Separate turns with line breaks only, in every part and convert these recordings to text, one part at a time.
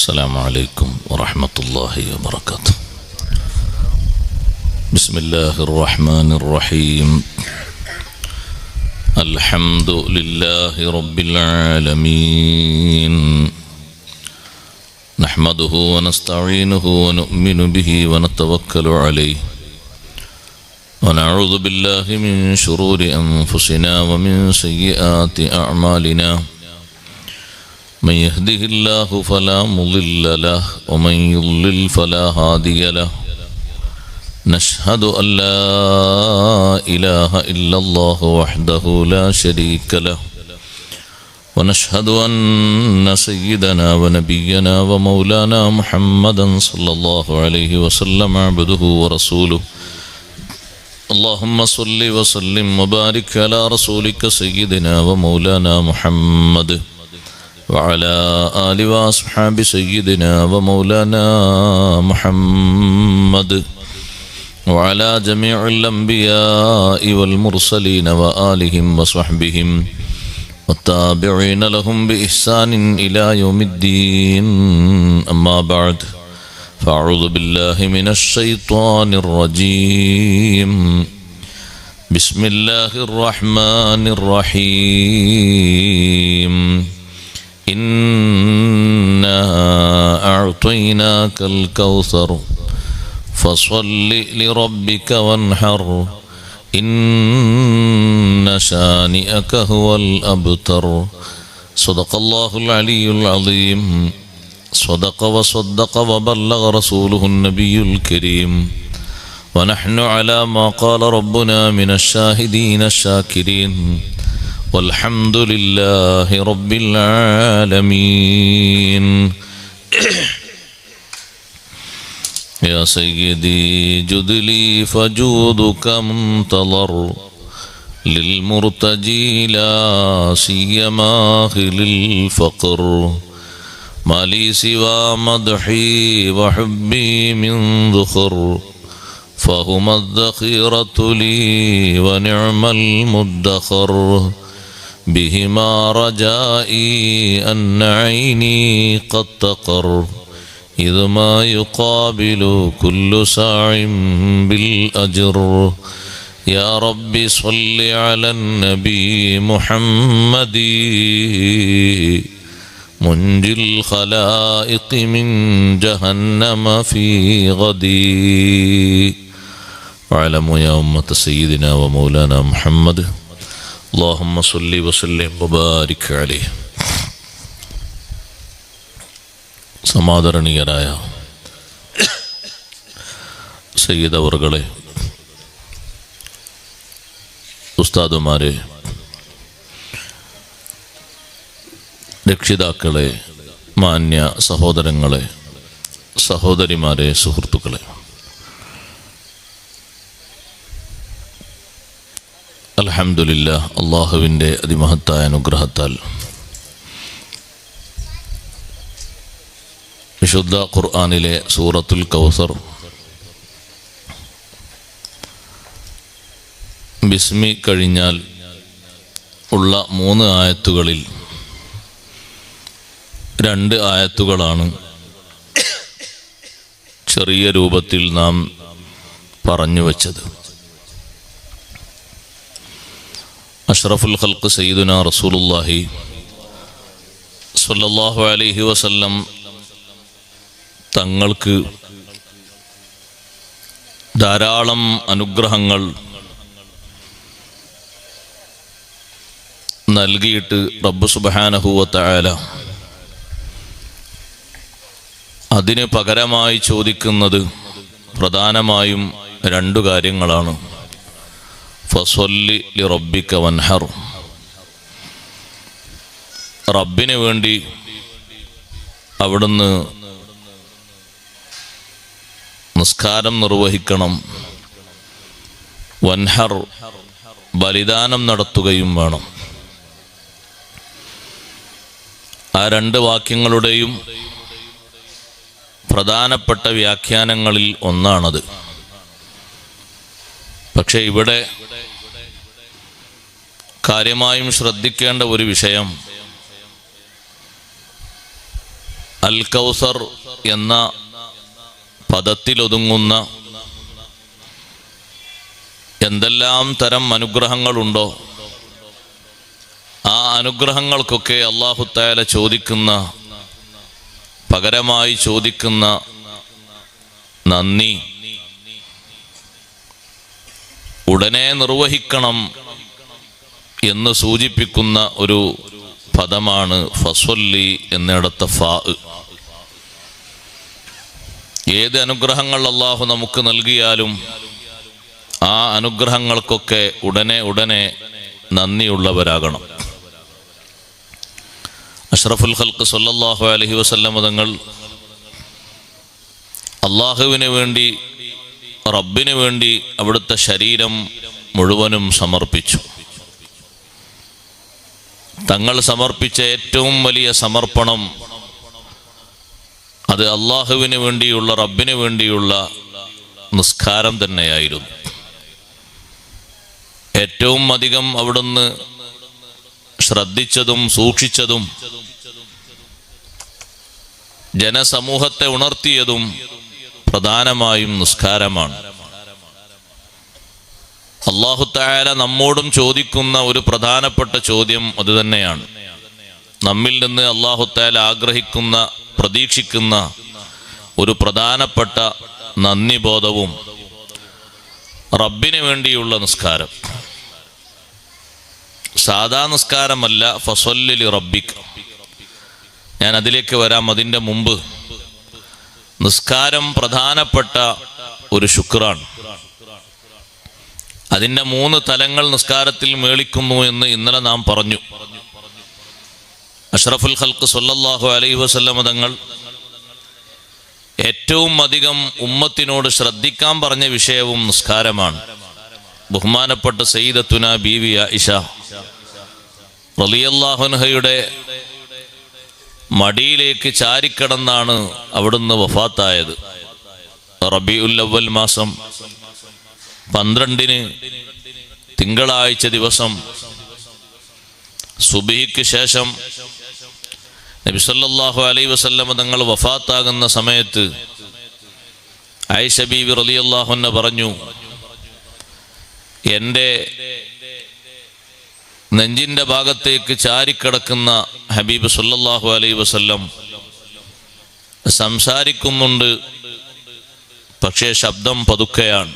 السلام عليكم ورحمة الله وبركاته. بسم الله الرحمن الرحيم. الحمد لله رب العالمين، نحمده ونستعينه ونؤمن به ونتوكل عليه، ونعوذ بالله من شرور أنفسنا ومن سيئات أعمالنا. من يهده الله فلا مضل له ومن يضلل فلا هادي له. نشهد أن لا إله إلا الله وحده لا شريك له، ونشهد أن سيدنا ونبينا ومولانا محمدا صلى الله عليه وسلم عبده ورسوله. اللهم صل وسلم وبارك على رسولك سيدنا ومولانا محمد وعلى آل وأصحاب سيدنا ومولانا محمد وعلى جميع الأنبياء والمرسلين وآلهم وصحبهم والتابعين لهم بإحسان إلى يوم الدين. أما بعد، فأعوذ بالله من الشيطان الرجيم. بسم الله الرحمن الرحيم. إنا أعطيناك الكوثر فصل لربك وانحر إن شانئك هو الأبتر. صدق الله العلي العظيم. صدق وصدق وبلغ رسوله النبي الكريم، ونحن على ما قال ربنا من الشاهدين الشاكرين، والحمد لله رب العالمين. يا سيدي جد لي فجودك منتظر للمرتجي لا سيما للفقر. ما لي سوى مدحي وحبي من ذخر، فهما الذخيرة لي ونعم المدخر. بهما رجائي أن عيني قد تقر، إذ ما يقابل كل ساع بالأجر. يا رب صل على النبي محمد منجي الخلائق من جهنم في غدي. واعلموا يا أمة سيدنا ومولانا محمد اللهم صل وسلم وبارك عليه. സമാദരണീയരായ സയ്യിദ് അവറുകളെ, ഉസ്താദുമാരെ, രക്ഷിതാക്കളെ, മാന്യ സഹോദരങ്ങളെ, സഹോദരിമാരെ, സുഹൃത്തുക്കളെ, അൽഹംദുലില്ലാഹ്, അള്ളാഹുവിൻ്റെ അതിമഹത്തായ അനുഗ്രഹത്താൽ വിശുദ്ധ ഖുർആനിലെ സൂറത്തുൽ കൗസർ ബിസ്മി കഴിഞ്ഞാൽ ഉള്ള 3 ആയത്തുകളിൽ 2 ആയത്തുകളാണ് ചെറിയ രൂപത്തിൽ നാം പറഞ്ഞു വച്ചത്. അഷ്റഫുൽ ഖൽഖ് സയ്യിദുനാ റസൂലുള്ളാഹി സ്വല്ലല്ലാഹു അലൈഹി വസല്ലം തങ്ങൾക്ക് ധാരാളം അനുഗ്രഹങ്ങൾ നൽകിയിട്ട് റബ്ബ് സുബ്ഹാനഹു വ തആല അതിന് പകരമായി ചോദിക്കുന്നത് പ്രധാനമായും 2 കാര്യങ്ങളാണ്. ഫസ്വല്ലി ലിറബ്ബിക വൻഹർ, റബ്ബിന് വേണ്ടി അവിടുന്ന് നിസ്കാരം നിർവഹിക്കണം. വൻഹർ, ബലിദാനം നടത്തുകയും വേണം. ആ 2 വാക്യങ്ങളുടെയും പ്രധാനപ്പെട്ട വ്യാഖ്യാനങ്ങളിൽ ഒന്നാണത്. പക്ഷെ ഇവിടെ കാര്യമായും ശ്രദ്ധിക്കേണ്ട ഒരു വിഷയം, അൽ കൗസർ എന്ന പദത്തിലൊതുങ്ങുന്ന എന്തെല്ലാം തരം അനുഗ്രഹങ്ങളുണ്ടോ ആ അനുഗ്രഹങ്ങൾക്കൊക്കെ അല്ലാഹു തആല ചോദിക്കുന്ന, പകരമായി ചോദിക്കുന്ന നന്ദി ഉടനെ നിർവഹിക്കണം എന്ന് സൂചിപ്പിക്കുന്ന ഒരു പദമാണ് ഫസ്വല്ലി എന്നിടത്ത ഫാ. ഏത് അനുഗ്രഹങ്ങൾ അല്ലാഹു നമുക്ക് നൽകിയാലും ആ അനുഗ്രഹങ്ങൾക്കൊക്കെ ഉടനെ നന്ദിയുള്ളവരാകണം. അഷ്റഫുൽ ഖൽഖ് സ്വല്ലല്ലാഹു അലൈഹി വസല്ലം തങ്ങൾ അള്ളാഹുവിന് വേണ്ടി, റബ്ബിന് വേണ്ടി അവിടുത്തെ ശരീരം മുഴുവനും സമർപ്പിച്ചു. തങ്ങൾ സമർപ്പിച്ച ഏറ്റവും വലിയ സമർപ്പണം അത് അള്ളാഹുവിന് വേണ്ടിയുള്ള, റബ്ബിന് വേണ്ടിയുള്ള നിസ്കാരം തന്നെയായിരുന്നു. ഏറ്റവും അധികം അവിടുന്ന് ശ്രദ്ധിച്ചതും സൂക്ഷിച്ചതും ജനസമൂഹത്തെ ഉണർത്തിയതും പ്രധാനമായും നിസ്കാരമാണ്. അല്ലാഹു തആല നമ്മോടും ചോദിക്കുന്ന ഒരു പ്രധാനപ്പെട്ട ചോദ്യം അതുതന്നെയാണ്. നമ്മിൽ നിന്ന് അല്ലാഹു തആല ആഗ്രഹിക്കുന്ന, പ്രതീക്ഷിക്കുന്ന ഒരു പ്രധാനപ്പെട്ട നന്ദിബോധവും റബ്ബിന് വേണ്ടിയുള്ള നിസ്കാരം. സാധാ നിസ്കാരമല്ല, ഫസ്വല്ലി ലി റബ്ബിക. ഞാൻ അതിലേക്ക് വരാം. അതിൻ്റെ മുമ്പ് നിസ്കാരം പ്രധാനപ്പെട്ട ഒരു ശുക്റാണ്. അതിൻ്റെ 3 തലങ്ങൾ നിസ്കാരത്തിൽ മേളിക്കുന്നു എന്ന് ഇന്നലെ നാം പറഞ്ഞു. അഷ്റഫുൽ ഖൽഖ് സ്വല്ലല്ലാഹു അലൈഹി വസല്ലം തങ്ങൾ ഏറ്റവും അധികം ഉമ്മത്തിനോട് ശ്രദ്ധിക്കാൻ പറഞ്ഞ വിഷയവും നിസ്കാരമാണ്. ബഹുമാനപ്പെട്ട സയ്യിദത്തുന ബീവി ആയിഷ റളിയല്ലാഹു അൻഹയുടെ മടിയിലേക്ക് ചാരിക്കിടന്നാണ് അവിടുന്ന് വഫാത്തായത്. റബീഉൽ അവ്വൽ മാസം 12 തിങ്കളാഴ്ച ദിവസം സുബ്ഹിക്ക് ശേഷം നബി സല്ലല്ലാഹു അലൈഹി വസല്ലം തങ്ങൾ വഫാത്താകുന്ന സമയത്ത് ആയിഷ ബീവി റളിയല്ലാഹു അൻഹ പറഞ്ഞു, എൻ്റെ നെഞ്ചിൻ്റെ ഭാഗത്തേക്ക് ചാരിക്കിടക്കുന്ന ഹബീബ് സല്ലല്ലാഹു അലൈഹി വസല്ലം സംസാരിക്കുന്നുണ്ട്, പക്ഷേ ശബ്ദം പതുക്കെയാണ്.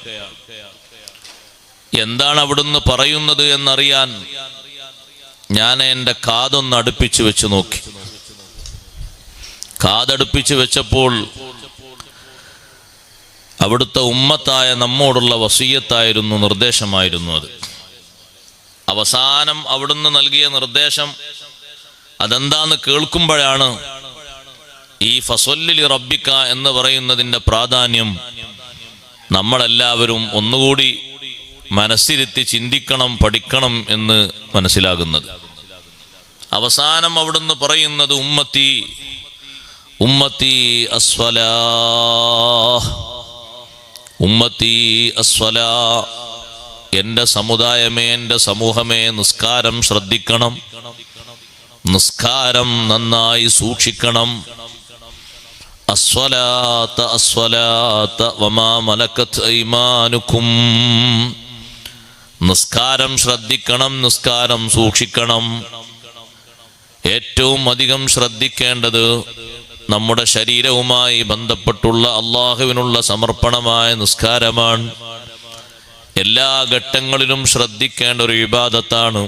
എന്താണ് അവിടുന്ന് പറയുന്നത് എന്നറിയാൻ ഞാൻ എൻ്റെ കാതൊന്ന് അടുപ്പിച്ച് വെച്ച് നോക്കി. കാതടുപ്പിച്ച് വെച്ചപ്പോൾ അവിടുത്തെ ഉമ്മത്തായ നമ്മോടുള്ള വസിയ്യത്തായിരുന്നു, നിർദ്ദേശമായിരുന്നു അത്. അവസാനം അവിടുന്ന് നൽകിയ നിർദ്ദേശം അതെന്താന്ന് കേൾക്കുമ്പോഴാണ് ഈ ഫസ്വല്ലി ലി റബ്ബിക എന്ന് പറയുന്നതിൻ്റെ പ്രാധാന്യം നമ്മളെല്ലാവരും ഒന്നുകൂടി മനസ്സിരുത്തി ചിന്തിക്കണം, പഠിക്കണം എന്ന് മനസ്സിലാകുന്നത്. അവസാനം അവിടുന്ന് പറയുന്നത് ഉമ്മത്തി ഉമ്മത്തി അസ്വലാഹ്, ഉമ്മത്തി അസ്വലാഹ്, എൻ്റെ സമുദായമേ, എൻ്റെ സമൂഹമേ, നിസ്കാരം ശ്രദ്ധിക്കണം, നിസ്കാരം നന്നായി സൂക്ഷിക്കണം. അസ്വലാത്ത അസ്വലാത്ത വമാ മലക്കത്ത് ഐമാനുക്കും, നിസ്കാരം ശ്രദ്ധിക്കണം, നിസ്കാരം സൂക്ഷിക്കണം. ഏറ്റവും അധികം ശ്രദ്ധിക്കേണ്ടത് നമ്മുടെ ശരീരവുമായി ബന്ധപ്പെട്ടുള്ള അള്ളാഹുവിനുള്ള സമർപ്പണമായ നിസ്കാരമാണ്. എല്ലാ ഘട്ടങ്ങളിലും ശ്രദ്ധിക്കേണ്ട ഒരു ഇബാദത്താണ്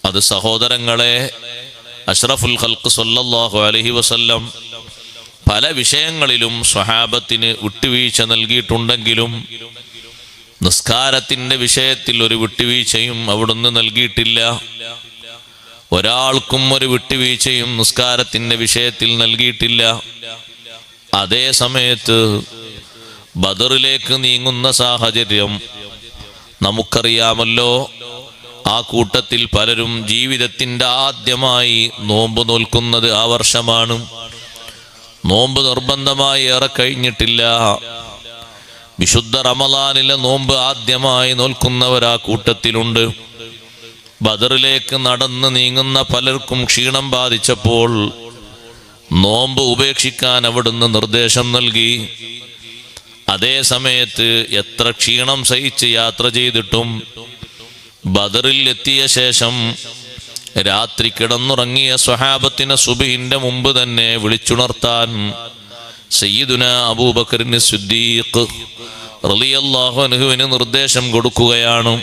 അത്. സഹോദരങ്ങളെ, അഷ്റഫുൽ ഖൽഖ് സ്വല്ലല്ലാഹു അലൈഹി വസല്ലം പല വിഷയങ്ങളിലും സ്വഹാബത്തിന് വിട്ടുവീഴ്ച നൽകിയിട്ടുണ്ടെങ്കിലും നിസ്കാരത്തിന്റെ വിഷയത്തിൽ ഒരു വിട്ടുവീഴ്ചയും അവിടുന്ന് നൽകിയിട്ടില്ല. ഒരാൾക്കും ഒരു വിട്ടുവീഴ്ചയും നിസ്കാരത്തിന്റെ വിഷയത്തിൽ നൽകിയിട്ടില്ല. അതേ സമയത്ത് ബദറിലേക്ക് നീങ്ങുന്ന സാഹചര്യം നമുക്കറിയാമല്ലോ. ആ കൂട്ടത്തിൽ പലരും ജീവിതത്തിന്റെ ആദ്യമായി നോമ്പ് നോൽക്കുന്നത് ആ വർഷമാണ്. നോമ്പ് നിർബന്ധമായി ഏറെ കഴിഞ്ഞിട്ടില്ല. വിശുദ്ധ റമളാനിലെ നോമ്പ് ആദ്യമായി നോൽക്കുന്നവർ ആ കൂട്ടത്തിലുണ്ട്. ബദറിലേക്ക് നടന്ന് നീങ്ങുന്ന പലർക്കും ക്ഷീണം ബാധിച്ചപ്പോൾ നോമ്പ് ഉപേക്ഷിക്കാൻ അവിടുന്ന് നിർദ്ദേശം നൽകി. അതേ സമയത്ത് എത്ര ക്ഷീണം സഹിച്ച് യാത്ര ചെയ്തിട്ടും ബദറിൽ എത്തിയ ശേഷം രാത്രി കിടന്നുറങ്ങിയ സ്വഹാബത്തിനെ സുബ്ഹിന്റെ മുമ്പ് തന്നെ വിളിച്ചുണർത്താൻ സയ്യിദുന അബൂബക്കറിന് സിദ്ദീഖ് റളിയല്ലാഹു അൻഹുവിന് നിർദ്ദേശം കൊടുക്കുകയാണ്.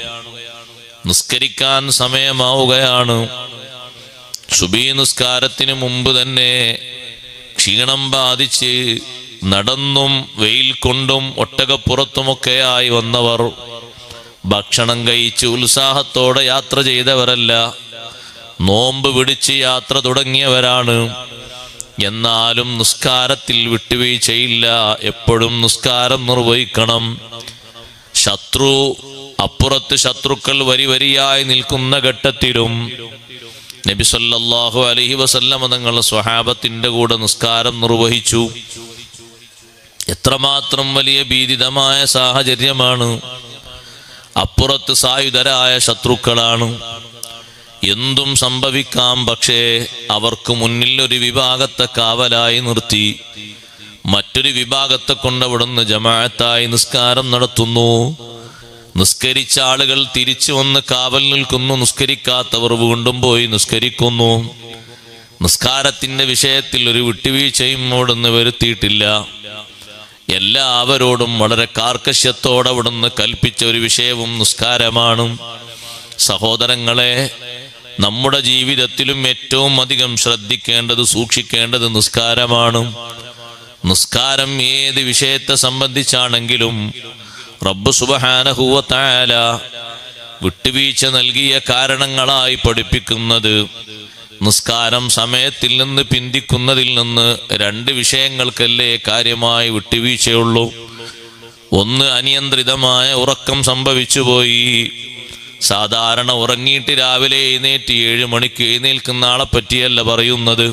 നിസ്കരിക്കാൻ സമയമാവുകയാണ്. സുബഹി നിസ്കാരത്തിന് മുമ്പ് തന്നെ ക്ഷീണം ബാധിച്ച് നടന്നും വെയിൽ കൊണ്ടും ഒട്ടകപ്പുറത്തുമൊക്കെയായി വന്നവർ ഭക്ഷണം കഴിച്ച് ഉത്സാഹത്തോടെ യാത്ര ചെയ്തവരല്ല, നോമ്പ് പിടിച്ച് യാത്ര തുടങ്ങിയവരാണ്. എന്നാലും നിസ്കാരത്തിൽ വിട്ടുവീഴ്ചയില്ല. എപ്പോഴും നിസ്കാരം നിർവഹിക്കണം. അപ്പുറത്ത് ശത്രുക്കൾ വരി വരിയായി നിൽക്കുന്ന ഘട്ടത്തിലും നബി സല്ലല്ലാഹു അലൈഹി വസല്ലം തങ്ങൾ സ്വഹാബത്തിന്റെ കൂടെ നിസ്കാരം നിർവഹിച്ചു. എത്രമാത്രം വലിയ ഭീതിതമായ സാഹചര്യമാണ്. അപ്പുറത്ത് സായുധരായ ശത്രുക്കളാണ്. എന്തും സംഭവിക്കാം. പക്ഷേ അവർക്ക് മുന്നിൽ ഒരു വിഭാഗത്തെ കാവലായി നിർത്തി മറ്റൊരു വിഭാഗത്തെ കൊണ്ട് അവിടുന്ന് ജമാഅത്തായി നിസ്കാരം നടത്തുന്നു. നിസ്കരിച്ച ആളുകൾ തിരിച്ചു വന്ന് കാവൽ നിൽക്കുന്നു. നിസ്കരിക്കാത്തവർ വീണ്ടും പോയി നിസ്കരിക്കുന്നു. നിസ്കാരത്തിന്റെ വിഷയത്തിൽ ഒരു വിട്ടുവീഴ്ചയും അവിടുന്ന് വരുത്തിയിട്ടില്ല. എല്ലാവരോടും വളരെ കാർക്കശ്യത്തോടെ അവിടുന്ന് കൽപ്പിച്ച ഒരു വിഷയവും നിസ്കാരമാണ്. സഹോദരങ്ങളെ, നമ്മുടെ ജീവിതത്തിലും ഏറ്റവും അധികം ശ്രദ്ധിക്കേണ്ടത്, സൂക്ഷിക്കേണ്ടത് നിസ്കാരമാണ്. നിസ്കാരം ഏത് വിഷയത്തെ സംബന്ധിച്ചാണെങ്കിലും റബ്ബ് സുബ്ഹാനഹു വ തആല വിട്ടുവീഴ്ച നൽകിയ കാരണങ്ങളായി പഠിപ്പിക്കുന്നത് നിസ്കാരം സമയത്തിൽ നിന്ന് പിന്തിക്കുന്നതിൽ നിന്ന് രണ്ട് വിഷയങ്ങൾക്കല്ലേ കാര്യമായി വിട്ടുവീഴ്ചയുള്ളൂ. ഒന്ന്, അനിയന്ത്രിതമായ ഉറക്കം സംഭവിച്ചുപോയി. സാധാരണ ഉറങ്ങിയിട്ട് രാവിലെ എഴുന്നേറ്റ് 7 മണിക്ക് എഴുന്നേൽക്കുന്ന ആളെ പറ്റിയല്ല പറയുന്നത്.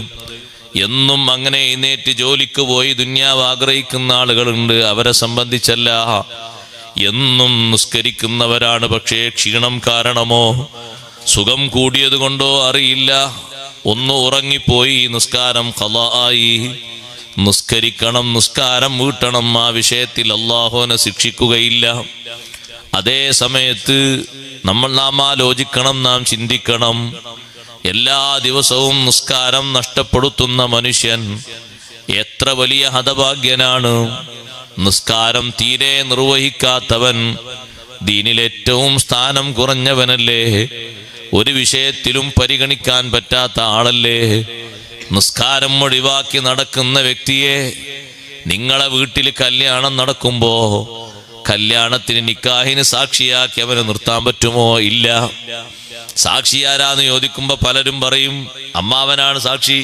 എന്നും അങ്ങനെ എഴുന്നേറ്റ് ജോലിക്ക് പോയി ദുന്യാവ് ആഗ്രഹിക്കുന്ന ആളുകളുണ്ട്. അവരെ സംബന്ധിച്ചല്ല. എന്നും നിസ്കരിക്കുന്നവരാണ്. പക്ഷേ ക്ഷീണം കാരണമോ സുഖം കൂടിയത് കൊണ്ടോ അറിയില്ല, ഒന്ന് ഉറങ്ങിപ്പോയി, നിസ്കാരം ഖളാ ആയി. നിസ്കരിക്കണം, നിസ്കാരം വീട്ടണം. ആ വിഷയത്തിൽ അല്ലാഹുവിനെ ശിക്ഷിക്കുകയില്ല. അതേ സമയത്ത് നാം ആലോചിക്കണം, നാം ചിന്തിക്കണം. എല്ലാ ദിവസവും നിസ്കാരം നഷ്ടപ്പെടുത്തുന്ന മനുഷ്യൻ എത്ര വലിയ ഹതഭാഗ്യനാണ്. നിസ്കാരം തീരെ നിർവഹിക്കാത്തവൻ ദീനിൽ ഏറ്റവും സ്ഥാനം കുറഞ്ഞവനല്ലേ? ഒരു വിഷയത്തിലും പരിഗണിക്കാൻ പറ്റാത്ത ആളല്ലേ? നിസ്കാരം ഒഴിവാക്കി നടക്കുന്ന വ്യക്തിയെ നിങ്ങളെ വീട്ടിൽ കല്യാണം നടക്കുമ്പോ കല്യാണത്തിന് നിക്കാഹിന് സാക്ഷിയാക്കി അവനെ നിർത്താൻ പറ്റുമോ? ഇല്ല. സാക്ഷിയാരാന്ന് ചോദിക്കുമ്പോ പലരും പറയും അമ്മാവനാണ് സാക്ഷി,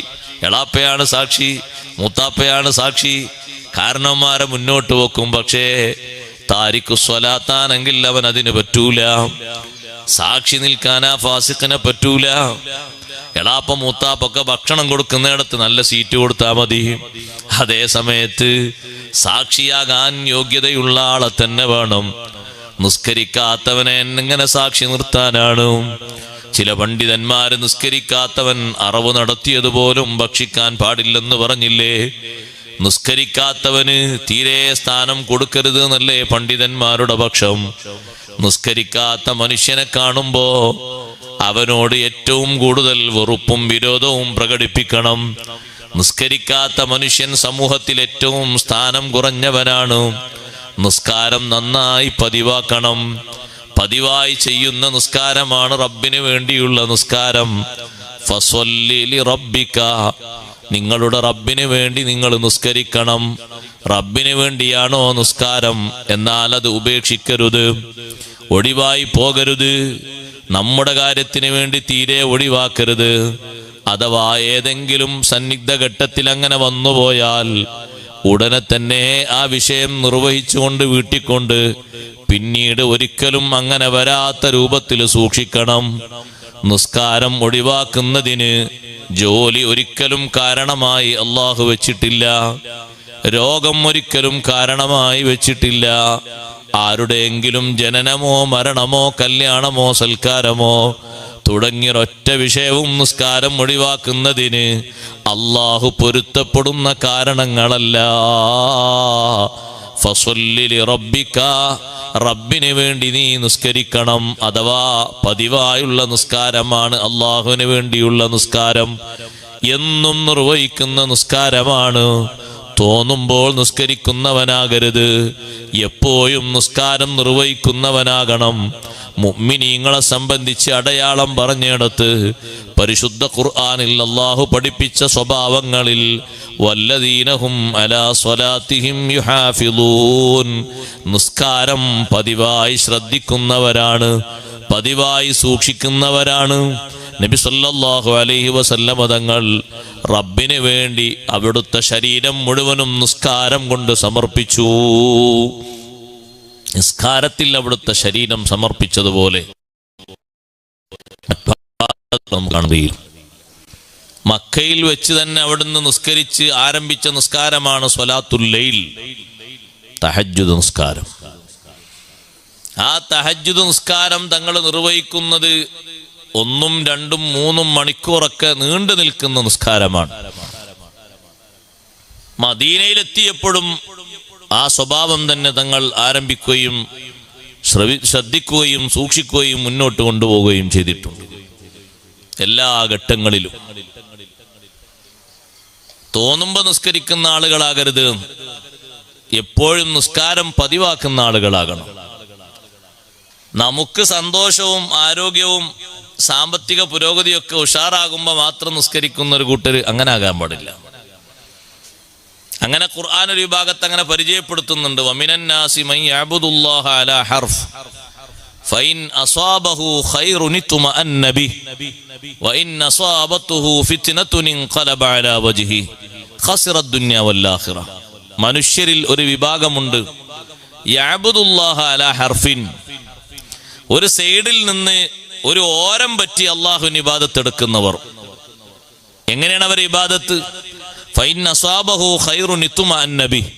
എളാപ്പയാണ് സാക്ഷി, മൂത്താപ്പയാണ് സാക്ഷി. കാരണവന്മാരെ മുന്നോട്ട് വെക്കും. പക്ഷേ താരിഖു സ്വലാത്താണെങ്കിൽ അവൻ അതിന് പറ്റൂല. സാക്ഷി നിൽക്കാനാ ഫാസിഖിനെ പറ്റൂല. എളാപ്പ മൂത്താപ്പൊക്കെ ഭക്ഷണം കൊടുക്കുന്നിടത്ത് നല്ല സീറ്റ് കൊടുത്താൽ മതി. അതേ സമയത്ത് സാക്ഷിയാകാൻ യോഗ്യതയുള്ള ആളെ തന്നെ വേണം. നിസ്കരിക്കാത്തവനെ എങ്ങനെ സാക്ഷി നിർത്താനാണ്? ചില പണ്ഡിതന്മാര് നിസ്കരിക്കാത്തവൻ അറവ് നടത്തിയതുപോലും ഭക്ഷിക്കാൻ പാടില്ലെന്ന് പറഞ്ഞില്ലേ? നിസ്കരിക്കാത്തവന് തീരെ സ്ഥാനം കൊടുക്കരുത് എന്നല്ലേ പണ്ഡിതന്മാരുടെ പക്ഷം. നിസ്കരിക്കാത്ത മനുഷ്യനെ കാണുമ്പോ അവനോട് ഏറ്റവും കൂടുതൽ വെറുപ്പും വിരോധവും പ്രകടിപ്പിക്കണം. നിസ്കരിക്കാത്ത മനുഷ്യൻ സമൂഹത്തിൽ ഏറ്റവും സ്ഥാനം കുറഞ്ഞവനാണ്. നിസ്കാരം നന്നായി പതിവാക്കണം. പതിവായി ചെയ്യുന്ന നിസ്കാരമാണ് റബ്ബിന് വേണ്ടിയുള്ള നിസ്കാരം. ഫസ്വല്ലി ലിറബ്ബിക, നിങ്ങളുടെ റബ്ബിന് വേണ്ടി നിങ്ങൾ നിസ്കരിക്കണം. റബ്ബിന് വേണ്ടിയാണോ നിസ്കാരം? എന്നാൽ അത് ഉപേക്ഷിക്കരുത്, ഒഴിവായി പോകരുത്. നമ്മുടെ കാര്യത്തിന് വേണ്ടി തീരെ ഒഴിവാക്കരുത്. അഥവാ ഏതെങ്കിലും സന്നിഗ്ധ ഘട്ടത്തിൽ അങ്ങനെ വന്നുപോയാൽ ഉടനെ തന്നെ ആ വിഷയം നിർവഹിച്ചുകൊണ്ട് വീട്ടിക്കൊണ്ട് പിന്നീട് ഒരിക്കലും അങ്ങനെ വരാത്ത രൂപത്തിൽ സൂക്ഷിക്കണം. നിസ്കാരം ഒഴിവാക്കുന്നതിന് ജോലി ഒരിക്കലും കാരണമായി അള്ളാഹു വെച്ചിട്ടില്ല. രോഗം ഒരിക്കലും കാരണമായി വെച്ചിട്ടില്ല. ആരുടെയെങ്കിലും ജനനമോ മരണമോ കല്യാണമോ സൽക്കാരമോ തുടങ്ങിയൊരൊറ്റ വിഷയവും നിസ്കാരം ഒഴിവാക്കുന്നതിന് അല്ലാഹു പൊരുത്തപ്പെടുന്ന കാരണങ്ങളല്ല. ഫസല്ലി ലിറബ്ബിക, റബ്ബിന് വേണ്ടി നീ നിസ്കരിക്കണം. അഥവാ പതിവായുള്ള നിസ്കാരമാണ് അല്ലാഹുവിന് വേണ്ടിയുള്ള നിസ്കാരം, എന്നും നിർവഹിക്കുന്ന നിസ്കാരമാണ്. തോന്നുമ്പോൾ നിസ്കരിക്കുന്നവനാകരുത്, എപ്പോഴും നിസ്കാരം നിർവഹിക്കുന്നവനാകണം. മുഅ്മിനീങ്ങളെ സംബന്ധിച്ച് അടയാളം പറഞ്ഞിടത്ത് പരിശുദ്ധ ഖുർആനിൽ അല്ലാഹു പഠിപ്പിച്ച സ്വഭാവങ്ങളിൽ വല്ലദീനഹും അലാ സ്വലാത്തിഹിം യുഹാഫിളൂൻ, നിസ്കാരം പതിവായി ശ്രദ്ധിക്കുന്നവരാണ്, പതിവായി സൂക്ഷിക്കുന്നവരാണ്. നബി സല്ലല്ലാഹു അലൈഹി വസല്ലമ തങ്ങൾ റബ്ബിന് വേണ്ടി അവിടുത്തെ ശരീരം മുഴുവനും നിസ്കാരം കൊണ്ട് സമർപ്പിച്ചു. നിസ്കാരത്തിൽ അവിടുത്തെ ശരീരം സമർപ്പിച്ചതുപോലെ കാണുകയും മക്കയിൽ വെച്ച് തന്നെ അവിടുന്ന് നിസ്കരിച്ച് ആരംഭിച്ച നിസ്കാരമാണ് സ്വലാത്തുൽ ലൈൽ, തഹജ്ജുദ് നിസ്കാരം. ആ തഹജ്ജുദ് നിസ്കാരം തങ്ങൾ നിർവഹിക്കുന്നത് 1, 2, 3 മണിക്കൂറൊക്കെ നീണ്ടു നിൽക്കുന്ന നിസ്കാരമാണ്. മദീനയിലെത്തിയപ്പോഴും ആ സ്വഭാവം തന്നെ തങ്ങൾ ആരംഭിക്കുകയും ശ്രദ്ധിക്കുകയും സൂക്ഷിക്കുകയും മുന്നോട്ട് കൊണ്ടുപോവുകയും ചെയ്തിട്ടുണ്ട്. എല്ലാ ഘട്ടങ്ങളിലും തോന്നുമ്പോൾ നിസ്കരിക്കുന്ന ആളുകളാകരുത്, എപ്പോഴും നിസ്കാരം പതിവാക്കുന്ന ആളുകളാകണം. നമുക്ക് സന്തോഷവും ആരോഗ്യവും സാമ്പത്തിക പുരോഗതിയൊക്കെ ഉഷാറാകുമ്പോൾ മാത്രം നിസ്കരിക്കുന്ന ഒരു കൂട്ടർ അങ്ങനെ ആകാൻ പാടില്ല. അങ്ങനെ ഖുർആൻ ഒരു വിഭാഗത്ത് അങ്ങനെ പരിചയപ്പെടുത്തുന്നുണ്ട്. വമിനൻ നാസി മൻ യഅബുദുല്ലാഹ അലാ ഹർഫ് ഫഇൻ അസാബഹു ഖൈറുൻ തുമഅന്ന ബിഹി വഇൻ അസാബതുഹു ഫിത്നതുൻ ഖലബ അലാ വജ്ഹി ഖസിറ ദുനിയ വൽ ആഖിറ. മനുഷ്യരിൽ ഒരു വിഭാഗമുണ്ട്, യഅബുദുല്ലാഹ അലാ ഹർഫിൻ, ഒരു സൈഡിൽ നിന്ന് ഒരു ഓരം പറ്റി അല്ലാഹുവിന് ഇബാദത്ത് എടുക്കുന്നവർ. എങ്ങനെയാണ് അവർ ഇബാദത്ത്? ഫൈൻ അസ്വാബഹു ഖൈറുൻ തുമഅന്ന ബിഹി,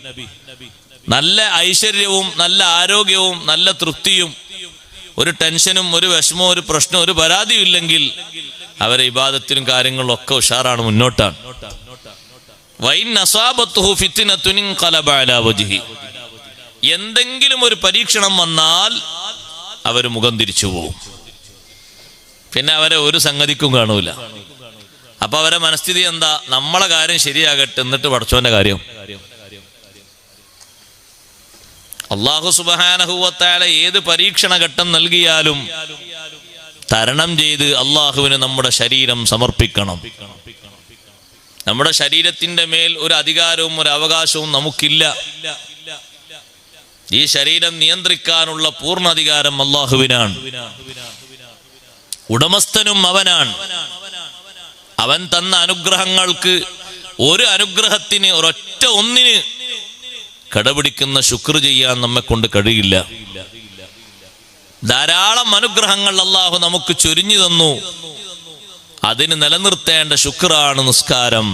നല്ല ഐശ്വര്യവും നല്ല ആരോഗ്യവും നല്ല തൃപ്തിയും ഒരു ടെൻഷനും ഒരു വിഷമവും ഒരു പ്രശ്നവും ഒരു പരാതിയും ഇല്ലെങ്കിൽ അവരെ ഇബാദത്തിനും കാര്യങ്ങളിലും ഒക്കെ ഉഷാറാണ്, മുന്നോട്ടാണ്. വൈൻ അസ്വാബത്തുഹു ഫിത്നതുൻ ഖലബ അലാ വജ്ഹി, എന്തെങ്കിലും ഒരു പരീക്ഷണം വന്നാൽ അവർ മുഖം തിരിച്ചു പോകും, പിന്നെ അവരെ ഒരു സംഗതിക്കും കാണൂല. അപ്പൊ അവരെ മനസ്ഥിതി എന്താ? നമ്മളെ കാര്യം ശരിയാകട്ടെ, എന്നിട്ട് പടച്ചോന്റെ കാര്യം. അല്ലാഹു സുബ്ഹാനഹു വ തആല ഏത് പരീക്ഷണ ഘട്ടം നൽകിയാലും തരണം ചെയ്ത് അല്ലാഹുവിന് നമ്മുടെ ശരീരം സമർപ്പിക്കണം. നമ്മുടെ ശരീരത്തിന്റെ മേൽ ഒരു അധികാരവും ഒരു അവകാശവും നമുക്കില്ല. ഈ ശരീരം നിയന്ത്രിക്കാനുള്ള പൂർണ്ണ അധികാരം അല്ലാഹുവിനാണ്. ഉടമസ്ഥനും അവനാണ്. അവൻ തന്ന അനുഗ്രഹങ്ങൾക്ക് ഒരു അനുഗ്രഹത്തിന് ഒരൊറ്റ ഒന്നിന് കടപിടിക്കുന്ന ശുക്ർ ചെയ്യാൻ നമ്മെ കൊണ്ട് കഴിയില്ല. ധാരാളം അനുഗ്രഹങ്ങൾ അല്ലാഹു നമുക്ക് ചൊരിഞ്ഞു തന്നു. അതിന് നിലനിർത്തേണ്ട ശുക്റാണ് നിസ്കാരം.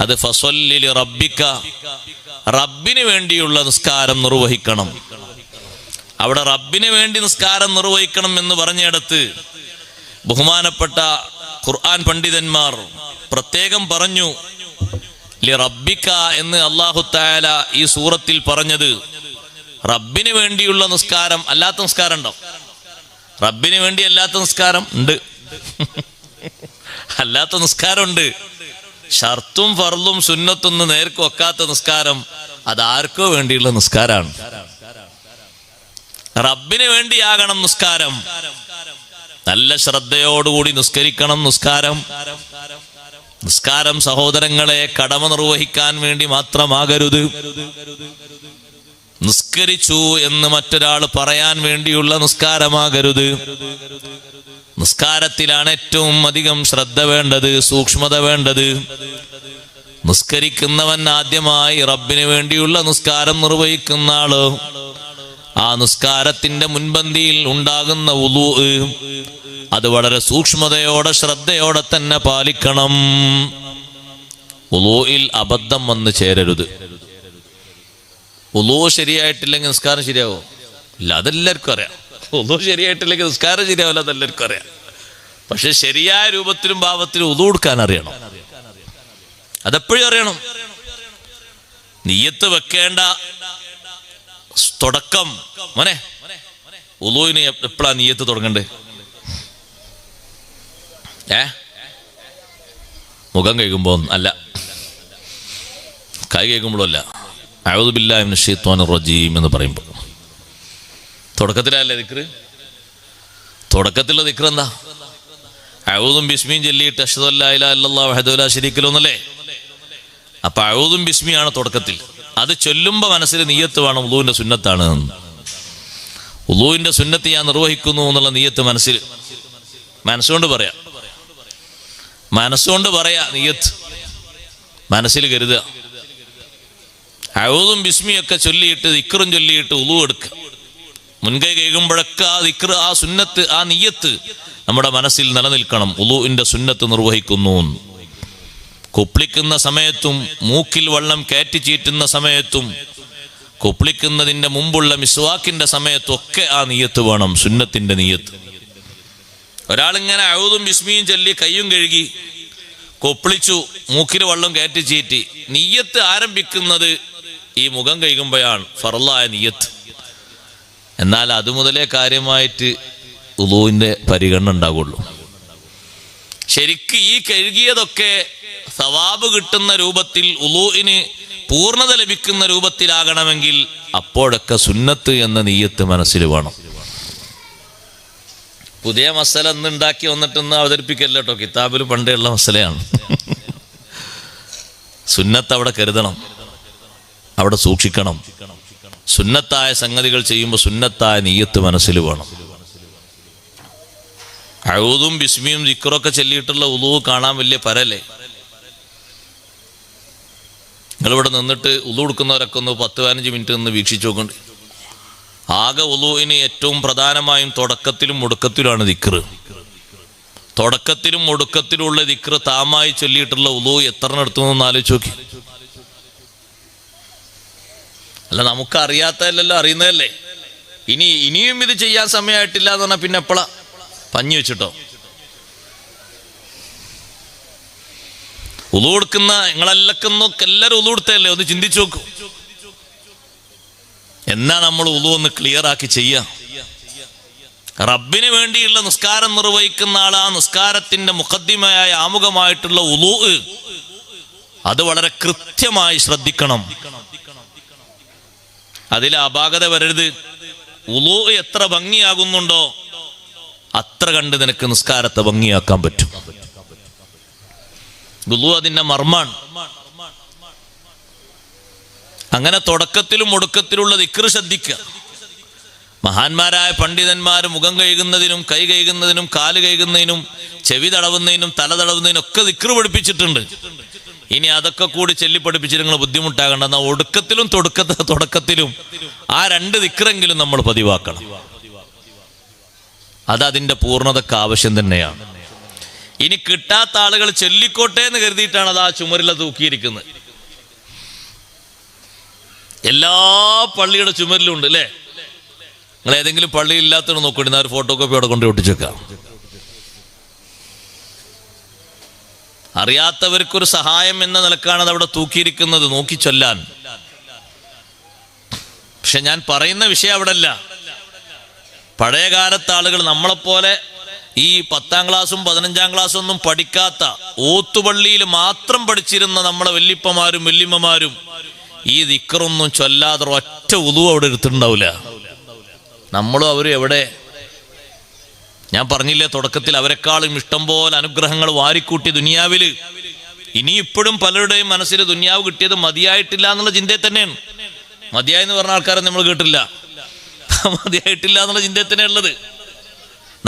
അത് ഫസല്ലി ലിറബ്ബിക, റബ്ബിന് വേണ്ടിയുള്ള നിസ്കാരം നിർവഹിക്കണം. അവിടെ റബ്ബിന് വേണ്ടി നിസ്കാരം നിർവഹിക്കണം എന്ന് പറഞ്ഞിടത്ത് ബഹുമാനപ്പെട്ട ഖുർആൻ പണ്ഡിതന്മാർ പ്രത്യേകം പറഞ്ഞു, ലിറബ്ബിക എന്ന് അല്ലാഹു തആല ഈ സൂറത്തിൽ പറഞ്ഞത് റബ്ബിന് വേണ്ടിയുള്ള നിസ്കാരം. അല്ലാത്ത നിസ്കാരം ഉണ്ടോ? റബ്ബിന് വേണ്ടി അല്ലാത്ത നിസ്കാരം ഉണ്ട്. അല്ലാത്ത നിസ്കാരമുണ്ട്. ഷർത്തും ഫർളും സുന്നത്തൊന്നും നേർക്ക് വെക്കാത്ത നിസ്കാരം അതാർക്കോ വേണ്ടിയുള്ള നിസ്കാരമാണ്. റബ്ബിന് വേണ്ടിയാകണം നിസ്കാരം. നല്ല ശ്രദ്ധയോടുകൂടി നിസ്കരിക്കണം നിസ്കാരം. നിസ്കാരം സഹോദരങ്ങളെ കടമ നിർവഹിക്കാൻ വേണ്ടി മാത്രമാകരുത്. നിസ്കരിച്ചു എന്ന് മറ്റൊരാൾ പറയാൻ വേണ്ടിയുള്ള നിസ്കാരമാകരുത്. നിസ്കാരത്തിലാണ് ഏറ്റവും അധികം ശ്രദ്ധ വേണ്ടത്, സൂക്ഷ്മത വേണ്ടത്. നിസ്കരിക്കുന്നവൻ ആദ്യമായി റബ്ബിന് വേണ്ടിയുള്ള നിസ്കാരം നിർവഹിക്കുന്ന ആള്. ആ നിസ്കാരത്തിന്റെ മുൻപന്തിയിൽ ഉണ്ടാകുന്ന വുളൂ അത് വളരെ സൂക്ഷ്മതയോടെ ശ്രദ്ധയോടെ തന്നെ പാലിക്കണം. വുളൂഇൽ അബദ്ധം വന്ന് ചേരരുത്. വുളൂ ശരിയായിട്ടില്ലെങ്കിൽ നിസ്കാരം ശരിയാവോ? ഇല്ല, അതെല്ലാവർക്കും അറിയാം. വുളൂ ശരിയായിട്ടില്ലെങ്കിൽ നിസ്കാരം ശരിയാവില്ല, അതെല്ലാവർക്കും അറിയാം. പക്ഷെ ശരിയായ രൂപത്തിലും ഭാവത്തിലും ഉളു എടുക്കാൻ അറിയണം. അതെപ്പോഴും അറിയണം. നിയ്യത്ത് വെക്കേണ്ട തുടക്കം മോനെ ഉളുവിന് എപ്പോഴാ നിയ്യത്ത് തുടങ്ങണ്ടേ? മുഖം കഴുകുമ്പോ അല്ല, കൈ കഴുകുമ്പോഴും അല്ല. അഊദു ബില്ലാഹി മിനശ് ശൈത്വാനിർ റജീം എന്ന് പറയുമ്പോൾ തുടക്കത്തിലല്ലേ ദിക്ർ? തുടക്കത്തിലുള്ള ദിക്ർ എന്താ? അഊദും ബിസ്മിയും ചൊല്ലിയിട്ട് അശ്ഹദു അല്ലാ ഇലാഹ ഇല്ലല്ലാഹു വഹ്ദഹു ലാ ശരീക ലഹു എന്നല്ലേ? അപ്പൊ അഊദും ബിസ്മിയാണ് തുടക്കത്തിൽ. അത് ചൊല്ലുമ്പോ മനസ്സിൽ നിയ്യത്ത് വേണം, ഉളൂവിന്റെ സുന്നത്താണ്. ഉളൂവിന്റെ സുന്നത്ത് ഞാൻ നിർവഹിക്കുന്നു എന്നുള്ള നിയ്യത്ത് മനസ്സുകൊണ്ട് പറയാ നിയ്യത്ത് മനസ്സിൽ കരുതുക. അഊദും ബിസ്മിയൊക്കെ ചൊല്ലിയിട്ട് ദിക്റും ചൊല്ലിയിട്ട് ഉളൂ എടുക്കുക. മുൻകൈ കഴുകുമ്പോഴൊക്കെ ആ ദിക്ർ, ആ സുന്നത്ത്, ആ നിയ്യത്ത് നമ്മുടെ മനസ്സിൽ നിലനിൽക്കണം. ഉളൂവിന്റെ സുന്നത്ത് നിർവഹിക്കുന്നു. കൊപ്ലിക്കുന്ന സമയത്തും മൂക്കിൽ വെള്ളം കയറ്റി ചീറ്റുന്ന സമയത്തും കൊപ്ലിക്കുന്നതിന്റെ മുമ്പുള്ള മിസ്വാക്കിന്റെ സമയത്തും ഒക്കെ ആ നിയ്യത്ത് വേണം, സുന്നത്തിന്റെ നിയ്യത്ത്. ഒരാളിങ്ങനെ അഊദും ബിസ്മിയും ചൊല്ലി കയ്യും കഴുകി കൊപ്ലിച്ചു, മൂക്കിൽ വെള്ളം കയറ്റി ചീറ്റി, നിയ്യത്ത് ആരംഭിക്കുന്നത് ഈ മുഖം കഴുകുമ്പോഴാണ്, ഫർളായ നിയ്യത്ത്. എന്നാൽ അതുമുതലേ കാര്യമായിട്ട് ഉളൂവിന്റെ പരിഗണന ഉണ്ടാകുള്ളൂ. ശരിക്ക് ഈ കഴുകിയതൊക്കെ സവാബ് കിട്ടുന്ന രൂപത്തിൽ, ഉളൂഇന് പൂർണ്ണത ലഭിക്കുന്ന രൂപത്തിലാകണമെങ്കിൽ അപ്പോഴൊക്കെ സുന്നത്ത് എന്ന നിയ്യത്ത് മനസ്സിൽ വേണം. പുതിയ മസല ഇന്ന് ഉണ്ടാക്കി വന്നിട്ടൊന്ന് അവതരിപ്പിക്കല്ലോ കേട്ടോ, കിതാബിൽ പണ്ടേ ഉള്ള മസലയാണ്. സുന്നത്ത് അവിടെ കരുതണം, അവിടെ സൂക്ഷിക്കണം. സുന്നത്തായ സംഗതികൾ ചെയ്യുമ്പോൾ സുന്നത്തായ നിയ്യത്ത് മനസ്സിൽ വേണം. അഊദും ബിസ്മിയും ദിക്റൊക്കെ ചൊല്ലിയിട്ടുള്ള ഉളൂ കാണാൻ വലിയ പരല്ലേ. നിങ്ങളിവിടെ നിന്നിട്ട് ഉളൂ എടുക്കുന്നവരൊക്കെ ഒന്ന് 10-15 മിനിറ്റ് നിന്ന് വീക്ഷിച്ചു നോക്കണ്ട്. ആകെ ഉളൂഇന് ഏറ്റവും പ്രധാനമായും തുടക്കത്തിലും ഒടുക്കത്തിലുമാണ് ദിക്ർ. തുടക്കത്തിലും ഒടുക്കത്തിലുള്ള ദിക്ർ താമായി ചൊല്ലിയിട്ടുള്ള ഉളൂ എത്ര നടത്തുമെന്ന് ആലോചിച്ച് നോക്കി. അല്ല, നമുക്ക് അറിയാത്തതല്ലല്ലോ, അറിയുന്നതല്ലേ. ഇനിയും ഇത് ചെയ്യാൻ സമയമായിട്ടില്ല എന്ന് പറഞ്ഞാൽ പിന്നെ എപ്പോഴാ? പഞ്ഞി വെച്ചിട്ടോ? ഉളൂ എടുക്കുന്ന എല്ലാവരും ഉളൂ എടുത്തല്ലേ? ഒന്ന് ചിന്തിച്ചു നോക്കൂ. എന്നാ നമ്മൾ ഉളൂ ഒന്ന് ക്ലിയർ ആക്കി ചെയ്യാം. റബ്ബിന് വേണ്ടിയുള്ള നിസ്കാരം നിർവഹിക്കുന്ന ആളാ, നിസ്കാരത്തിന്റെ മുഖദ്ദിമയായ ആമുഖമായിട്ടുള്ള ഉളൂ അത് വളരെ കൃത്യമായി ശ്രദ്ധിക്കണം. അതിൽ അപാകത വരരുത്. ഉളൂ എത്ര ഭംഗിയാകുന്നുണ്ടോ അത്ര കണ്ട് നിനക്ക് നിസ്കാരത്തെ ഭംഗിയാക്കാൻ പറ്റും. ഉളൂ അതിന്റെ മർമ്മാണ്. അങ്ങനെ തുടക്കത്തിലും ഒടുക്കത്തിലുള്ള ദിക്ർ ശ്രദ്ധിക്കുക. മഹാന്മാരായ പണ്ഡിതന്മാർ മുഖം കഴുകുന്നതിനും കൈ കഴുകുന്നതിനും കാല് കഴുകുന്നതിനും ചെവി തടവുന്നതിനും തല തടവുന്നതിനും ഒക്കെ ദിക്ർ പഠിപ്പിച്ചിട്ടുണ്ട്. ഇനി അതൊക്കെ കൂടി ചൊല്ലി പഠിപ്പിച്ചിട്ട് നിങ്ങൾ ബുദ്ധിമുട്ടാകണ്ട. എന്നാൽ ഒടുക്കത്തിലും തുടക്കത്തിലും ആ 2 ദിക്റെങ്കിലും നമ്മൾ പതിവാക്കണം. അതതിന്റെ പൂർണ്ണതക്ക് ആവശ്യം തന്നെയാണ്. ഇനി കിട്ടാത്ത ആളുകൾ ചൊല്ലിക്കോട്ടെ എന്ന് കരുതിയിട്ടാണ് അത് ആ ചുമരില തൂക്കിയിരിക്കുന്നത്. എല്ലാ പള്ളിയുടെ ചുമരിലും ഉണ്ട് അല്ലേ? നിങ്ങൾ ഏതെങ്കിലും പള്ളി ഇല്ലാത്തത് നോക്കിയിട്ട് ഒരു ഫോട്ടോ കോപ്പി അവിടെ കൊണ്ട് ഒട്ടിച്ചേക്കാം. അറിയാത്തവർക്കൊരു സഹായം എന്ന നിലക്കാണ് അത് അവിടെ തൂക്കിയിരിക്കുന്നത്, നോക്കി ചൊല്ലാൻ. പക്ഷെ ഞാൻ പറയുന്ന വിഷയം അവിടെ അല്ല. പഴയ കാലത്തെ ആളുകൾ നമ്മളെപ്പോലെ ഈ 10ാം ക്ലാസ്സും 15ാം ക്ലാസ്സും ഒന്നും പഠിക്കാത്ത, ഓത്തുപള്ളിയിൽ മാത്രം പഠിച്ചിരുന്ന നമ്മളെ വല്യപ്പമാരും വല്യമ്മമാരും ഈ ദിക്റൊന്നും ചൊല്ലാതെ ഒറ്റ ഉളു അവിടെ എടുത്തിട്ടുണ്ടാവില്ല. നമ്മളും അവരും എവിടെ? ഞാൻ പറഞ്ഞില്ലേ തുടക്കത്തിൽ, അവരെക്കാളും ഇഷ്ടം പോലെ അനുഗ്രഹങ്ങൾ വാരിക്കൂട്ടി ദുനിയാവില്. ഇനി ഇപ്പോഴും പലരുടെയും മനസ്സിൽ ദുനിയാവ് കിട്ടിയത് മതിയായിട്ടില്ല എന്നുള്ള ചിന്തയിൽ തന്നെയാണ്. മതിയായെന്ന് പറഞ്ഞ ആൾക്കാരെ നമ്മൾ കേട്ടില്ല. മതിയായിട്ടില്ല എന്നുള്ള ചിന്തയിൽ തന്നെ ഉള്ളത്.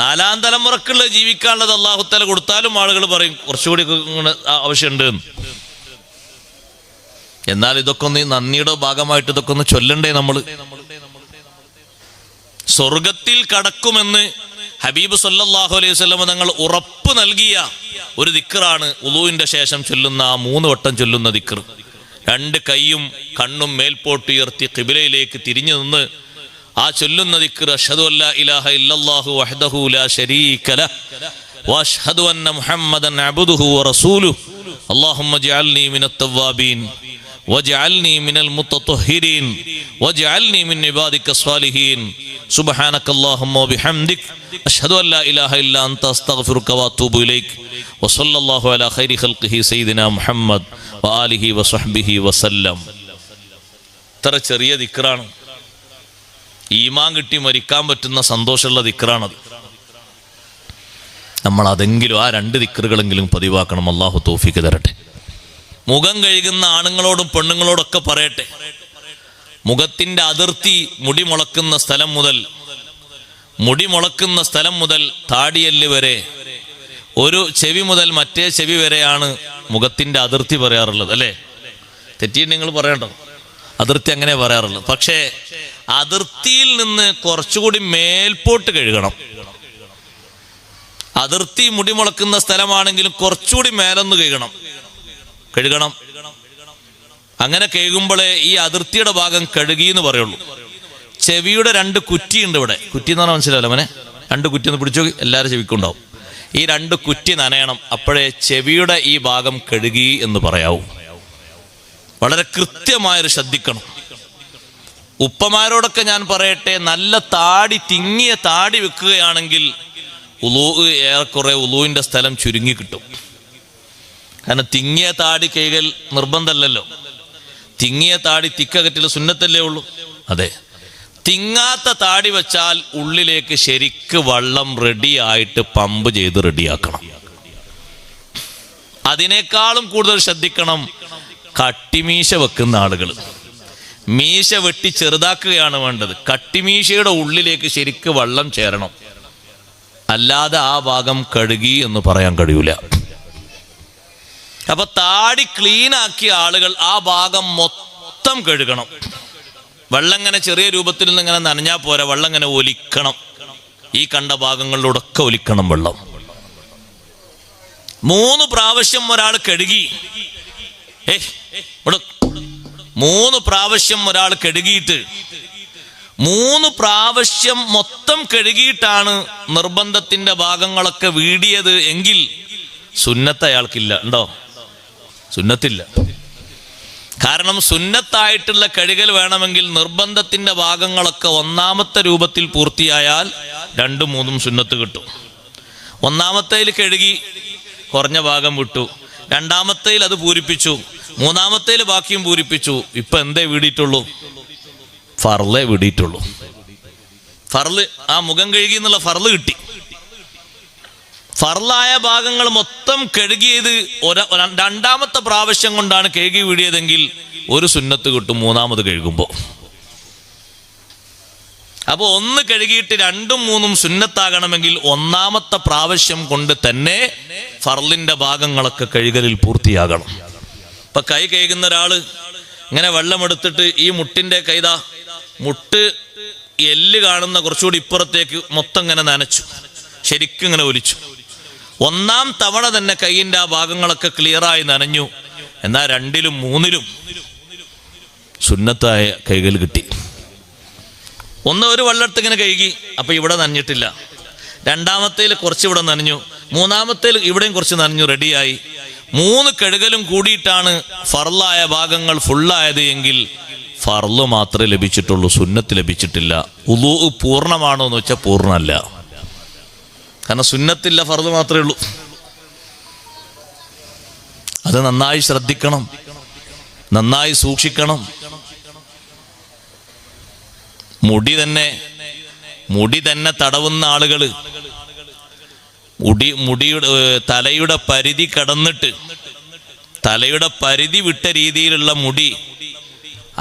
4ാം തലമുറക്കുള്ള ജീവിക്കാനുള്ളത് അല്ലാഹു തആല കൊടുത്താലും ആളുകൾ പറയും കുറച്ചുകൂടി ആവശ്യമുണ്ട്. എന്നാൽ ഇതൊക്കെ ഒന്ന് നന്ദിയുടെ ഭാഗമായിട്ട് ഇതൊക്കെ ഒന്ന് ചൊല്ലണ്ടേ നമ്മള്? സ്വർഗത്തിൽ കടക്കുമെന്ന് ഹബീബ് സല്ലല്ലാഹു അലൈഹി വസല്ലം തങ്ങൾ ഉറപ്പ് നൽകിയ ഒരു ദിക്റാണ് ഉളൂവിന്റെ ശേഷം ചൊല്ലുന്ന ആ 3 വട്ടം ചൊല്ലുന്ന ദിക്ർ. 2 കൈയും കണ്ണും മേൽപോട്ടുയർത്തി ഖിബലയിലേക്ക് തിരിഞ്ഞു നിന്ന് ആ ചൊല്ലുന്ന ദിക്ർ അഷ്ഹദു അല്ലാ ഇലാഹ ഇല്ലല്ലാഹു വഹ്ദഹു ലാ ശരീക ലഹ് വഅശ്ഹദു അന്ന മുഹമ്മദൻ അബ്ദുഹു വറസൂലുഹു اللهم اجعلني من التوابين واجعلني من المتطهرين واجعلني من عبادك الصالحين سبحانك اللهم وبحمدك أشهد أن لا إله إلا أنت أستغفرك وأتوب إليك وصلى الله على خير خلقه سيدنا محمد وآله وصحبه وسلم. ഇത്ര ചെറിയ ദിക്റാണ്, ഈമാൻ കിട്ടി മരിക്കാൻ പറ്റുന്ന സന്തോഷമുള്ള ദിക്റാണത്. നമ്മൾ അതെങ്കിലും ആ 2 ദിക്റുകളെങ്കിലും പതിവാക്കണം. അള്ളാഹു തൗഫീഖ് തരട്ടെ. മുഖം കഴുകുന്ന ആണുങ്ങളോടും പെണ്ണുങ്ങളോടൊക്കെ പറയട്ടെ, മുഖത്തിന്റെ അതിർത്തി മുടി മുളക്കുന്ന സ്ഥലം മുതൽ താടിയല്ല് വരെ, ഒരു ചെവി മുതൽ മറ്റേ ചെവി വരെയാണ് മുഖത്തിന്റെ അതിർത്തി പറയാറുള്ളത്, അല്ലേ? തെറ്റിയിട്ട് നിങ്ങൾ പറയണ്ടോ? അതിർത്തി അങ്ങനെ പറയാറുള്ളത്. പക്ഷേ അതിർത്തിയിൽ നിന്ന് കുറച്ചുകൂടി മേൽപോട്ട് കഴുകണം. അതിർത്തി മുടി മുളക്കുന്ന സ്ഥലമാണെങ്കിലും കുറച്ചുകൂടി മേലൊന്ന് കഴുകണം. അങ്ങനെ കഴുകുമ്പോഴേ ഈ അതിർത്തിയുടെ ഭാഗം കഴുകി എന്ന് പറയുള്ളൂ. ചെവിയുടെ 2 കുറ്റിയുണ്ട് ഇവിടെ. കുറ്റി എന്ന് പറഞ്ഞാൽ മനസ്സിലാവില്ല മോനെ? 2 കുറ്റി ഒന്ന് പിടിച്ചു, എല്ലാവരും ചെവിക്കുണ്ടാവും. ഈ 2 കുറ്റി നനയണം, അപ്പോഴേ ചെവിയുടെ ഈ ഭാഗം കഴുകി എന്ന് പറയാവൂ. വളരെ കൃത്യമായൊരു ശ്രദ്ധിക്കണം. ഉപ്പമാരോടൊക്കെ ഞാൻ പറയട്ടെ, നല്ല തിങ്ങിയ താടി വെക്കുകയാണെങ്കിൽ ഏറെക്കുറെ ഉളൂവിന്റെ സ്ഥലം ചുരുങ്ങി കിട്ടും. കാരണം തിങ്ങിയ താടി കൈകൾ നിർബന്ധമല്ലല്ലോ. തിങ്ങിയ താടി തിക്കകറ്റിൽ സുന്നത്തല്ലേ ഉള്ളൂ. അതെ, തിങ്ങാത്ത താടി വെച്ചാൽ ഉള്ളിലേക്ക് ശരിക്ക് വെള്ളം റെഡിയായിട്ട് പമ്പ് ചെയ്ത് റെഡിയാക്കണം. അതിനേക്കാളും കൂടുതൽ ശ്രദ്ധിക്കണം കട്ടിമീശ വെക്കുന്ന ആളുകൾ. മീശ വെട്ടി ചെറുതാക്കുകയാണ് വേണ്ടത്. കട്ടിമീശയുടെ ഉള്ളിലേക്ക് ശരിക്ക് വെള്ളം ചേരണം. അല്ലാതെ ആ ഭാഗം കഴുകി എന്ന് പറയാൻ കഴിയൂല. അപ്പൊ താടി ക്ലീൻ ആക്കിയ ആളുകൾ ആ ഭാഗം മൊത്തം കഴുകണം. വെള്ളം ഇങ്ങനെ ചെറിയ രൂപത്തിൽ നിന്ന് ഇങ്ങനെ നനഞ്ഞാൽ പോരാ, വെള്ളം ഇങ്ങനെ ഒലിക്കണം. ഈ കണ്ട ഭാഗങ്ങളിലൂടെയൊക്കെ ഒലിക്കണം വെള്ളം. 3 പ്രാവശ്യം ഒരാൾ കഴുകി, 3 പ്രാവശ്യം ഒരാൾ കഴുകിയിട്ട് 3 പ്രാവശ്യം മൊത്തം കഴുകിയിട്ടാണ് നിർബന്ധത്തിന്റെ ഭാഗങ്ങളൊക്കെ വീടിയത് എങ്കിൽ സുന്നത്ത് അയാൾക്കില്ല. ഉണ്ടോ? സുന്നത്തില്ല. കാരണം സുന്നത്തായിട്ടുള്ള കഴുകൽ വേണമെങ്കിൽ നിർബന്ധത്തിന്റെ ഭാഗങ്ങളൊക്കെ 1ാമത്തെ രൂപത്തിൽ പൂർത്തിയായാൽ 2ഉം 3ഉം സുന്നത്ത് കിട്ടും. 1ാമത്തേൽ കഴുകി കുറഞ്ഞ ഭാഗം വിട്ടു, 2ാമത്തേൽ അത് പൂരിപ്പിച്ചു, 3ാമത്തേൽ ബാക്കിയും പൂരിപ്പിച്ചു. ഇപ്പൊ എന്തേ വീടിയിട്ടുള്ളൂ? ഫർളേ വീടിയിട്ടുള്ളൂ. ഫർള്, ആ മുഖം കഴുകി എന്നുള്ള ഫർള് കിട്ടി. ഫർളായ ഭാഗങ്ങൾ മൊത്തം കഴുകിയത് 2ാമത്തെ പ്രാവശ്യം കൊണ്ടാണ് കഴുകി വീടിയതെങ്കിൽ ഒരു സുന്നത്ത് കിട്ടും 3ാമത് കഴുകുമ്പോ. അപ്പൊ 1 കഴുകിയിട്ട് 2ഉം 3ഉം സുന്നത്താകണമെങ്കിൽ 1ാമത്തെ പ്രാവശ്യം കൊണ്ട് തന്നെ ഫർളിന്റെ ഭാഗങ്ങളൊക്കെ കഴുകലിൽ പൂർത്തിയാകണം. ഇപ്പൊ കൈ കഴുകുന്ന ഒരാള് ഇങ്ങനെ വെള്ളമെടുത്തിട്ട് ഈ മുട്ടിന്റെ കൈതാ മുട്ട് എല്ല് കാണുന്ന കുറച്ചുകൂടി ഇപ്പുറത്തേക്ക് മൊത്തം ഇങ്ങനെ നനച്ചു, ശരിക്കും ഇങ്ങനെ ഒലിച്ചു. 1ാം തവണ തന്നെ കൈയിന്റെ ആ ഭാഗങ്ങളൊക്കെ ക്ലിയറായി നനഞ്ഞു. എന്നാൽ 2ലും 3ലും സുന്നത്തായ കൈകൾ കിട്ടി. ഒരു വെള്ളമെടുത്ത് ഇങ്ങനെ കഴുകി, അപ്പൊ ഇവിടെ നനഞ്ഞിട്ടില്ല. 2ാമത്തേൽ കുറച്ച് ഇവിടെ നനഞ്ഞു, 3ാമത്തേൽ ഇവിടെയും കുറച്ച് നനഞ്ഞു, റെഡിയായി. 3 കഴുകലും കൂടിയിട്ടാണ് ഫർളായ ഭാഗങ്ങൾ ഫുള്ളായത് എങ്കിൽ ഫർള് മാത്രമേ ലഭിച്ചിട്ടുള്ളൂ, സുന്നത്ത് ലഭിച്ചിട്ടില്ല. ഉളൂ പൂർണ്ണമാണോ എന്ന് വെച്ചാൽ പൂർണ്ണമല്ല. കാരണം സുന്നത്തില്ല, ഫർള് മാത്രമേ ഉള്ളൂ. അത് നന്നായി ശ്രദ്ധിക്കണം, നന്നായി സൂക്ഷിക്കണം. മുടി തന്നെ തടവുന്ന ആളുകള് തലയുടെ പരിധി കടന്നിട്ട് തലയുടെ പരിധി വിട്ട രീതിയിലുള്ള മുടി,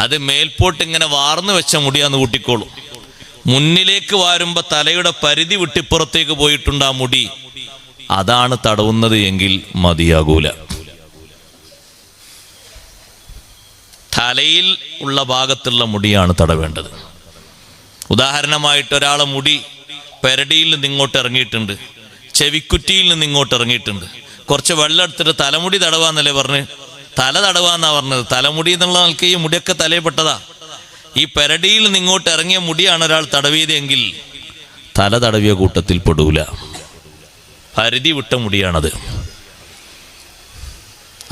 അത് മേൽപോട്ട് ഇങ്ങനെ വാർന്നു വെച്ച മുടിയാന്ന് കൂട്ടിക്കോളൂ. മുന്നിലേക്ക് വാരുമ്പോ തലയുടെ പരിധി വിട്ടിപ്പുറത്തേക്ക് പോയിട്ടുണ്ട് ആ മുടി, അതാണ് തടവുന്നത് എങ്കിൽ മതിയാകൂല. തലയിൽ ഉള്ള ഭാഗത്തുള്ള മുടിയാണ് തടവേണ്ടത്. ഉദാഹരണമായിട്ട് ഒരാളെ മുടി പെരടിയിൽ നിന്ന് ഇങ്ങോട്ട് ഇറങ്ങിയിട്ടുണ്ട്, ചെവിക്കുറ്റിയിൽ നിന്ന് ഇങ്ങോട്ട് ഇറങ്ങിയിട്ടുണ്ട്. കുറച്ച് വെള്ളം എടുത്തിട്ട് തലമുടി തടവാന്നല്ലേ പറഞ്ഞ്? തല തടവാന്നാ പറഞ്ഞത്. തലമുടി എന്നുള്ള ആൾക്ക് ഈ മുടിയൊക്കെ തലയിൽപ്പെട്ടതാ. ഈ പെരടിയിൽ നിന്ന് ഇങ്ങോട്ട് ഇറങ്ങിയ മുടിയാണ് ഒരാൾ തടവിയതെങ്കിൽ തല തടവിയ കൂട്ടത്തിൽ പെടൂല. പരിധി വിട്ട മുടിയാണത്.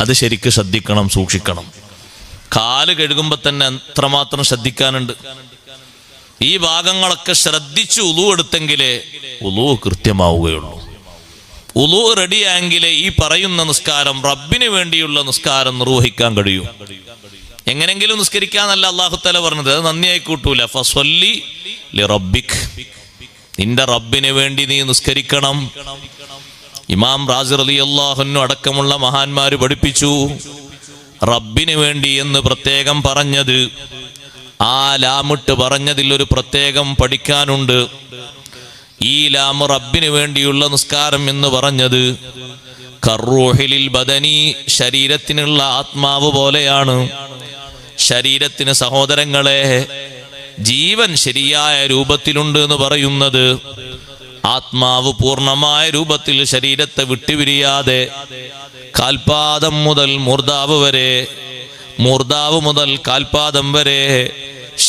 അത് ശരിക്ക് ശ്രദ്ധിക്കണം, സൂക്ഷിക്കണം. കാല് കഴുകുമ്പോൾ തന്നെ എത്രമാത്രം ശ്രദ്ധിക്കാനുണ്ട്. ഈ ഭാഗങ്ങളൊക്കെ ശ്രദ്ധിച്ച് ഉളു എടുത്തെങ്കിലേ ഉളു കൃത്യമാവുകയുള്ളൂ. ഉളു റെഡിയായെങ്കിലേ ഈ പറയുന്ന നിസ്കാരം, റബ്ബിന് വേണ്ടിയുള്ള നിസ്കാരം നിർവഹിക്കാൻ കഴിയൂ. എങ്ങനെങ്കിലും നിസ്കരിക്കാന്നല്ല അല്ലാഹു തആല പറഞ്ഞത്, അത് നന്ദിയായി കൂട്ടൂല. ഫസ്വല്ലി ലിറബ്ബിക്, നിന്റെ റബ്ബിന് വേണ്ടി നീ നിസ്കരിക്കണം. ഇമാം റാസി റളിയല്ലാഹു അൻഹു അടക്കമുള്ള മഹാന്മാര് പഠിപ്പിച്ചു, റബ്ബിന് വേണ്ടി എന്ന് പ്രത്യേകം പറഞ്ഞത്, ആ ലാമിട്ട് പറഞ്ഞതിൽ ഒരു പ്രത്യേകം പഠിക്കാനുണ്ട്. ഈ ലാം റബ്ബിന് വേണ്ടിയുള്ള നിസ്കാരം എന്ന് പറഞ്ഞത് കറൂഹിലിൽ ബദനി, ശരീരത്തിനുള്ള ആത്മാവ് പോലെയാണ്. ശരീരത്തിന് സഹോദരങ്ങളെ ജീവൻ ശരിയായ രൂപത്തിലുണ്ട് എന്ന് പറയുന്നത്, ആത്മാവ് പൂർണ്ണമായ രൂപത്തിൽ ശരീരത്തെ വിട്ടുപിരിയാതെ കാൽപാദം മുതൽ മൂർധാവ് വരെ, മൂർധാവ് മുതൽ കാൽപാദം വരെ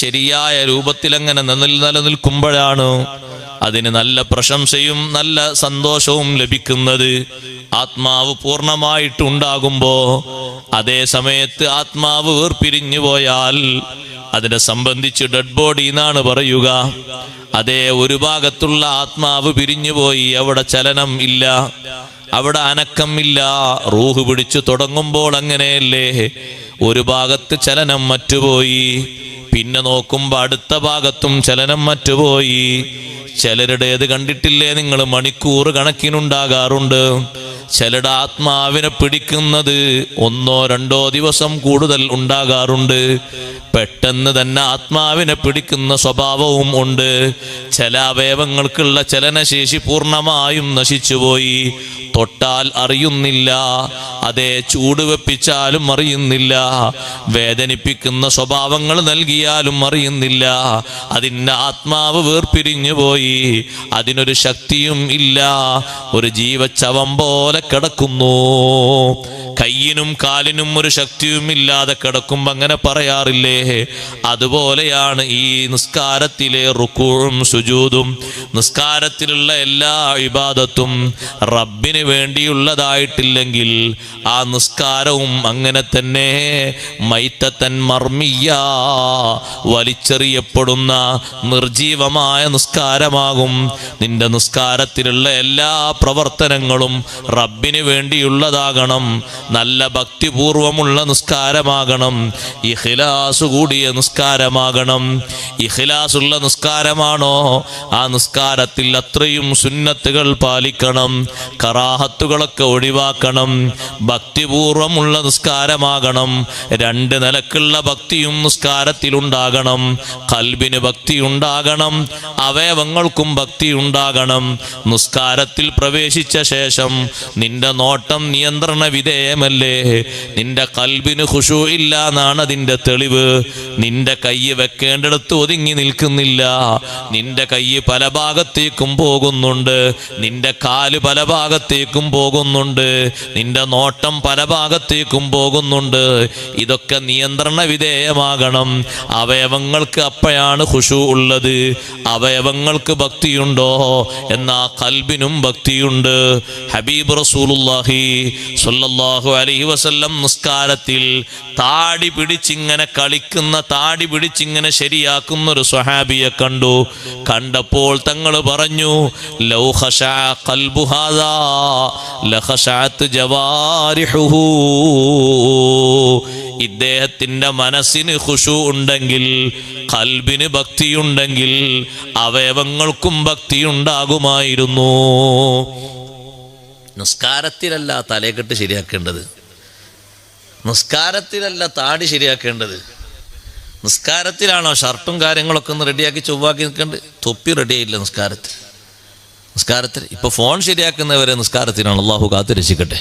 ശരിയായ രൂപത്തിൽ അങ്ങനെ നിലനിൽക്കുമ്പോഴാണ് അതിന് നല്ല പ്രശംസയും നല്ല സന്തോഷവും ലഭിക്കുന്നത്. ആത്മാവ് പൂർണ്ണമായിട്ടുണ്ടാകുമ്പോ അതേ സമയത്ത് ആത്മാവ് വേർപിരിഞ്ഞു പോയാൽ അതിനെ സംബന്ധിച്ച് ഡെഡ് ബോഡി എന്നാണ് പറയുക. അതേ ഒരു ഭാഗത്തുള്ള ആത്മാവ് പിരിഞ്ഞുപോയി, അവിടെ ചലനം ഇല്ല, അവിടെ അനക്കം ഇല്ല. റൂഹ് പിടിച്ചു തുടങ്ങുമ്പോൾ അങ്ങനെയല്ലേ, ഒരു ഭാഗത്ത് ചലനം മറ്റുപോയി, പിന്നെ നോക്കുമ്പോ അടുത്ത ഭാഗത്തും ചലനം മറ്റുപോയി. ചിലരുടേത് കണ്ടിട്ടില്ലേ നിങ്ങൾ, മണിക്കൂർ കണക്കിനുണ്ടാകാറുണ്ട്. ചിലരുടെ ആത്മാവിനെ പിടിക്കുന്നത് 1-2 ദിവസം കൂടുതൽ ഉണ്ടാകാറുണ്ട്. പെട്ടെന്ന് തന്നെ ആത്മാവിനെ പിടിക്കുന്ന സ്വഭാവവും ഉണ്ട്. ചില അവയവങ്ങൾക്കുള്ള ചലനശേഷി പൂർണ്ണമായും നശിച്ചുപോയി, തൊട്ടാൽ അറിയുന്നില്ല, അതേ ചൂട് വെപ്പിച്ചാലും അറിയുന്നില്ല, വേദനിപ്പിക്കുന്ന സ്വഭാവങ്ങൾ നൽകിയാലും അറിയുന്നില്ല. അതിൻ്റെ ആത്മാവ് വേർപിരിഞ്ഞു പോയി, അതിനൊരു ശക്തിയും ഇല്ല, ഒരു ജീവച്ചവം പോലെ കിടക്കുന്നു. കയ്യിനും കാലിനും ഒരു ശക്തിയും ഇല്ലാതെ കിടക്കുമ്പോ അങ്ങനെ പറയാറില്ലേ? അതുപോലെയാണ് ഈ നിസ്കാരത്തിലെ റുക്കൂഉം സുജൂദും, നിസ്കാരത്തിലുള്ള എല്ലാ ഇബാദത്തും റബ്ബിന് വേണ്ടിയുള്ളതായിട്ടില്ലെങ്കിൽ ആ നിസ്കാരവും അങ്ങനെ തന്നെ മൈത്തൻ മർമിയ, വലിച്ചെറിയപ്പെടുന്ന നിർജീവമായ നിസ്കാരമാകും. നിന്റെ നിസ്കാരത്തിലുള്ള എല്ലാ പ്രവർത്തനങ്ങളും റബ്ബിന് വേണ്ടിയുള്ളതാകണം, നല്ല ഭക്തിപൂർവമുള്ള നിസ്കാരമാകണം, ഇഖ്ലാസ് കൂടിയ നിസ്കാരമാകണം. ഇഖ്ലാസുള്ള നിസ്കാരമാണോ, ആ നിസ്കാരത്തിൽ അത്രയും സുന്നത്തുകൾ പാലിക്കണം, കറാഹത്തുകളൊക്കെ ഒഴിവാക്കണം. ഭക്തിപൂർവമുള്ള നിസ്കാരമാകണം. 2 നിലക്കുള്ള ഭക്തിയും നിസ്കാരത്തിലുണ്ടാകണം. ഖൽബിന് ഭക്തി ഉണ്ടാകണം, അവയവങ്ങൾക്കും ഭക്തി ഉണ്ടാകണം. നിസ്കാരത്തിൽ പ്രവേശിച്ച ശേഷം നിന്റെ നോട്ടം നിയന്ത്രണ വിധേയമല്ലേ? നിന്റെ ഖൽബിന് ഖുശൂ ഇല്ല എന്നാണ് അതിന്റെ തെളിവ്. നിന്റെ കൈ വെക്കേണ്ടിടത്ത് ഒതുങ്ങി നിൽക്കുന്നില്ല, നിന്റെ കൈ പല ഭാഗത്തേക്കും പോകുന്നുണ്ട്, നിന്റെ കാല് പല ഭാഗത്തേക്കും പോകുന്നുണ്ട്, നിന്റെ നോട്ടം പല ഭാഗത്തേക്കും പോകുന്നുണ്ട്. ഇതൊക്കെ നിയന്ത്രണ വിധേയമാകണം. അവയവങ്ങൾക്ക് അപ്പോഴാണ് ഖുശൂ ഉള്ളത്. അവയവങ്ങൾക്ക് ഭക്തിയുണ്ടോ എന്നാ ഖൽബിനും ഭക്തിയുണ്ട്. ഹബീബ് റസൂലുള്ളാഹി സ്വല്ലല്ലാഹു അലൈഹി വസല്ലം നിസ്കാരത്തിൽ താടി പിടിച്ചിങ്ങനെ കളിക്കുന്ന, താടി പിടിച്ചിങ്ങനെ ശരിയാക്കുന്ന ഒരു സ്വഹാബിയെ കണ്ടു. കണ്ടപ്പോൾ തങ്ങൾ പറഞ്ഞു, ലൗ ഖശഅ ഖൽബു ഹാദാ ലഖശഅത് ജവാരിഹുഹു. ഇദ്ദേഹത്തിന്റെ മനസ്സിന് ഖുശൂ ഉണ്ടെങ്കിൽ, ഖൽബിന് ഭക്തിയുണ്ടെങ്കിൽ അവയവങ്ങൾക്കും ഭക്തി ഉണ്ടാകുമായിരുന്നു. നിസ്കാരത്തിലല്ല തലയെക്കെട്ട് ശരിയാക്കേണ്ടത്, നിസ്കാരത്തിലല്ല താടി ശരിയാക്കേണ്ടത്. നിസ്കാരത്തിലാണോ ഷർട്ടും കാര്യങ്ങളൊക്കെ ഒന്ന് റെഡിയാക്കി ചൊവ്വാക്കി നിൽക്കേണ്ടത്? തൊപ്പി റെഡിയായില്ല നിസ്കാരത്തിൽ. നിസ്കാരത്തിൽ ഇപ്പൊ ഫോൺ ശരിയാക്കുന്നവരെ നിസ്കാരത്തിലാണ്. അള്ളാഹു കാത്തു രക്ഷിക്കട്ടെ.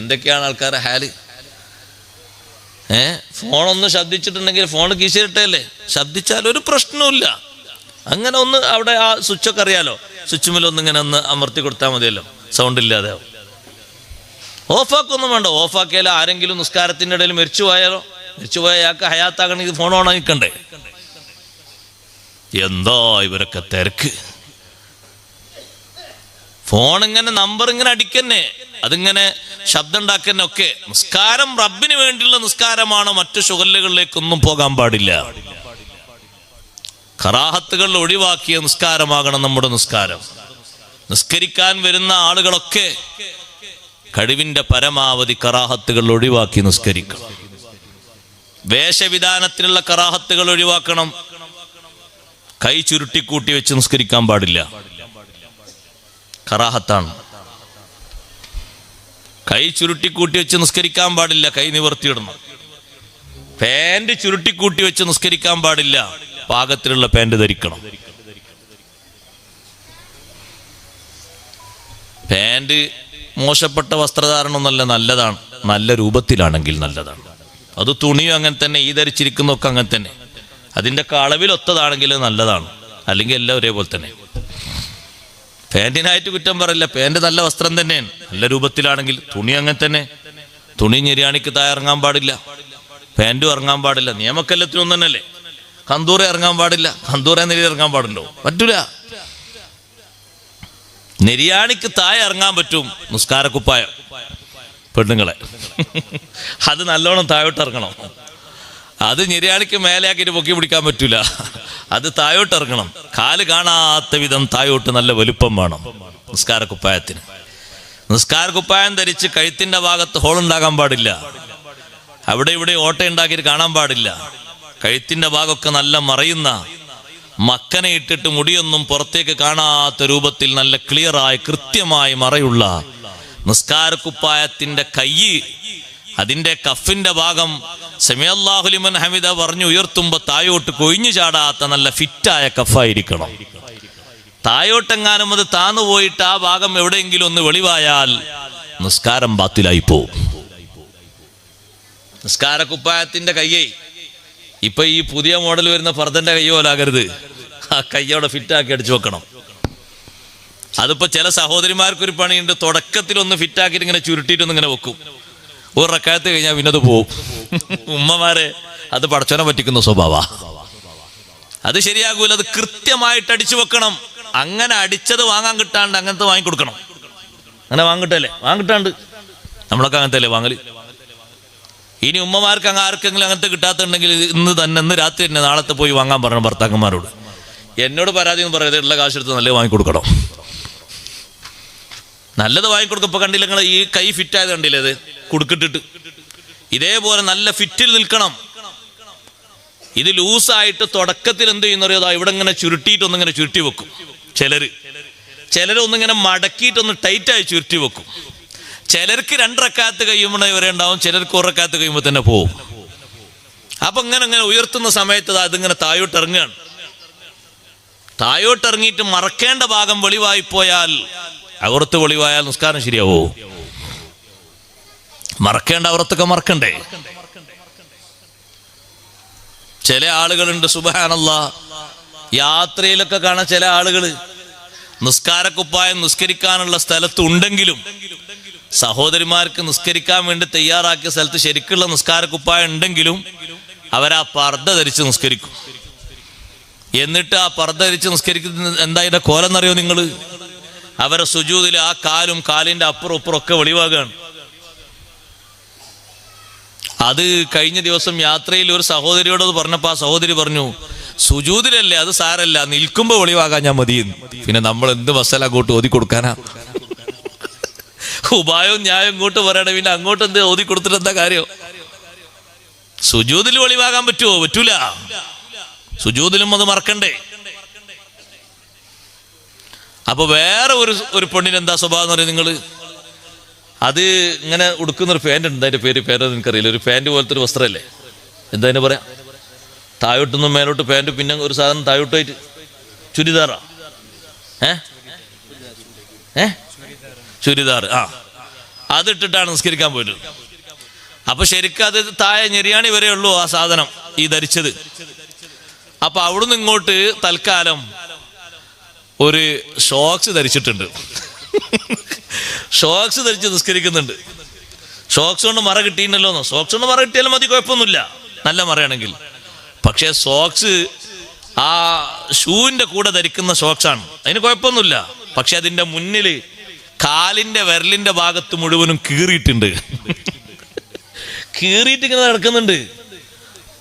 എന്തൊക്കെയാണ് ആൾക്കാരെ ഹാല്. ഫോണൊന്ന് ശബ്ദിച്ചിട്ടുണ്ടെങ്കിൽ ഫോൺ കീശയിട്ടല്ലേ, ശബ്ദിച്ചാൽ ഒരു പ്രശ്നവുമില്ല. അങ്ങനെ ഒന്ന് അവിടെ ആ സ്വിച്ചൊക്കെ അറിയാലോ, സ്വിച്ചുമിലൊന്നിങ്ങനെ ഒന്ന് അമർത്തി കൊടുത്താൽ മതിയല്ലോ, സൗണ്ട് ഇല്ലാതെ. ഓഫാക്കൊന്നും വേണ്ട. ഓഫാക്കിയാൽ ആരെങ്കിലും നിസ്കാരത്തിൻ്റെ ഇടയിൽ മരിച്ചുപോയാലോ, മരിച്ചുപോയ അയാൾക്ക് ഹയാത്താകണമെങ്കിൽ ഫോൺ ഓൺ ആയിക്കണ്ടേ? എന്താ ഇവരൊക്കെ തിരക്ക്. ഫോൺ ഇങ്ങനെ നമ്പർ ഇങ്ങനെ അടിക്കന്നെ, അതിങ്ങനെ ശബ്ദം ഉണ്ടാക്കന്നെ ഒക്കെ. നിസ്കാരം റബ്ബിന് വേണ്ടിയുള്ള നിസ്കാരമാണ്, മറ്റു ശുഗലുകളിലേക്കൊന്നും പോകാൻ പാടില്ല. കറാഹത്തുകൾ ഒഴിവാക്കിയ നിസ്കാരമാകണം നമ്മുടെ നിസ്കാരം. നിസ്കരിക്കാൻ വരുന്ന ആളുകളൊക്കെ കഴിവിന്റെ പരമാവധി കറാഹത്തുകൾ ഒഴിവാക്കി നിസ്കരിക്കണം. വേഷവിധാനത്തിലുള്ള കറാഹത്തുകൾ ഒഴിവാക്കണം. കൈ ചുരുട്ടിക്കൂട്ടി വെച്ച് നിസ്കരിക്കാൻ പാടില്ല, കറാഹത്താണ്. കൈ ചുരുട്ടിക്കൂട്ടി വെച്ച് നിസ്കരിക്കാൻ പാടില്ല, കൈ നിവർത്തിയിടണം. പാന്റ് ചുരുട്ടിക്കൂട്ടി വെച്ച് നിസ്കരിക്കാൻ പാടില്ല, പാകത്തിലുള്ള പാന്റ് ധരിക്കണം. പാന്റ് മോശപ്പെട്ട വസ്ത്രധാരണമൊന്നല്ല, നല്ലതാണ്. നല്ല രൂപത്തിലാണെങ്കിൽ നല്ലതാണ്. അത് തുണിയും അങ്ങനെ തന്നെ, ഈ ധരിച്ചിരിക്കുന്നതൊക്കെ അങ്ങനെ തന്നെ. അതിൻ്റെ അളവിലൊത്തതാണെങ്കിൽ നല്ലതാണ്, അല്ലെങ്കിൽ എല്ലാം ഒരേപോലെ തന്നെ. പാൻറ്റിനായിട്ട് കുറ്റം പറയില്ല, പാൻറ് നല്ല വസ്ത്രം തന്നെയാണ്, നല്ല രൂപത്തിലാണെങ്കിൽ. തുണി അങ്ങനെ തന്നെ, തുണി ഞെരിയാണിക്ക് താഴെ ഇറങ്ങാൻ പാടില്ല, പാൻറ്റും ഇറങ്ങാൻ പാടില്ല. നിയമക്കെല്ലാത്തിനും ഒന്നും തന്നെയല്ലേ. കന്തൂറ ഇറങ്ങാൻ പാടില്ല, കന്തൂറ നെരി ഇറങ്ങാൻ പാടുണ്ടോ? പറ്റൂല. നെരിയാണിക്ക് താഴെ ഇറങ്ങാൻ പറ്റും നിസ്കാരക്കുപ്പായം, പെണ്ണുങ്ങളെ. അത് നല്ലോണം താഴോട്ട് ഇറങ്ങണം. അത് ഞെരിയാണിക്ക് മേലെയാക്കിയിട്ട് പൊക്കി പിടിക്കാൻ പറ്റൂല, അത് താഴോട്ട് ഇറങ്ങണം. കാല് കാണാത്ത വിധം താഴോട്ട് നല്ല വലുപ്പം വേണം നിസ്കാരക്കുപ്പായത്തിന്. നിസ്കാരക്കുപ്പായം ധരിച്ച് കഴുത്തിന്റെ ഭാഗത്ത് ഹോളുണ്ടാകാൻ പാടില്ല, അവിടെ ഇവിടെ ഓട്ട ഉണ്ടാക്കിയിട്ട് കാണാൻ പാടില്ല. കഴുത്തിന്റെ ഭാഗമൊക്കെ നല്ല മറയുന്ന, മക്കനെ ഇട്ടിട്ട് മുടിയൊന്നും പുറത്തേക്ക് കാണാത്ത രൂപത്തിൽ നല്ല ക്ലിയറായി കൃത്യമായി മറയുള്ള നിസ്കാരക്കുപ്പായത്തിന്റെ കൈ, അതിന്റെ കഫിന്റെ ഭാഗം സമിഅല്ലാഹു ലിമൻ ഹമിദ പറഞ്ഞു ഉയർത്തുമ്പോ തായോട്ട് കൊഴിഞ്ഞു ചാടാത്ത നല്ല ഫിറ്റായ കഫായിരിക്കണം. തായോട്ടെങ്ങാനും അത് താന്നു പോയിട്ട് ആ ഭാഗം എവിടെയെങ്കിലും ഒന്ന് വെളിവായാൽ നിസ്കാരം ബാത്തിലായി പോവും. നിസ്കാരക്കുപ്പായത്തിന്റെ കയ്യേ ഇപ്പൊ ഈ പുതിയ മോഡൽ വരുന്ന ഫർദന്റെ കയ്യോ പോലാകരുത്, ആ കയ്യോടെ ഫിറ്റാക്കി അടിച്ചു വെക്കണം. അതിപ്പോ ചില സഹോദരിമാർക്കൊരു പണിയുണ്ട്, തുടക്കത്തിൽ ഒന്ന് ഫിറ്റാക്കിയിട്ട് ഇങ്ങനെ ചുരുട്ടിയിട്ടൊന്നും ഇങ്ങനെ വെക്കും. ഒരു റക്കായത്ത് കഴിഞ്ഞാൽ പിന്നെ അത് പോവും. ഉമ്മമാരെ അത് പടച്ചോനെ പറ്റിക്കുന്ന സ്വഭാവ, അത് ശരിയാകൂല. അത് കൃത്യമായിട്ട് അടിച്ചു വെക്കണം. അങ്ങനെ അടിച്ചത് വാങ്ങാൻ കിട്ടാണ്ട് അങ്ങനത്തെ വാങ്ങിക്കൊടുക്കണം. അങ്ങനെ വാങ്ങിട്ടല്ലേ, വാങ്ങിട്ടാണ്ട് നമ്മളൊക്കെ അങ്ങനത്തെ അല്ലേ വാങ്ങല്. ഇനി ഉമ്മമാർക്ക് അങ്ങ് ആർക്കെങ്കിലും അങ്ങനത്തെ കിട്ടാത്തുണ്ടെങ്കിൽ ഇന്ന് രാത്രി തന്നെ നാളത്തെ പോയി വാങ്ങാൻ പറയണം ഭർത്താക്കന്മാരോട്. എന്നോട് പരാതി ഒന്നും പറയരുത്, ഉള്ള കാശെടുത്ത് നല്ലത് വാങ്ങിക്കൊടുക്കണം. നല്ലത് വാങ്ങിക്കൊടുക്കും. ഇപ്പൊ കണ്ടില്ല നിങ്ങൾ, ഈ കൈ ഫിറ്റായത് കണ്ടില്ലേ, അത് കുടുക്കിട്ടിട്ട് ഇതേപോലെ നല്ല ഫിറ്റിൽ നിൽക്കണം. ഇത് ലൂസായിട്ട് തുടക്കത്തിൽ എന്ത് ചെയ്യുന്നറിയോ, ഇവിടെ ഇങ്ങനെ ചുരുട്ടിയിട്ടൊന്നിങ്ങനെ ചുരുട്ടി വെക്കും. ചിലരൊന്നിങ്ങനെ മടക്കിയിട്ടൊന്ന് ടൈറ്റായി ചുരുട്ടി വെക്കും. ചിലർക്ക് 2 റക്കാത്ത് കഴിയുമ്പോൾ വരെ ഉണ്ടാവും, ചിലർക്ക് 1 റക്കാത്ത് കഴിയുമ്പോൾ തന്നെ പോവും. അപ്പൊ ഇങ്ങനെ ഉയർത്തുന്ന സമയത്ത് അതിങ്ങനെ താഴോട്ടിറങ്ങുകയാണ്. താഴോട്ടിറങ്ങിയിട്ട് മറക്കേണ്ട ഭാഗം വെളിവായി പോയാൽ, അവറത്ത് വെളിവായാൽ നിസ്കാരം ശരിയാവോ? മറക്കേണ്ട അവറത്തൊക്കെ മറക്കണ്ടേ? ചില ആളുകളുണ്ട് സുബ്ഹാനല്ലാഹ്, യാത്രയിലൊക്കെ കാണാൻ ചില ആളുകള് നിസ്കാരക്കുപ്പായം നിസ്കരിക്കാനുള്ള സ്ഥലത്ത് ഉണ്ടെങ്കിലും സഹോദരിമാർക്ക് നിസ്കരിക്കാൻ വേണ്ടി തയ്യാറാക്കിയ സ്ഥലത്ത് ശരിക്കുള്ള നിസ്കാരക്കുപ്പായം ഉണ്ടെങ്കിലും അവരാ പർദ്ദ ധരിച്ച് നിസ്കരിക്കും. എന്നിട്ട് ആ പർദ്ദ ധരിച്ച് നിസ്കരിക്കുന്ന എന്താ ഇതിന്റെ കോലം എന്നറിയോ നിങ്ങൾ? അവരെ സുജൂദിൽ ആ കാലും കാലിന്റെ അപ്പുറം ഇപ്പുറം ഒക്കെ വെളിവാകാണ്. അത് കഴിഞ്ഞ ദിവസം യാത്രയിൽ ഒരു സഹോദരിയോട് പറഞ്ഞപ്പോ ആ സഹോദരി പറഞ്ഞു, സുജൂദിലല്ലേ, അത് സാരല്ല, നിൽക്കുമ്പോ വെളിവാകാൻ ഞാൻ മതിയെന്ന്. പിന്നെ നമ്മൾ എന്ത് മസാല അങ്ങോട്ട് ഓതി കൊടുക്കാനാ? ഉപായവും ന്യായം ഇങ്ങോട്ട് പറയണേ, പിന്നെ അങ്ങോട്ട് എന്ത് ഓതി കൊടുത്തിട്ട് എന്താ കാര്യം? സുജൂദിൽ വെളിവാകാൻ പറ്റുമോ? പറ്റൂല. സുജൂദിലും അത് മറക്കണ്ടേ? അപ്പൊ വേറെ ഒരു പെണ്ണിന് എന്താ സ്വഭാവം എന്ന് പറയുന്നത് നിങ്ങള്, അത് ഇങ്ങനെ ഉടുക്കുന്നൊരു പാൻറ് ഉണ്ട്, അതിന്റെ പേര് എനിക്കറിയില്ല. ഒരു പാൻറ് പോലത്തെ ഒരു വസ്ത്രമല്ലേ, എന്താ അതിന് പറയാ? താഴോട്ടൊന്നും മേലോട്ട് പാൻറ്, പിന്നെ ഒരു സാധനം താഴോട്ടായിട്ട് ചുരിദാറാ, ചുരിദാർ. അതിട്ടിട്ടാണ് നിസ്കരിക്കാൻ പോയിട്ട്. അപ്പൊ ശരിക്കും അത് താഴെ ഞെരിയാണി വരെ ഉള്ളൂ ആ സാധനം, ഈ ധരിച്ചത്. അപ്പൊ അവിടുന്ന് ഇങ്ങോട്ട് തൽക്കാലം ഒരു ഷോക്സ് ധരിച്ചിട്ടുണ്ട്. ഷോക്സ് ധരിച്ച് നിസ്കരിക്കുന്നുണ്ട്. ഷോക്സ് കൊണ്ട് മറ കിട്ടിയിട്ടുണ്ടല്ലോ. ഷോക്സ് കൊണ്ട് മറ കിട്ടിയാലും മതി, കുഴപ്പമൊന്നുമില്ല, നല്ല മറയാണെങ്കിൽ. പക്ഷെ ഷോക്സ് ആ ഷൂവിന്റെ കൂടെ ധരിക്കുന്ന ഷോക്സാണ്, അതിന് കുഴപ്പമൊന്നുമില്ല. പക്ഷെ അതിന്റെ മുന്നിൽ കാലിന്റെ വിരലിന്റെ ഭാഗത്ത് മുഴുവനും കീറിയിട്ടുണ്ട്. കീറിയിട്ട് ഇങ്ങനെ നടക്കുന്നുണ്ട്.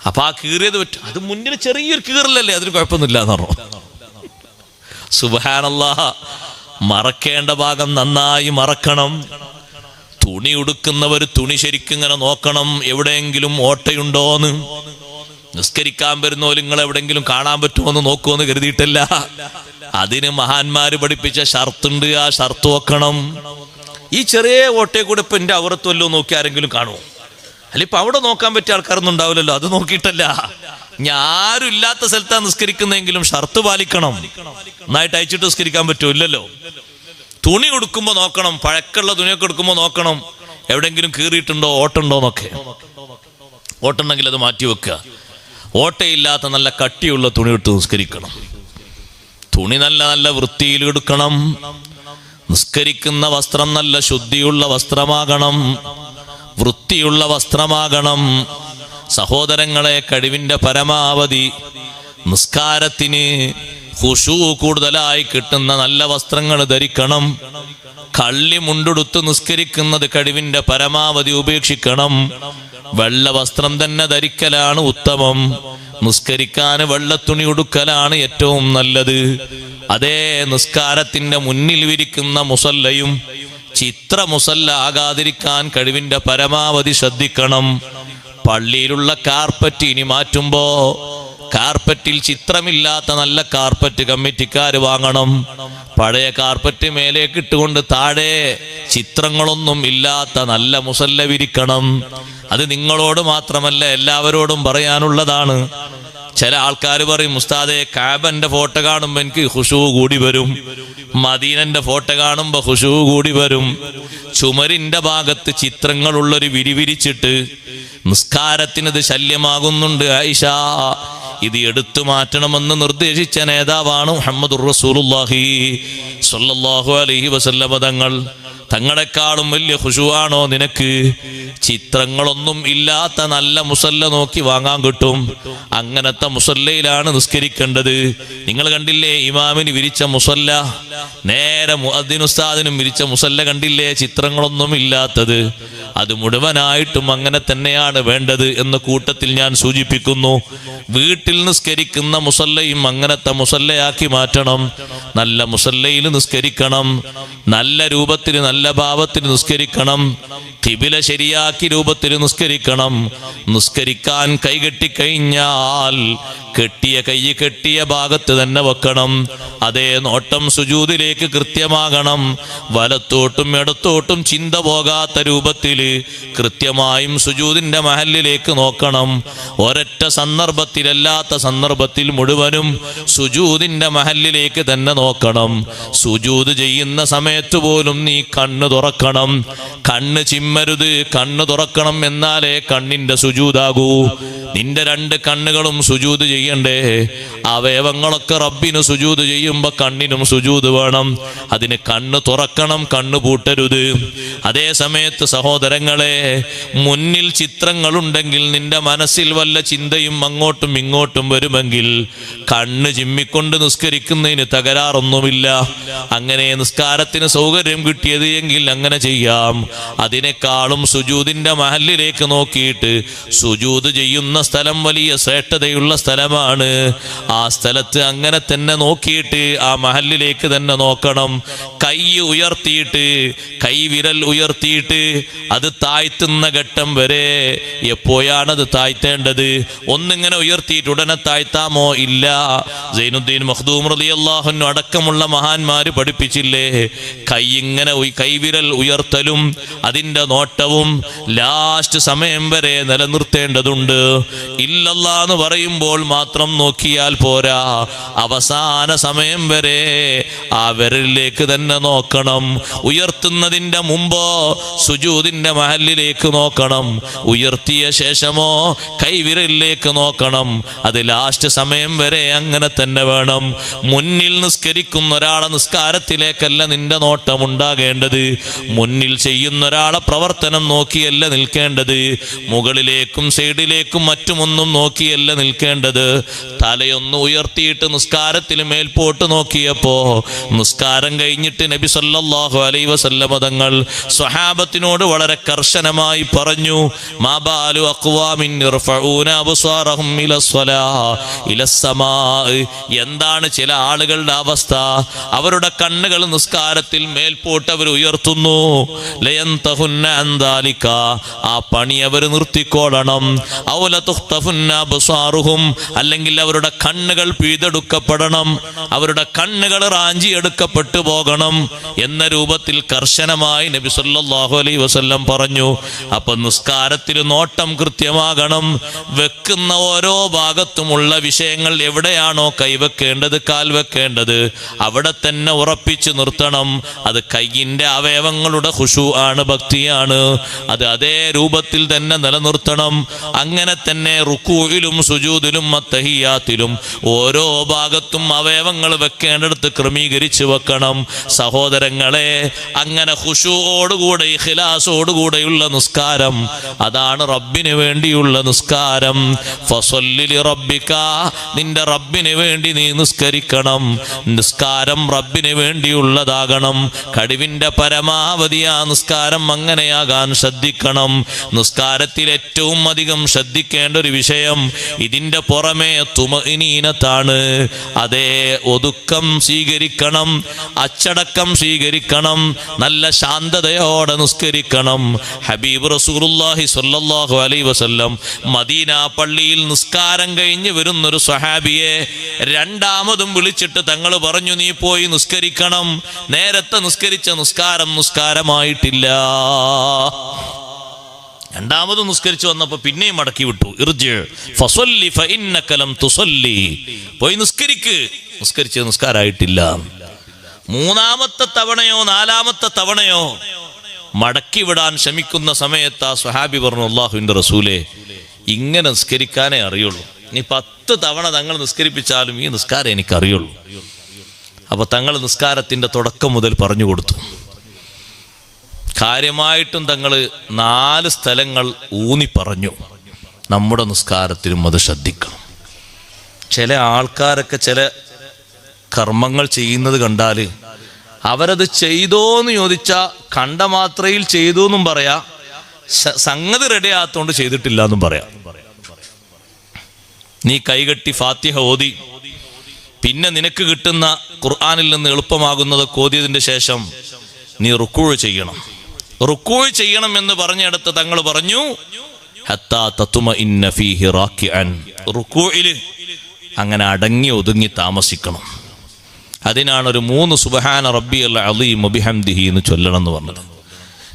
അപ്പൊ ആ കീറിയത് പറ്റും. അത് മുന്നിൽ ചെറിയൊരു കീറലല്ലേ, അതിന് കുഴപ്പമൊന്നുമില്ല എന്ന് പറഞ്ഞു. സുബ്ഹാനല്ലാഹ്. മറക്കേണ്ട ഭാഗം നന്നായി മറക്കണം. തുണി ഉടുക്കുന്നവർ തുണി ശരിക്കും ഇങ്ങനെ നോക്കണം, എവിടെയെങ്കിലും ഓട്ടയുണ്ടോന്ന്. നിസ്കരിക്കാൻ വരുന്നോ നിങ്ങൾ എവിടെയെങ്കിലും കാണാൻ പറ്റുമോന്ന് നോക്കുമെന്ന് കരുതിയിട്ടല്ല. അതിന് മഹാന്മാര് പഠിപ്പിച്ച ഷർത്തുണ്ട്, ആ ഷർത്ത് വെക്കണം. ഈ ചെറിയ ഓട്ടയെ കൂടെ ഇപ്പൊ എന്റെ അവറത്തുമല്ലോ നോക്കി ആരെങ്കിലും കാണുമോ? അല്ല ഇപ്പൊ അവിടെ നോക്കാൻ പറ്റിയ ആൾക്കാരൊന്നും ഉണ്ടാവില്ലല്ലോ. അത് നോക്കിയിട്ടല്ല, ഞാരും ഇല്ലാത്ത സ്ഥലത്താണ് നിസ്കരിക്കുന്നെങ്കിലും ഷർത്ത് പാലിക്കണം. നന്നായിട്ട് അയച്ചിട്ട് നിസ്കരിക്കാൻ പറ്റുമോ? ഇല്ലല്ലോ. തുണി കൊടുക്കുമ്പോ നോക്കണം, പഴക്കമുള്ള തുണിയൊക്കെ എടുക്കുമ്പോ നോക്കണം എവിടെയെങ്കിലും കീറിയിട്ടുണ്ടോ, ഓട്ടുണ്ടോ എന്നൊക്കെ. ഓട്ടുണ്ടെങ്കിൽ അത് മാറ്റി വെക്കുക. ഓട്ടയില്ലാത്ത നല്ല കട്ടിയുള്ള തുണി ഇട്ട് നിസ്കരിക്കണം. തുണി നല്ല നല്ല വൃത്തിയിൽ എടുക്കണം. നിസ്കരിക്കുന്ന വസ്ത്രം നല്ല ശുദ്ധിയുള്ള വസ്ത്രമാകണം, വൃത്തിയുള്ള വസ്ത്രമാകണം. സഹോദരങ്ങളെ, കഴിവിന്റെ പരമാവധി നിസ്കാരത്തിന് ഖുശൂ കൂടുതലായി കിട്ടുന്ന നല്ല വസ്ത്രങ്ങൾ ധരിക്കണം. കള്ളി മുണ്ടെടുത്ത് നിസ്കരിക്കുന്നത് കഴിവിന്റെ പരമാവധി ഉപേക്ഷിക്കണം. വെള്ള വസ്ത്രം തന്നെ ധരിക്കലാണ് ഉത്തമം. നിസ്കരിക്കാൻ വെള്ളത്തുണി ഉടുക്കലാണ് ഏറ്റവും നല്ലത്. അതേ നിസ്കാരത്തിന്റെ മുന്നിൽ വിരിക്കുന്ന മുസല്ലയും ചിത്ര മുസല്ല ആകാതിരിക്കാൻ കഴിവിന്റെ പരമാവധി ശ്രദ്ധിക്കണം. പള്ളിയിലുള്ള കാർപ്പറ്റ് ഇനി മാറ്റുമ്പോ കാർപ്പറ്റിൽ ചിത്രമില്ലാത്ത നല്ല കാർപ്പറ്റ് കമ്മിറ്റിക്കാര് വാങ്ങണം. പഴയ കാർപ്പറ്റ് മേലേക്ക് ഇട്ടുകൊണ്ട് താഴെ ചിത്രങ്ങളൊന്നും ഇല്ലാത്ത നല്ല മുസല്ല വിരിക്കണം. അത് നിങ്ങളോട് മാത്രമല്ല എല്ലാവരോടും പറയാനുള്ളതാണ്. ചില ആൾക്കാർ പറയും, ഉസ്താദെ കാബന്റെ ഫോട്ടോ കാണുമ്പോ എനിക്ക് ഖുശൂ കൂടി വരും, മദീനന്റെ ഫോട്ടോ കാണുമ്പോ ഖുശൂ കൂടി വരും. ചുമരിന്റെ ഭാഗത്ത് ചിത്രങ്ങളുള്ളൊരു വിരിവിരിച്ചിട്ട് നിസ്കാരത്തിനത് ശല്യമാകുന്നുണ്ട്. ആയിഷ, ഇത് എടുത്തു മാറ്റണമെന്ന് നിർദ്ദേശിച്ച നേതാവാണ് മുഹമ്മദുർ റസൂലുള്ളാഹി സ്വല്ലല്ലാഹു അലൈഹി വസല്ലമ തങ്ങൾ. തങ്ങളെക്കാളും വലിയ ഖുശൂആണോ നിനക്ക്? ചിത്രങ്ങളൊന്നും ഇല്ലാത്ത നല്ല മുസല്ല നോക്കി വാങ്ങാൻ കിട്ടും. അങ്ങനത്തെ മുസല്ലയിലാണ് നിസ്കരിക്കേണ്ടത്. നിങ്ങൾ കണ്ടില്ലേ ഇമാമിന് വിരിച്ച മുസല്ല, നേരെ മുഅദ്ദിൻ ഉസ്താദിനും വിരിച്ച മുസല്ല കണ്ടില്ലേ? ചിത്രങ്ങളൊന്നും ഇല്ലാത്തത്. അത് മുഴുവനായിട്ടും അങ്ങനെ തന്നെയാണ് വേണ്ടത് എന്ന കൂട്ടത്തിൽ ഞാൻ സൂചിപ്പിക്കുന്നു. വീട്ടിൽ നിസ്കരിക്കുന്ന മുസല്ലയും അങ്ങനത്തെ മുസല്ലയാക്കി മാറ്റണം. നല്ല മുസല്ലയിൽ നിസ്കരിക്കണം. നല്ല രൂപത്തിൽ നല്ല ഭാവത്തിൽ നിസ്കരിക്കണം. ഖിബില ശരിയാക്കി രൂപത്തിൽ നിസ്കരിക്കണം. നിസ്കരിക്കാൻ കൈകെട്ടിക്കഴിഞ്ഞാൽ കെട്ടിയ കൈ കെട്ടിയ ഭാഗത്ത് തന്നെ വെക്കണം. അതേ നോട്ടം സുജൂദിലേക്ക് കൃത്യമാകണം. വലത്തോട്ടും ഇടത്തോട്ടും ചിന്ത പോകാത്ത രൂപത്തിൽ കൃത്യമായും സുജൂദിന്റെ മഹല്ലിലേക്ക് നോക്കണം. ഒരൊറ്റ സന്ദർഭത്തിലല്ലാത്ത സന്ദർഭത്തിൽ മുഴുവനും സുജൂദിന്റെ മഹല്ലിലേക്ക് തന്നെ നോക്കണം. സുജൂദ് ചെയ്യുന്ന സമയത്ത് പോലും നീ കണ്ണ് തുറക്കണം. കണ്ണ് ചിമ്മരുത്, കണ്ണ് തുറക്കണം. എന്നാലേ കണ്ണിന്റെ സുജൂദാകൂ. നിന്റെ രണ്ട് കണ്ണുകളും സുജൂദ് ചെയ്യണ്ടേ? അവയവങ്ങളൊക്കെ റബ്ബിന് സുജൂദ് ചെയ്യുമ്പോ കണ്ണിനും സുജൂദ് വേണം. അതിന് കണ്ണ് തുറക്കണം, കണ്ണ് പൂട്ടരുത്. അതേ സമയത്ത് സഹോദരങ്ങളെ, മുന്നിൽ ചിത്രങ്ങളുണ്ടെങ്കിൽ നിന്റെ മനസ്സിൽ വല്ല ചിന്തയും അങ്ങോട്ടും ഇങ്ങോട്ടും വരുമെങ്കിൽ കണ്ണ് ചിമ്മിക്കൊണ്ട് നിസ്കരിക്കുന്നതിന് തകരാറൊന്നുമില്ല. അങ്ങനെ നിസ്കാരത്തിന് സൗകര്യം കിട്ടിയത് എങ്കിൽ അങ്ങനെ ചെയ്യാം. അതിനേക്കാളും സുജൂദിന്റെ മഹല്ലിലേക്ക് നോക്കിയിട്ട് സുജൂദ് ചെയ്യുന്ന സ്ഥലം വലിയ ശ്രേഷ്ഠതയുള്ള സ്ഥലമാണ്. ആ സ്ഥലത്ത് അങ്ങനെ തന്നെ നോക്കിയിട്ട് ആ മഹല്ലിലേക്ക് തന്നെ നോക്കണം. കൈ ഉയർത്തിയിട്ട്, കൈവിരൽ ഉയർത്തിയിട്ട് അത് താഴ്ത്തുന്ന ഘട്ടം വരെ. എപ്പോഴാണത് താഴ്ത്തേണ്ടത്? ഒന്നിങ്ങനെ ഉയർത്തിയിട്ട് ഉടനെ താഴ്ത്താമോ? ഇല്ല. സൈനുദ്ദീൻ മഖ്ദൂം റളിയല്ലാഹു അൻഹു അടക്കമുള്ള മഹാന്മാര് പഠിപ്പിച്ചില്ലേ, കൈവിരൽ ഉയർത്തലും അതിന്റെ നോട്ടവും ലാസ്റ്റ് സമയം വരെ നിലനിർത്തേണ്ടതുണ്ട്. ഇല്ലല്ലാഹ് പറയുമ്പോൾ മാത്രം നോക്കിയാൽ പോരാ, അവസാന സമയം വരെ ആ വിരലിലേക്ക് തന്നെ നോക്കണം. ഉയർത്തുന്നതിന്റെ മുമ്പോ സുജൂദിന്റെ മഹല്ലിലേക്ക് നോക്കണം. ഉയർത്തിയ ശേഷമോ കൈവിരലിലേക്ക് നോക്കണം. അത് ലാസ്റ്റ് സമയം വരെ അങ്ങനെ തന്നെ വേണം. മുന്നിൽ നിസ്കരിക്കുന്ന ഒരാളെ നിസ്കാരത്തിലേക്കല്ല നിന്റെ നോട്ടം ഉണ്ടാകേണ്ടത്. മുന്നിൽ ചെയ്യുന്ന ഒരാളെ പ്രവർത്തനം നോക്കിയല്ല നിൽക്കേണ്ടത്. മുകളിലേക്കും സൈഡിലേക്കും മറ്റുമൊന്നും നോക്കിയല്ല നിൽക്കേണ്ടത്. തലയൊന്ന് ഉയർത്തിയിട്ട് നിസ്കാരത്തിൽ മേൽപോട്ട് നോക്കിയപ്പോ നിസ്കാരം കഴിഞ്ഞിട്ട് നബി സല്ലല്ലാഹു അലൈഹി വസല്ലം തങ്ങൾ സ്വഹാബത്തിനോട് വളരെ കർശനമായി പറഞ്ഞു, മാ ബാലു അഖ്വാമിൻ യർഫഊന അബ്സാറഹും ഇലസ്സമാ. എന്താണ് ചില ആളുകളുടെ അവസ്ഥ? അവരുടെ കണ്ണുകൾ നിസ്കാരത്തിൽ മേൽപോട്ട് അവർ ഉയർത്തുന്നു. ലയന്തഹുന്ന അൻദാലിക, ആ പണി അവർ നിർത്തിക്കോളണം. ഔല തുഖ്തഫുന്ന അബ്സാറുഹും, അല്ലെങ്കിൽ അവരുടെ കണ്ണുകൾ പിഴുതെടുക്കപ്പെടണം, അവരുടെ കണ്ണുകൾ റാഞ്ചിയെടുക്കപ്പെട്ടു പോകണം എന്ന രൂപത്തിൽ കർശനമായി നബി സല്ലല്ലാഹു അലൈഹി വസല്ലം പറഞ്ഞു. അപ്പൊ നിസ്കാരത്തിൽ നോട്ടം കൃത്യമാകണം. വെക്കുന്ന ഓരോ ഭാഗത്തുമുള്ള വിഷയങ്ങൾ എവിടെയാണോ കൈവെക്കേണ്ടത്, കാൽ വെക്കേണ്ടത്, അവിടെ തന്നെ ഉറപ്പിച്ചു നിർത്തണം. അത് കൈയിന്റെ അവയവങ്ങളുടെ ഖുശൂ ആണ്, ഭക്തിയാണ്. അത് അതേ രൂപത്തിൽ തന്നെ നിലനിർത്തണം. അങ്ങനെ തന്നെ റുക്കൂഇലും സുജൂദിലും അത്തഹിയാത്തിലും ഓരോ ഭാഗത്തും അവയവങ്ങൾ വെക്കേണ്ടടുത്ത് ക്രമീകരിച്ചു വെക്കണം. സഹോദരങ്ങളെ, അങ്ങനെ ഖുശൂഓടുകൂടെ ഇഖ്ലാസോടുകൂടെയുള്ള നിസ്കാരം, അതാണ് റബ്ബിന് വേണ്ടിയുള്ള നിസ്കാരം. ഫസല്ലി ലിറബ്ബിക, നിന്റെ റബ്ബിന് വേണ്ടി നീ നിസ്കരിക്കണം. നിസ്കാരം റബ്ബിന് വേണ്ടിയുള്ളതാകണം. കഴിവിന്റെ പരമാവധി ആ നിസ്കാരം അങ്ങനെയാകാൻ ശ്രദ്ധിക്കണം. നിസ്കാരത്തിൽ ഏറ്റവും അധികം ശ്രദ്ധിക്കേണ്ട ഒരു വിഷയം ഇതിന്റെ പുറമേ തുമഇനീനത്താണ്. അതേ, ഒതുക്കം സ്വീകരിക്കണം, അച്ചടക്കം സ്വീകരിക്കണം, നല്ല ശാന്തതയോടെ നിസ്കരിക്കണം. ഹബീബ് റസൂലുള്ളാഹി സ്വല്ലല്ലാഹു അലൈഹി വസല്ലം മദീന പള്ളിയിൽ നിസ്കാരം കഴിഞ്ഞ് വരുന്നൊരു സ്വഹാബിയെ രണ്ടാമതും വിളിച്ചിട്ട് തങ്ങൾ പറഞ്ഞു, നീ പോയി നിസ്കരിക്കണം. നേരത്തെ നിസ്കരിച്ച നിസ്കാരമായിട്ടില്ല. രണ്ടാമത് നിസ്കരിച്ചു വന്നപ്പോ പിന്നെയും മടക്കി വിട്ടു. ഇർജി ഫസല്ലി ഫഇന്നക ലം തുസല്ലി, പോയി നിസ്കരിച്ച് നിസ്കാരമായിട്ടില്ല. മൂന്നാമത്തെ തവണയോ നാലാമത്തെ തവണയോ മടക്കി വിടാൻ ശ്രമിക്കുന്ന സമയത്ത് ആ സ്വഹാബി പറഞ്ഞു, അല്ലാഹുവിന്റെ റസൂലേ, ഇങ്ങനെ നിസ്കരിക്കാനേ അറിയുള്ളൂ. ഇനി 10 തവണ തങ്ങൾ നിസ്കരിപ്പിച്ചാലും ഈ നിസ്കാരം എനിക്കറിയുള്ളൂ. അപ്പൊ തങ്ങൾ നിസ്കാരത്തിന്റെ തുടക്കം മുതൽ പറഞ്ഞു കൊടുത്തു. കാര്യമായിട്ടും തങ്ങൾ 4 സ്ഥലങ്ങൾ ഊന്നി പറഞ്ഞു. നമ്മുടെ നിസ്കാരത്തിലും അത് ശ്രദ്ധിക്കണം. ചില ആൾക്കാരൊക്കെ ചില കർമ്മങ്ങൾ ചെയ്യുന്നത് കണ്ടാൽ അവരത് ചെയ്തോന്ന് ചോദിച്ചാൽ കണ്ട മാത്രയിൽ ചെയ്തു എന്നും പറയാ, സംഗതി റെഡിയാത്തോണ്ട് ചെയ്തിട്ടില്ല എന്നും പറയാം. നീ കൈകെട്ടി ഫാത്തിഹ ഓതി, പിന്നെ നിനക്ക് കിട്ടുന്ന ഖുർആനിൽ നിന്ന് എളുപ്പമാകുന്നത് ഓതിയതിന്റെ ശേഷം നീ റുക്കൂഅ് ചെയ്യണം. റുക്കൂഅ് ചെയ്യണം എന്ന് പറഞ്ഞെടുത്ത് തങ്ങൾ പറഞ്ഞു, ഹത്താ തത്മഇന്ന ഫീഹി റാക്കിഅൻ, റുക്കൂഇൽ അങ്ങനെ അടങ്ങി ഒതുങ്ങി താമസിക്കണം. അതിനാണ് ഒരു 3 സുബ്ഹാന റബ്ബിയൽ അളീം വബിഹംദിഹി എന്ന് ചൊല്ലണം എന്ന് പറഞ്ഞത്.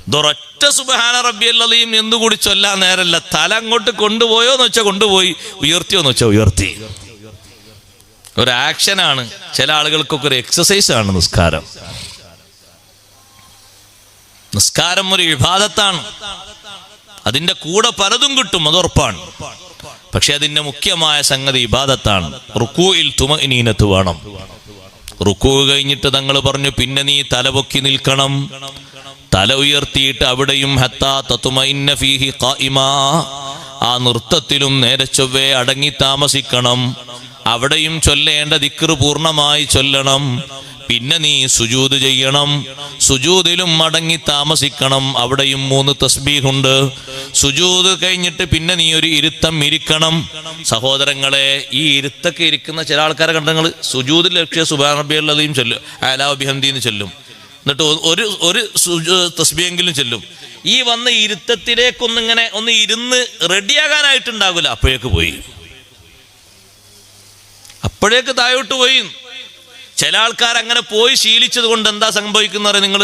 ഇതൊരൊറ്റ സുബ്ഹാന റബ്ബിയൽ അളീം എന്തുകൂടി ചൊല്ലാൻ നേരല്ല. തല അങ്ങോട്ട് കൊണ്ടുപോയോ എന്ന് വെച്ചാൽ കൊണ്ടുപോയി, ഉയർത്തിയോ എന്ന് വെച്ചാൽ ഉയർത്തി. ഒരു ആക്ഷനാണ്. ചില ആളുകൾക്കൊക്കെ ഒരു എക്സസൈസ് ആണ് നിസ്കാരം. നിസ്കാരം ഒരു ഇബാദത്താണ്. അതിന്റെ കൂടെ പലതും കിട്ടും, അതുറപ്പാണ്. പക്ഷെ അതിന്റെ മുഖ്യമായ സംഗതി ഇബാദത്താണ്. റുക്കൂഇൽ തുമഇനീനത്ത് വേണം. റുക്കൂഅ് കഴിഞ്ഞിട്ട് തങ്ങൾ പറഞ്ഞു, പിന്നെ നീ തലപൊക്കി നിൽക്കണം. തല ഉയർത്തിയിട്ട് അവിടെയും ഹത്താ തത്മഇന്ന ഫീഹി ഖായിമാ, ആ നൃത്തത്തിലും നേരെ ചൊവ്വേ അടങ്ങി താമസിക്കണം. അവിടെയും ചൊല്ലേണ്ട ദിക്ർ പൂർണ്ണമായി ചൊല്ലണം. പിന്നെ നീ സുജൂദ് ചെയ്യണം. സുജൂദിലും മടങ്ങി താമസിക്കണം. അവിടെയും 3 തസ്ബീഹുണ്ട്. സുജൂദ് കഴിഞ്ഞിട്ട് പിന്നെ നീ ഒരു ഇരുത്തം ഇരിക്കണം. സഹോദരങ്ങളെ, ഈ ഇരുത്തൊക്കെ ഇരിക്കുന്ന ചില ആൾക്കാരെ കണ്ടങ്ങൾ സുജൂദിൽ ലക്ഷ്യ സുബ്ഹാന റബ്ബിയൽ അളീം ചൊല്ലും, അലാ ബിഹംദിന്ന് ചൊല്ലും, എന്നിട്ട് ഒരു തസ്ബീഹെങ്കിലും ചൊല്ലും. ഈ വന്ന ഇരുത്തത്തിലേക്കൊന്നിങ്ങനെ ഒന്ന് ഇരുന്ന് റെഡിയാകാനായിട്ടുണ്ടാകില്ല, അപ്പോഴേക്ക് പോയി, അപ്പോഴേക്ക് താഴോട്ട് പോയി. ചില ആൾക്കാർ അങ്ങനെ പോയി ശീലിച്ചത് കൊണ്ട് എന്താ സംഭവിക്കുന്നത് നിങ്ങൾ?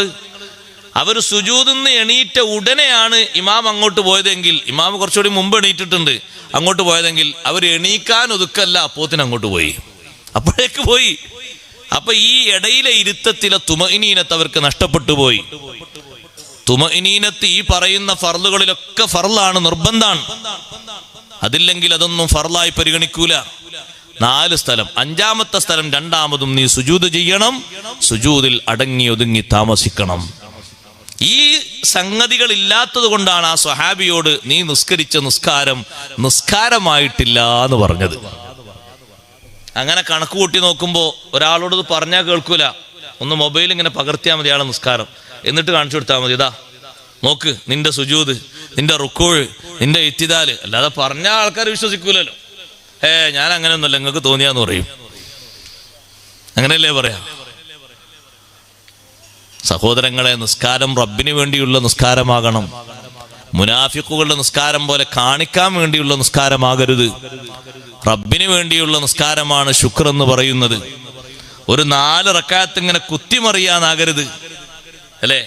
അവർ സുജൂദിന്ന് എണീറ്റ ഉടനെയാണ് ഇമാം അങ്ങോട്ട് പോയതെങ്കിൽ, ഇമാം കുറച്ചുകൂടി മുമ്പ് എണീറ്റിട്ടുണ്ട്, അങ്ങോട്ട് പോയതെങ്കിൽ അവർ എണീക്കാൻ ഒതുക്കല്ല, അപ്പോത്തിന് അങ്ങോട്ട് പോയി, അപ്പോഴേക്ക് പോയി. അപ്പൊ ഈ ഇടയിലെ ഇരുത്തത്തിലെ തുമഇനീനത്ത് അവർക്ക് നഷ്ടപ്പെട്ടു പോയി. തുമഇനീനത്ത് ഈ പറയുന്ന ഫർളുകളിലൊക്കെ ഫർളാണ്, നിർബന്ധാണ്. അതില്ലെങ്കിൽ അതൊന്നും ഫർളായി പരിഗണിക്കൂല. 4 സ്ഥലം. 5ാമത്തെ സ്ഥലം രണ്ടാമതും നീ സുജൂദ് ചെയ്യണം. സുജൂദിൽ അടങ്ങി ഒതുങ്ങി താമസിക്കണം. ഈ സംഗതികൾ ഇല്ലാത്തത് കൊണ്ടാണ് ആ സ്വഹാബിയോട് നീ നിസ്കരിച്ച നിസ്കാരം നിസ്കാരമായിട്ടില്ല എന്ന് പറഞ്ഞത്. അങ്ങനെ കണക്ക് കൂട്ടി നോക്കുമ്പോൾ ഒരാളോട് ഇത് പറഞ്ഞാൽ കേൾക്കൂല. ഒന്ന് മൊബൈൽ ഇങ്ങനെ പകർത്തിയാൽ മതി ആളെ നിസ്കാരം, എന്നിട്ട് കാണിച്ചു കൊടുത്താൽ മതി, ഇതാ നോക്ക് നിന്റെ സുജൂദ്, നിന്റെ റുക്കൂഴ്, നിന്റെ ഇത്തിദാല്. അല്ലാതെ പറഞ്ഞ ആൾക്കാർ വിശ്വസിക്കൂലല്ലോ. ഞാൻ അങ്ങനെ ഒന്നുമല്ല, നിങ്ങൾക്ക് തോന്നിയാന്ന് പറയും. അങ്ങനെയല്ലേ പറയാം. സഹോദരങ്ങളെ, നിസ്കാരം റബ്ബിന് വേണ്ടിയുള്ള നിസ്കാരമാകണം. മുനാഫിക്കുകളുടെ നിസ്കാരം പോലെ കാണിക്കാൻ വേണ്ടിയുള്ള നിസ്കാരമാകരുത്. റബ്ബിന് വേണ്ടിയുള്ള നിസ്കാരമാണ് ശുക്ർ എന്ന് പറയുന്നത്. ഒരു 4 റക്അത്ത് ഇങ്ങനെ കുത്തിമറിയാനാകരുത്, അല്ലേ?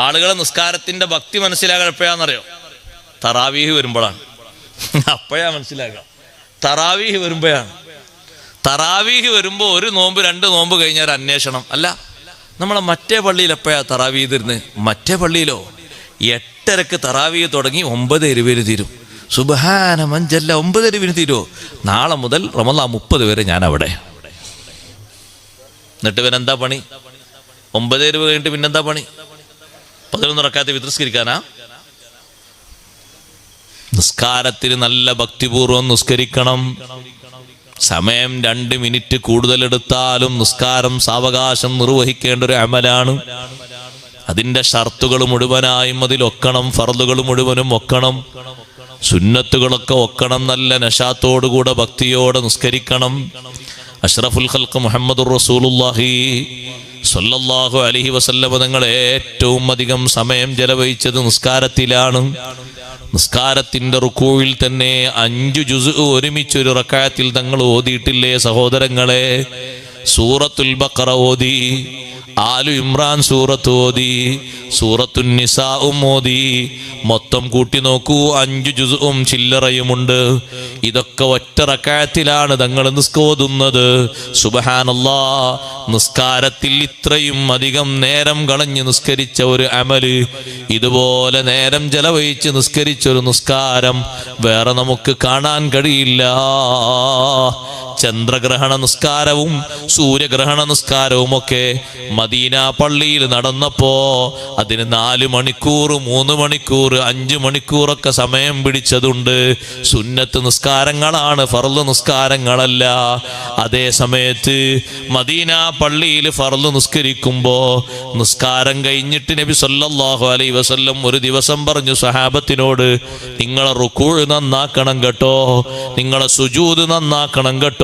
ആളുകളെ നിസ്കാരത്തിന്റെ ഭക്തി മനസ്സിലാകാൻ എപ്പോഴാണെന്നറിയോ? തറാവീഹ് വരുമ്പോഴാണ്. അപ്പോഴാ മനസ്സിലാകാം. തറാവീഹ് വരുമ്പോഴാണ്. തറാവീഹ് വരുമ്പോൾ 1 നോമ്പ് 2 നോമ്പ് കഴിഞ്ഞാൽ ഒരു അന്വേഷണം. അല്ല, നമ്മളെ മറ്റേ പള്ളിയിൽ എപ്പോഴാ തറാവീഹ് തരുന്നത്? മറ്റേ പള്ളിയിലോ 8:30 തറാവീഹ് തുടങ്ങി 9:20 തീരും. സുബ്ഹാന മഞ്ചല്ല, 9:20 തീരുമോ? നാളെ മുതൽ റമളാൻ 30 വരെ ഞാൻ അവിടെ. എന്നിട്ട് ഇവനെന്താ പണി? 9:20 കഴിഞ്ഞിട്ട് പിന്നെന്താ പണി? 11 റക്അത്ത് വിത്രിസ്കരിക്കാനാ? നിസ്കാരത്തിന് നല്ല ഭക്തിപൂർവം നിസ്കരിക്കണം. സമയം 2 മിനിറ്റ് കൂടുതൽ എടുത്താലും നിസ്കാരം സാവകാശം നിർവഹിക്കേണ്ട ഒരു അമലാണ്. അതിന്റെ ഷർത്തുകൾ മുഴുവനായും അതിലൊക്കണം, ഫർളുകൾ മുഴുവനും ഒക്കണം, സുന്നത്തുകളൊക്കെ ഒക്കണം. നല്ല നശാത്തോടുകൂടെ ഭക്തിയോടെ നിസ്കരിക്കണം. അഷ്റഫുൽ ഖൽഖ് മുഹമ്മദുർ റസൂലുള്ളാഹി സ്വല്ലല്ലാഹു അലൈഹി വസല്ലം തങ്ങൾ ഏറ്റവും അധികം സമയം ചെലവഴിച്ചത് നിസ്കാരത്തിലാണ്. നിസ്കാരത്തിന്റെ റുക്കൂയിൽ തന്നെ 5 ജുസ് ഒരുമിച്ചൊരു റക്അത്തിൽ തങ്ങൾ ഓതിയിട്ടില്ലേ സഹോദരങ്ങളെ? സൂറത്തുൽ ബഖറ ഓതി, ആലു ഇമ്രാൻ സൂറത്ത് ഓതി, സൂറത്തുൻ നിസാഉം ഓതി. മൊത്തം കൂട്ടി നോക്കൂ, 5 ജുസും ചില്ലറയുമുണ്ട്. ഇതൊക്കെ ഒറ്റ റക്അത്തിലാണ് തങ്ങൾ നിസ്കോതുന്നത്. സുബ്ഹാനല്ലാഹ്, നിസ്കാരത്തിൽ ഇത്രയും അധികം നേരം കളഞ്ഞ് നിസ്കരിച്ച ഒരു അമല്, ഇതുപോലെ നേരം ചെലവഴിച്ച് നിസ്കരിച്ചൊരു നിസ്കാരം വേറെ നമുക്ക് കാണാൻ കഴിയില്ല. ചന്ദ്രഗ്രഹണ നിസ്കാരവും സൂര്യഗ്രഹണ നിസ്കാരവും ഒക്കെ മദീന പള്ളിയിൽ നടന്നപ്പോ അതിന് 4 മണിക്കൂർ, 3 മണിക്കൂർ, 5 മണിക്കൂറൊക്കെ സമയം പിടിച്ചതുണ്ട്. സുന്നത്ത് നിസ്കാരങ്ങളാണ്, ഫർള് നിസ്കാരങ്ങളല്ല. അതേ സമയത്ത് മദീന പള്ളിയിൽ ഫർള് നിസ്കരിക്കുമ്പോ നിസ്കാരം കഴിഞ്ഞിട്ട് നബി സല്ലല്ലാഹു അലൈഹി വസല്ലം ഒരു ദിവസം പറഞ്ഞു സഹാബത്തിനോട്, നിങ്ങളെ റുകൂഅ് നന്നാക്കണം കേട്ടോ, നിങ്ങളെ സുജൂദ് നന്നാക്കണം കേട്ടോ.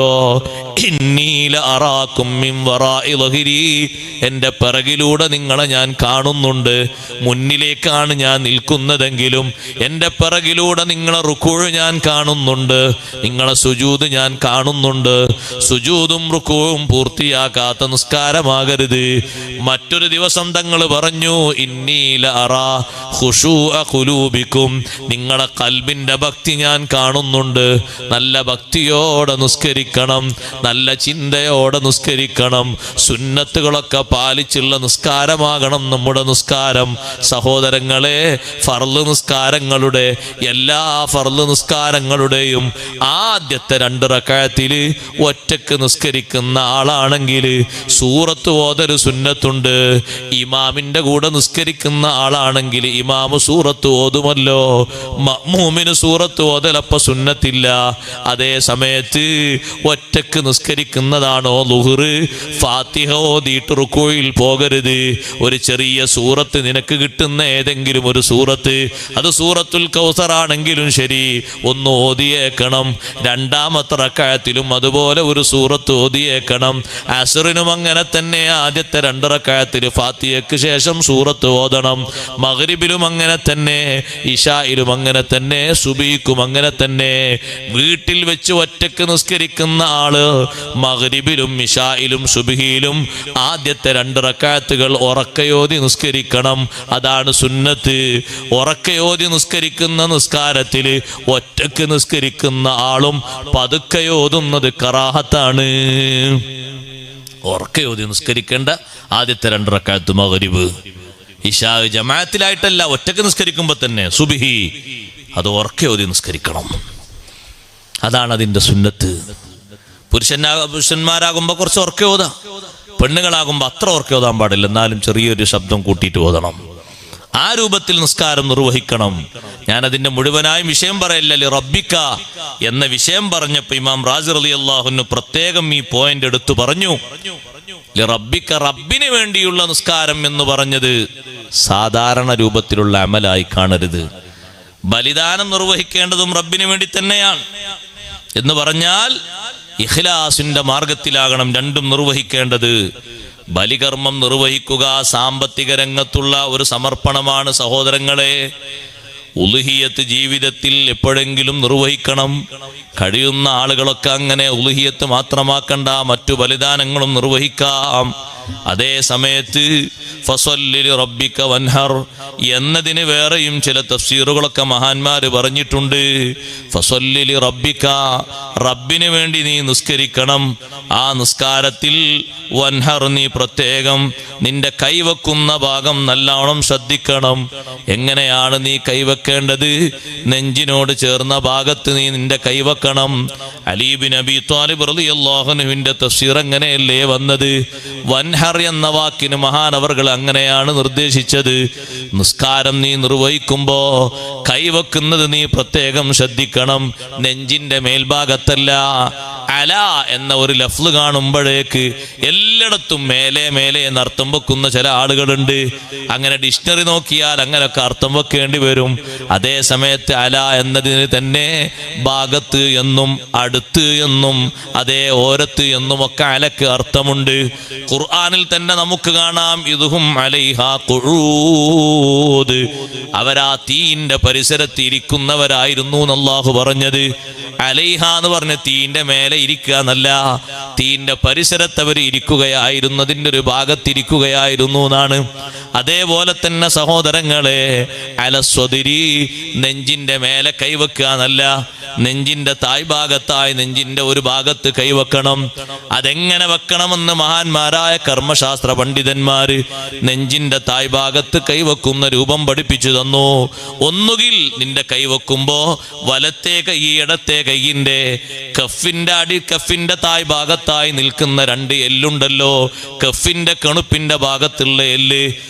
ഇന്നീല അറാക്കും മിൻ വറാഇ ളഹരി, എന്റെ പിറകിലൂടെ നിങ്ങളെ ഞാൻ കാണുന്നുണ്ട്. മുന്നിലേക്കാണ് ഞാൻ നിൽക്കുന്നതെങ്കിലും എന്റെ പിറകിലൂടെ നിങ്ങളെ റുകൂഅ് ഞാൻ കാണുന്നുണ്ട്, നിങ്ങളെ സുജൂദ് ഞാൻ കാണുന്നുണ്ട്. സുജൂദും റുകൂഉം പൂർത്തിയാക്കാത്ത നിസ്കാരമാകരുത്. മറ്റൊരു ദിവസം തങ്ങൾ പറഞ്ഞു, ഇന്നീല അറാ ഖുശൂഅ ഖുലൂബിക്കും, നിങ്ങളെ ഖൽബിന്റെ ഭക്തി ഞാൻ കാണുന്നുണ്ട്. നല്ല ഭക്തിയോടെ നിസ്കരിക്കണം, നല്ല ചിന്തയോടെ നിസ്കരിക്കണം. സുന്നത്തുകളൊക്കെ പാലിച്ചുള്ള നിസ്കാരമാകണം നമ്മുടെ നിസ്കാരം. സഹോദരങ്ങളെ, ഫർള് നിസ്കാരങ്ങളുടെ എല്ലാ ഫർള് നിസ്കാരങ്ങളുടെയും ആദ്യത്തെ 2 റക്അത്തിൽ ഒറ്റക്ക് നിസ്കരിക്കുന്ന ആളാണെങ്കിൽ സൂറത്ത് ഓതല് സുന്നത്തുണ്ട്. ഇമാമിന്റെ കൂടെ നിസ്കരിക്കുന്ന ആളാണെങ്കിൽ ഇമാമ് സൂറത്ത് ഓതുമല്ലോ. മഅ്മൂമിന് സൂറത്ത് ഓതലപ്പ സുന്നത്തില്ല. അതേ സമയത്ത് ഒറ്റക്ക് നിസ്കരിക്കുന്നതാണോ ളുഹ്റ്, ഫാത്തിഹ ഓതിയിട്ട് റുകൂയിൽ പോകരുത്. ഒരു ചെറിയ സൂറത്ത് നിനക്ക് കിട്ടുന്ന ഏതെങ്കിലും ഒരു സൂറത്ത്, അത് സൂറത്തുൽ കൗസർ ആണെങ്കിലും ശരി, ഒന്ന് ഓതിയേക്കണം. 2ാമത്തെ റക്അത്തിലും അതുപോലെ ഒരു സൂറത്ത് ഓതിയേക്കണം. അസ്റിനും അങ്ങനെ തന്നെ ആദ്യത്തെ 2 റക്അത്തിൽ ഫാത്തിഹയ്ക്ക് ശേഷം സൂറത്ത് ഓതണം. മഗ്രിബിലും അങ്ങനെ തന്നെ, ഇശായിലും അങ്ങനെ തന്നെ, സുബഹിക്കും അങ്ങനെ തന്നെ. വീട്ടിൽ വെച്ച് ഒറ്റക്ക് നിസ്കരിക്കുന്ന ആള് മഗ്രിബിലും ഇശായിലും സുബ്ഹിയിലും ആദ്യത്തെ 2 റക്അത്തുകൾ ഉറക്കയോതി നിസ്കരിക്കണം. അതാണ് സുന്നത്ത്. ഉറക്കയോതി നിസ്കരിക്കുന്ന നിസ്കാരത്തിൽ ഒറ്റക്ക് നിസ്കരിക്കുന്ന ആളും പതുക്കയോതുന്നത് കറാഹത്താണ്. ഉറക്കയോതി നിസ്കരിക്കേണ്ട ആദ്യത്തെ 2 റക്അത്ത് മഗ്രിബ്, ഇശാ ജമാഅത്തിലായിട്ടല്ല, ഒറ്റക്ക് നിസ്കരിക്കുമ്പോൾ തന്നെ സുബ്ഹി, അത് ഉറക്കയോതി നിസ്കരിക്കണം. അതാണ് അതിന്റെ സുന്നത്ത്. പുരുഷന്മാരാകുമ്പോൾ കുറച്ച് ഉറക്കെ ഓതാം, പെണ്ണുങ്ങളാകുമ്പോൾ അത്ര ഉറക്കെ ഓതാൻ പാടില്ല, എന്നാലും ചെറിയൊരു ശബ്ദം കൂട്ടിയിട്ട് ഓതണം. ആ രൂപത്തിൽ നിസ്കാരം നിർവഹിക്കണം. ഞാൻ അതിന്റെ മുഴുവനായും വിഷയം പറയല്ല. റബ്ബിക്ക എന്ന വിഷയം പറഞ്ഞപ്പോൾ ഇമാം റാസി റളിയല്ലാഹു അൻഹു പ്രത്യേകം ഈ പോയിന്റ് എടുത്തു പറഞ്ഞു. റബ്ബിക്ക, റബ്ബിന് വേണ്ടിയുള്ള നിസ്കാരം എന്ന് പറഞ്ഞത് സാധാരണ രൂപത്തിലുള്ള അമലായി കാണരുത്. ബലിദാനം നിർവഹിക്കേണ്ടതും റബ്ബിന് വേണ്ടി തന്നെയാണ് എന്ന് പറഞ്ഞാൽ ഇഖ്ലാസിന്റെ മാർഗത്തിലാകണം രണ്ടും നിർവഹിക്കേണ്ടത്. ബലികർമ്മം നിർവഹിക്കുക സാമ്പത്തിക രംഗത്തുള്ള ഒരു സമർപ്പണമാണ് സഹോദരങ്ങളെ. ഉലുഹിയത്ത് ജീവിതത്തിൽ എപ്പോഴെങ്കിലും നിർവഹിക്കണം. കഴിയുന്ന ആളുകളൊക്കെ അങ്ങനെ ഉലുഹിയത്ത് മാത്രമാക്കണ്ട, മറ്റു ബലിദാനങ്ങളും നിർവഹിക്കാം. അതേ സമയത്ത് ഫസല്ലി റബ്ബിക വൻഹർ എന്നതിന് വേറെയും ചില തഫ്സീറുകളൊക്കെ മഹാന്മാര് പറഞ്ഞിട്ടുണ്ട്. ഫസല്ലി റബ്ബിക, റബ്ബിന് വേണ്ടി നീ നിസ്കരിക്കണം. ആ നിസ്കാരത്തിൽ വൻഹർ, നീ പ്രത്യേകം നിന്റെ കൈവെക്കുന്ന ഭാഗം നല്ലോണം ശ്രദ്ധിക്കണം. എങ്ങനെയാണ് നീ കൈവെക്കേണ്ടത്? നെഞ്ചിനോട് ചേർന്ന ഭാഗത്ത് നീ നിന്റെ കൈവെക്കണം. അലി ബിൻ അബി ത്വാലിബ് റളിയല്ലാഹു അൻഹുവിന്റെ തഫ്സീർ അങ്ങനെയല്ലേ വന്നത്. വൻഹർ എന്ന വാക്കിന് മഹാനവർകൾ അങ്ങനെയാണ് നിർദ്ദേശിച്ചത്. നിസ്കാരം നീ നിർവഹിക്കുമ്പോ കൈവെക്കുന്നത് നീ പ്രത്യേകം ശ്രദ്ധിക്കണം. നെഞ്ചിന്റെ മേൽഭാഗത്തല്ല. അല എന്ന ഒരു ലഫ്ള് കാണുമ്പോഴേക്ക് എല്ലായിടത്തും മേലെ മേലെ എന്ന് അർത്ഥം വെക്കുന്ന ചില ആളുകളുണ്ട്. അങ്ങനെ ഡിക്ഷണറി നോക്കിയാൽ അങ്ങനെയൊക്കെ അർത്ഥം വെക്കേണ്ടി വരും. അതേ സമയത്ത് അല എന്നതിന് തന്നെ ഭാഗത്ത് എന്നും അടുത്ത് എന്നും അതേ ഓരത്ത് എന്നും ഒക്കെ അലക്ക് അർത്ഥമുണ്ട്. ഖുർആനിൽ തന്നെ നമുക്ക് കാണാം, ഇദ്ഹും അലൈഹാ ഖുഊദ്, അവരാ തീയിന്റെ പരിസരത്ത് ഇരിക്കുന്നവരായിരുന്നു എന്ന് അല്ലാഹു പറഞ്ഞത്. അലൈഹ എന്ന് പറഞ്ഞ തീയിന്റെ മേലെ ഇരിക്കുക എന്നല്ല, തീയിന്റെ പരിസരത്ത് അവർ ഇരിക്കുകയായിരുന്നു, അതിൻ്റെ ഒരു ഭാഗത്തിരിക്കുകയായിരുന്നു എന്നാണ്. അതേപോലെ തന്നെ സഹോദരങ്ങളെ, അലസ്വദിരി, നെഞ്ചിന്റെ മേലെ കൈവെക്കുക എന്നല്ല, നെഞ്ചിന്റെ തായ് ഭാഗത്തായി നെഞ്ചിന്റെ ഒരു ഭാഗത്ത് കൈവെക്കണം. അതെങ്ങനെ വെക്കണമെന്ന് മഹാന്മാരായ കർമ്മശാസ്ത്ര പണ്ഡിതന്മാര് നെഞ്ചിന്റെ തായ് ഭാഗത്ത് കൈവെക്കുന്ന രൂപം പഠിപ്പിച്ചു തന്നു. ഒന്നുകിൽ നിന്റെ കൈവെക്കുമ്പോ വലത്തെ കൈ ഇടത്തെ കൈയിന്റെ കഫിന്റെ തായ് ഭാഗത്തായി നിൽക്കുന്ന രണ്ട് എല്ലുണ്ടല്ലോ, കഫിന്റെ കണുപ്പിന്റെ ഭാഗത്തുള്ള എല്ല്,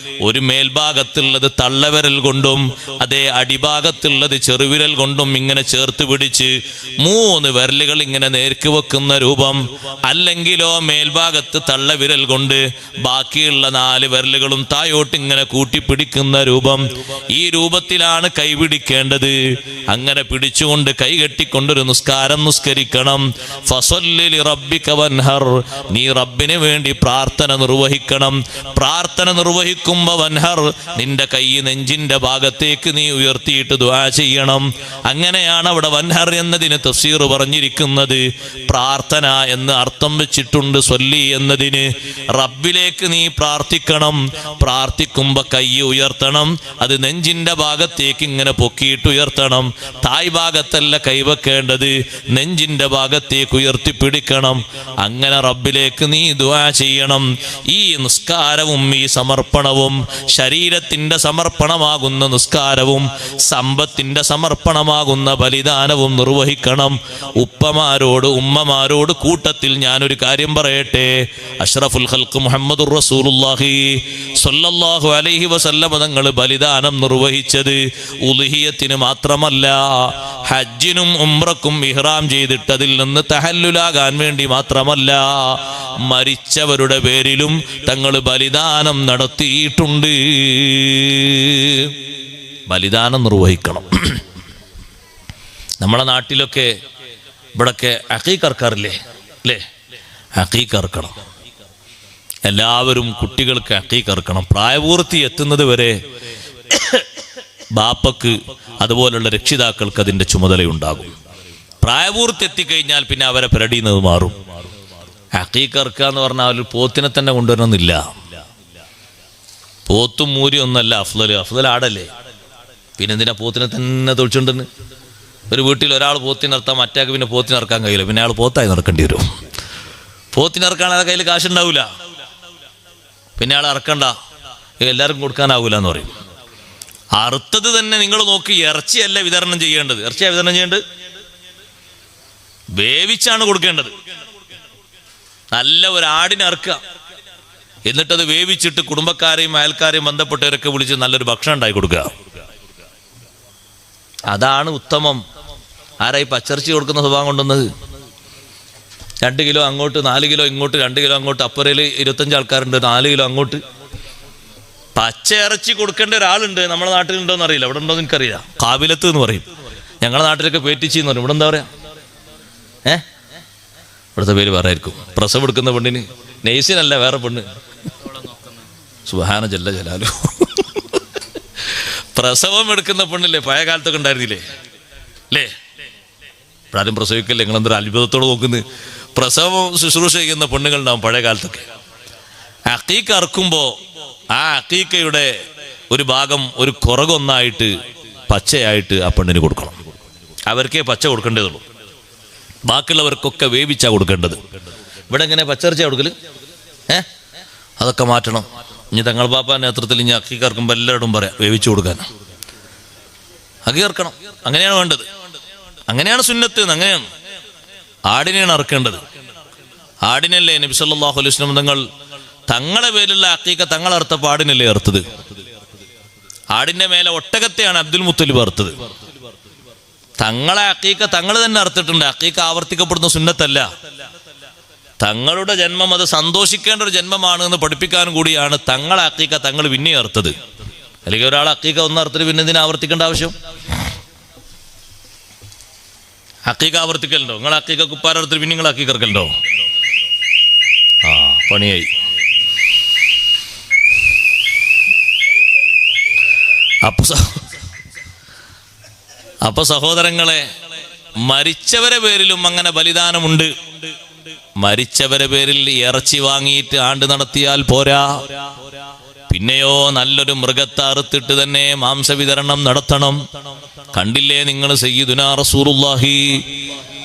ഒരു മേൽഭാഗത്തുള്ളത് തള്ളവിരൽ കൊണ്ടും അതേ അടിഭാഗത്തുള്ളത് ചെറുവിരൽ കൊണ്ടും ഇങ്ങനെ ചേർത്ത് പിടിച്ച് 3 വിരലുകൾ ഇങ്ങനെ നേർക്ക് വെക്കുന്ന രൂപം. അല്ലെങ്കിലോ മേൽഭാഗത്ത് തള്ളവിരൽ കൊണ്ട് ബാക്കിയുള്ള 4 വിരലുകളും തായോട്ട് ഇങ്ങനെ കൂട്ടിപ്പിടിക്കുന്ന രൂപം. ഈ രൂപത്തിലാണ് കൈ പിടിക്കേണ്ടത്. അങ്ങനെ പിടിച്ചുകൊണ്ട് കൈ കെട്ടിക്കൊണ്ടൊരു നിസ്കാരം നിസ്കരിക്കണം. ഫസല്ലി ലിറബ്ബിക വൻഹർ, നീ റബ്ബിന് വേണ്ടി പ്രാർത്ഥന നിർവഹിക്കണം. പ്രാർത്ഥന നിർവഹിക്കുമ്പോ വൻഹർ, നിന്റെ കൈ നെഞ്ചിന്റെ ഭാഗത്തേക്ക് നീ ഉയർത്തിയിട്ട് ദുആ ചെയ്യണം. അങ്ങനെയാണ് അവിടെ വൻഹർ എന്നതിന് തഫ്സീർ പറഞ്ഞിരിക്കുന്നത്. പ്രാർത്ഥന എന്ന് അർത്ഥം വെച്ചിട്ടുണ്ട്. സ്വല്ലി എന്നതിന് റബ്ബിലേക്ക് നീ പ്രാർത്ഥിക്കണം. പ്രാർത്ഥിക്കുമ്പോ കൈ ഉയർത്തണം, അത് നെഞ്ചിന്റെ ഭാഗത്തേക്ക് ഇങ്ങനെ പൊക്കിയിട്ട് ഉയർത്തണം. തായ് ഭാഗത്തല്ല കൈവെക്കേണ്ടത്, നെഞ്ചിന്റെ ഭാഗത്തേക്ക് ഉയർത്തിപ്പിടിക്കണം. അങ്ങനെ റബ്ബിലേക്ക് നീ ദുആ ചെയ്യണം. ഈ നിസ്കാരവും ഈ സമർപ്പണവും, ശരീരത്തിന്റെ സമർപ്പണമാകുന്ന നിസ്കാരവും സമ്പത്തിന്റെ സമർപ്പണമാകുന്ന ബലിദാനവും നിർവഹിക്കണം. ഉപ്പമാരോട് ഉമ്മമാരോട് കൂട്ടത്തിൽ ഞാനൊരു കാര്യം പറയട്ടെ. അഷ്റഫുൽ ഖൽഖ് മുഹമ്മദുർ റസൂലുള്ളാഹി സ്വല്ലല്ലാഹു അലൈഹി വസല്ലം തങ്ങൾ ബലിദാനം നിർവഹിച്ചത് ഉളുഹിയത്തിന് മാത്രമല്ല, ഹജ്ജിനും ഉംറക്കും ഇഹ്റാം ചെയ്തിട്ട് അതിൽ നിന്ന് തഹല്ലുലാകാൻ വേണ്ടി മാത്രമല്ല, മരിച്ചവരുടെ പേരിലും തങ്ങൾ ബലിദാനം നടത്തിയിട്ടുണ്ട്. ബലിദാനം നിർവഹിക്കണം. നമ്മളെ നാട്ടിലൊക്കെ ഇവിടൊക്കെ അഖീഖ അറക്കാറില്ലേ അല്ലേ? അഖീഖ അറക്കണം. എല്ലാവരും കുട്ടികൾക്ക് അഖീഖ അറക്കണം. പ്രായപൂർത്തി എത്തുന്നത് വരെ ബാപ്പക്ക് അതുപോലുള്ള രക്ഷിതാക്കൾക്ക് അതിന്റെ ചുമതലയുണ്ടാകും. പ്രായപൂർത്തി എത്തിക്കഴിഞ്ഞാൽ പിന്നെ അവരെ പെരടിയുന്നത് മാറും. അഖീഖ അറക്കുക എന്ന് പറഞ്ഞാൽ ഒരു പോത്തിനെ തന്നെ കൊണ്ടുവരണമെന്നില്ല. പോത്തും മൂരിയും ഒന്നല്ല അഫ്ദൽ ആടല്ലേ. പിന്നെ എന്തിനാ പോത്തിനെ തന്നെ തൊഴിച്ചുകൊണ്ടെന്ന്? ഒരു വീട്ടിൽ ഒരാൾ പോത്തിനിറത്താൻ മറ്റേക്ക് പിന്നെ പോത്തിനിറക്കാൻ കഴിയില്ല, പിന്നെ അയാൾ പോത്തായി നിറക്കേണ്ടി വരും. പോത്തിനിറക്കാൻ അയാളുടെ കയ്യിൽ കാശുണ്ടാവില്ല, പിന്നെ അയാൾ ഇറക്കണ്ട, എല്ലാവർക്കും കൊടുക്കാനാവൂല എന്ന് പറയും. അറുത്തത് തന്നെ നിങ്ങൾ നോക്കി, ഇറച്ചിയല്ല വിതരണം ചെയ്യേണ്ടത്. ഇറച്ചിയാ വിതരണം ചെയ്യേണ്ടത്? വേവിച്ചാണ് കൊടുക്കേണ്ടത്. നല്ല ഒരു ആടിനെ അറുക്കുക, എന്നിട്ടത് വേവിച്ചിട്ട് കുടുംബക്കാരെയും അയൽക്കാരെയും ബന്ധപ്പെട്ടവരൊക്കെ വിളിച്ച് നല്ലൊരു ഭക്ഷണം ഉണ്ടാക്കി കൊടുക്കുക. അതാണ് ഉത്തമം. ആരായി പച്ചർച്ചി കൊടുക്കുന്ന സ്വഭാവം കൊണ്ടുവന്നത്? 2 കിലോ അങ്ങോട്ട്, 4 കിലോ ഇങ്ങോട്ട്, 2 കിലോ അങ്ങോട്ട്. അപ്പുറയിൽ 25 ആൾക്കാരുണ്ട്, 4 കിലോ അങ്ങോട്ട്. പച്ച ഇറച്ചി കൊടുക്കേണ്ട ഒരാളുണ്ട്. നമ്മുടെ നാട്ടിലുണ്ടോയെന്ന് അറിയില്ല, ഇവിടെ ഉണ്ടോയെന്ന് എനിക്കറിയില്ല. കാവിലത്ത് എന്ന് പറയും, ഞങ്ങളുടെ നാട്ടിലൊക്കെ പേറ്റിച്ചി എന്ന് പറയും. ഇവിടെ എന്താ പറയാ? ഇവിടുത്തെ പേര് വേറെ ആയിരിക്കും. പ്രസവം എടുക്കുന്ന പെണ്ണിന് നെയ്സിനല്ല, വേറെ പെണ്ണ്. സുബ്ഹാന ജല്ല ജലാലു. പ്രസവം എടുക്കുന്ന പെണ്ണില്ലേ, പഴയ കാലത്തൊക്കെ ഉണ്ടായിരുന്നില്ലേ അല്ലേ? ഇപ്പോഴും പ്രസവിക്കല്ലേ? നിങ്ങളെന്തൊരു അത്ഭുതത്തോടെ നോക്കുന്നത്. പ്രസവം ശുശ്രൂഷ ചെയ്യുന്ന പെണ്ണുങ്ങളുണ്ടാവും പഴയ കാലത്തൊക്കെ. അക്കീക്ക അറുക്കുമ്പോൾ ആ അക്കീക്കയുടെ ഒരു ഭാഗം, ഒരു കുറകൊന്നായിട്ട് പച്ചയായിട്ട് ആ പെണ്ണിന് കൊടുക്കണം. അവർക്കേ പച്ച കൊടുക്കേണ്ടതുള്ളൂ, ബാക്കിയുള്ളവർക്കൊക്കെ വേവിച്ചാ കൊടുക്കേണ്ടത്. ഇവിടെ എങ്ങനെ പച്ചറിച്ചാ കൊടുക്കല്? അതൊക്കെ മാറ്റണം. ഇനി തങ്ങൾ പാപ്പാ നേതൃത്വത്തിൽ ഇനി അക്കീക്കർക്കുമ്പോൾ എല്ലാവരും പറയാം വേവിച്ചു കൊടുക്കാൻ. അക്കീർക്കണം, അങ്ങനെയാണ് വേണ്ടത്, അങ്ങനെയാണ് സുന്നത്ത്. അങ്ങനെയാണ് ആടിനെയാണ് അറുക്കേണ്ടത്. ആടിനല്ലേ നബി സല്ലല്ലാഹു അലൈഹി വസല്ലം തങ്ങളെ പേരിലുള്ള അക്കീക്ക തങ്ങളറുത്തപ്പോൾ ആടിനല്ലേ അറുത്തത്? ആടിന്റെ മേലെ ഒട്ടകത്തെയാണ് അബ്ദുൽ മുത്തലിബ് അറുത്തത്. തങ്ങളെ അക്കീക്ക തങ്ങൾ തന്നെ അറുത്തിട്ടുണ്ട്. അക്കീക്ക ആവർത്തിക്കപ്പെടുന്ന സുന്നത്തല്ല. തങ്ങളുടെ ജന്മം അത് സന്തോഷിക്കേണ്ട ഒരു ജന്മമാണ് എന്ന് പഠിപ്പിക്കാനും കൂടിയാണ് തങ്ങളെ അക്കീക്ക തങ്ങൾ പിന്നെ അറുത്തത്. അല്ലെങ്കിൽ ഒരാൾ അക്കീക്ക ഒന്ന് അറുത്തിട്ട് പിന്നെ എന്തിനാ ആവർത്തിക്കേണ്ട ആവശ്യം? അക്കീക്ക ആവർത്തിക്കലുണ്ടോ? നിങ്ങൾ അക്കീക്ക കുപ്പാരടുത്തിട്ട് പിന്നെ നിങ്ങൾ അക്കീക്ക ഇറക്കലുണ്ടോ? പണിയായി. അപ്പൊ സഹോദരങ്ങളെ, മരിച്ചവരെ പേരിലും അങ്ങനെ ബലിദാനമുണ്ട്. മരിച്ചവരെ പേരിൽ ഇറച്ചി വാങ്ങിയിട്ട് ആണ്ട് നടത്തിയാൽ പോരാ, പിന്നെയോ നല്ലൊരു മൃഗത്തെ അറുത്തിട്ട് തന്നെ മാംസവിതരണം നടത്തണം. കണ്ടില്ലേ നിങ്ങൾ, സയ്യിദുനാ റസൂലുള്ളാഹി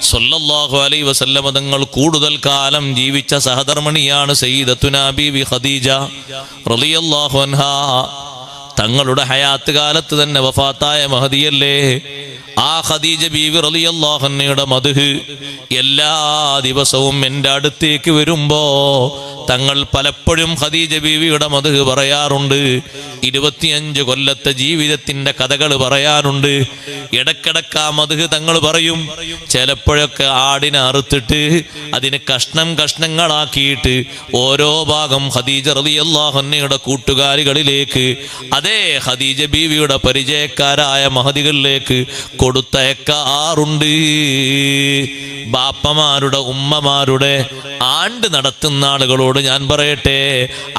സ്വല്ലല്ലാഹു അലൈഹി വസല്ലം തങ്ങൾ കൂടുതൽ കാലം ജീവിച്ച സഹധർമ്മിണിയാണ് സയ്യിദത്തുനാ ബീവി ഖദീജ റളിയല്ലാഹു അൻഹാ. തങ്ങളുടെ ഹയാത്ത് കാലത്ത് തന്നെ വഫാത്തായ മഹദിയല്ലേ ആ ഖദീജ ബീവി റളിയല്ലാഹു അൻഹയുടെ മദ്ഹ് എല്ലാ ദിവസവും എൻ്റെ അടുത്തേക്ക് വരുമ്പോ തങ്ങൾ പലപ്പോഴും ഖദീജ ബീവിയുടെ മദ്ഹ് പറയാറുണ്ട്. 25 കൊല്ലത്തെ ജീവിതത്തിന്റെ കഥകൾ പറയാറുണ്ട്. ഇടക്കിടക്ക് ആ മദ്ഹ് തങ്ങൾ പറയും. ചിലപ്പോഴൊക്കെ ആടിനെ അറുത്തിട്ട് അതിന് കഷ്ണങ്ങളാക്കിയിട്ട് ഓരോ ഭാഗം ഖദീജ റളിയല്ലാഹു അൻഹയുടെ കൂട്ടുകാരികളിലേക്ക്, അതേ ഖദീജ ബീവിയുടെ പരിചയക്കാരായ മഹദികളിലേക്ക് കൊടുത്തയക്കാറുണ്ട്. ബാപ്പമാരുടെ ഉമ്മമാരുടെ ആണ്ട് നടത്തുന്ന ആളുകളോട് ഞാൻ പറയട്ടെ,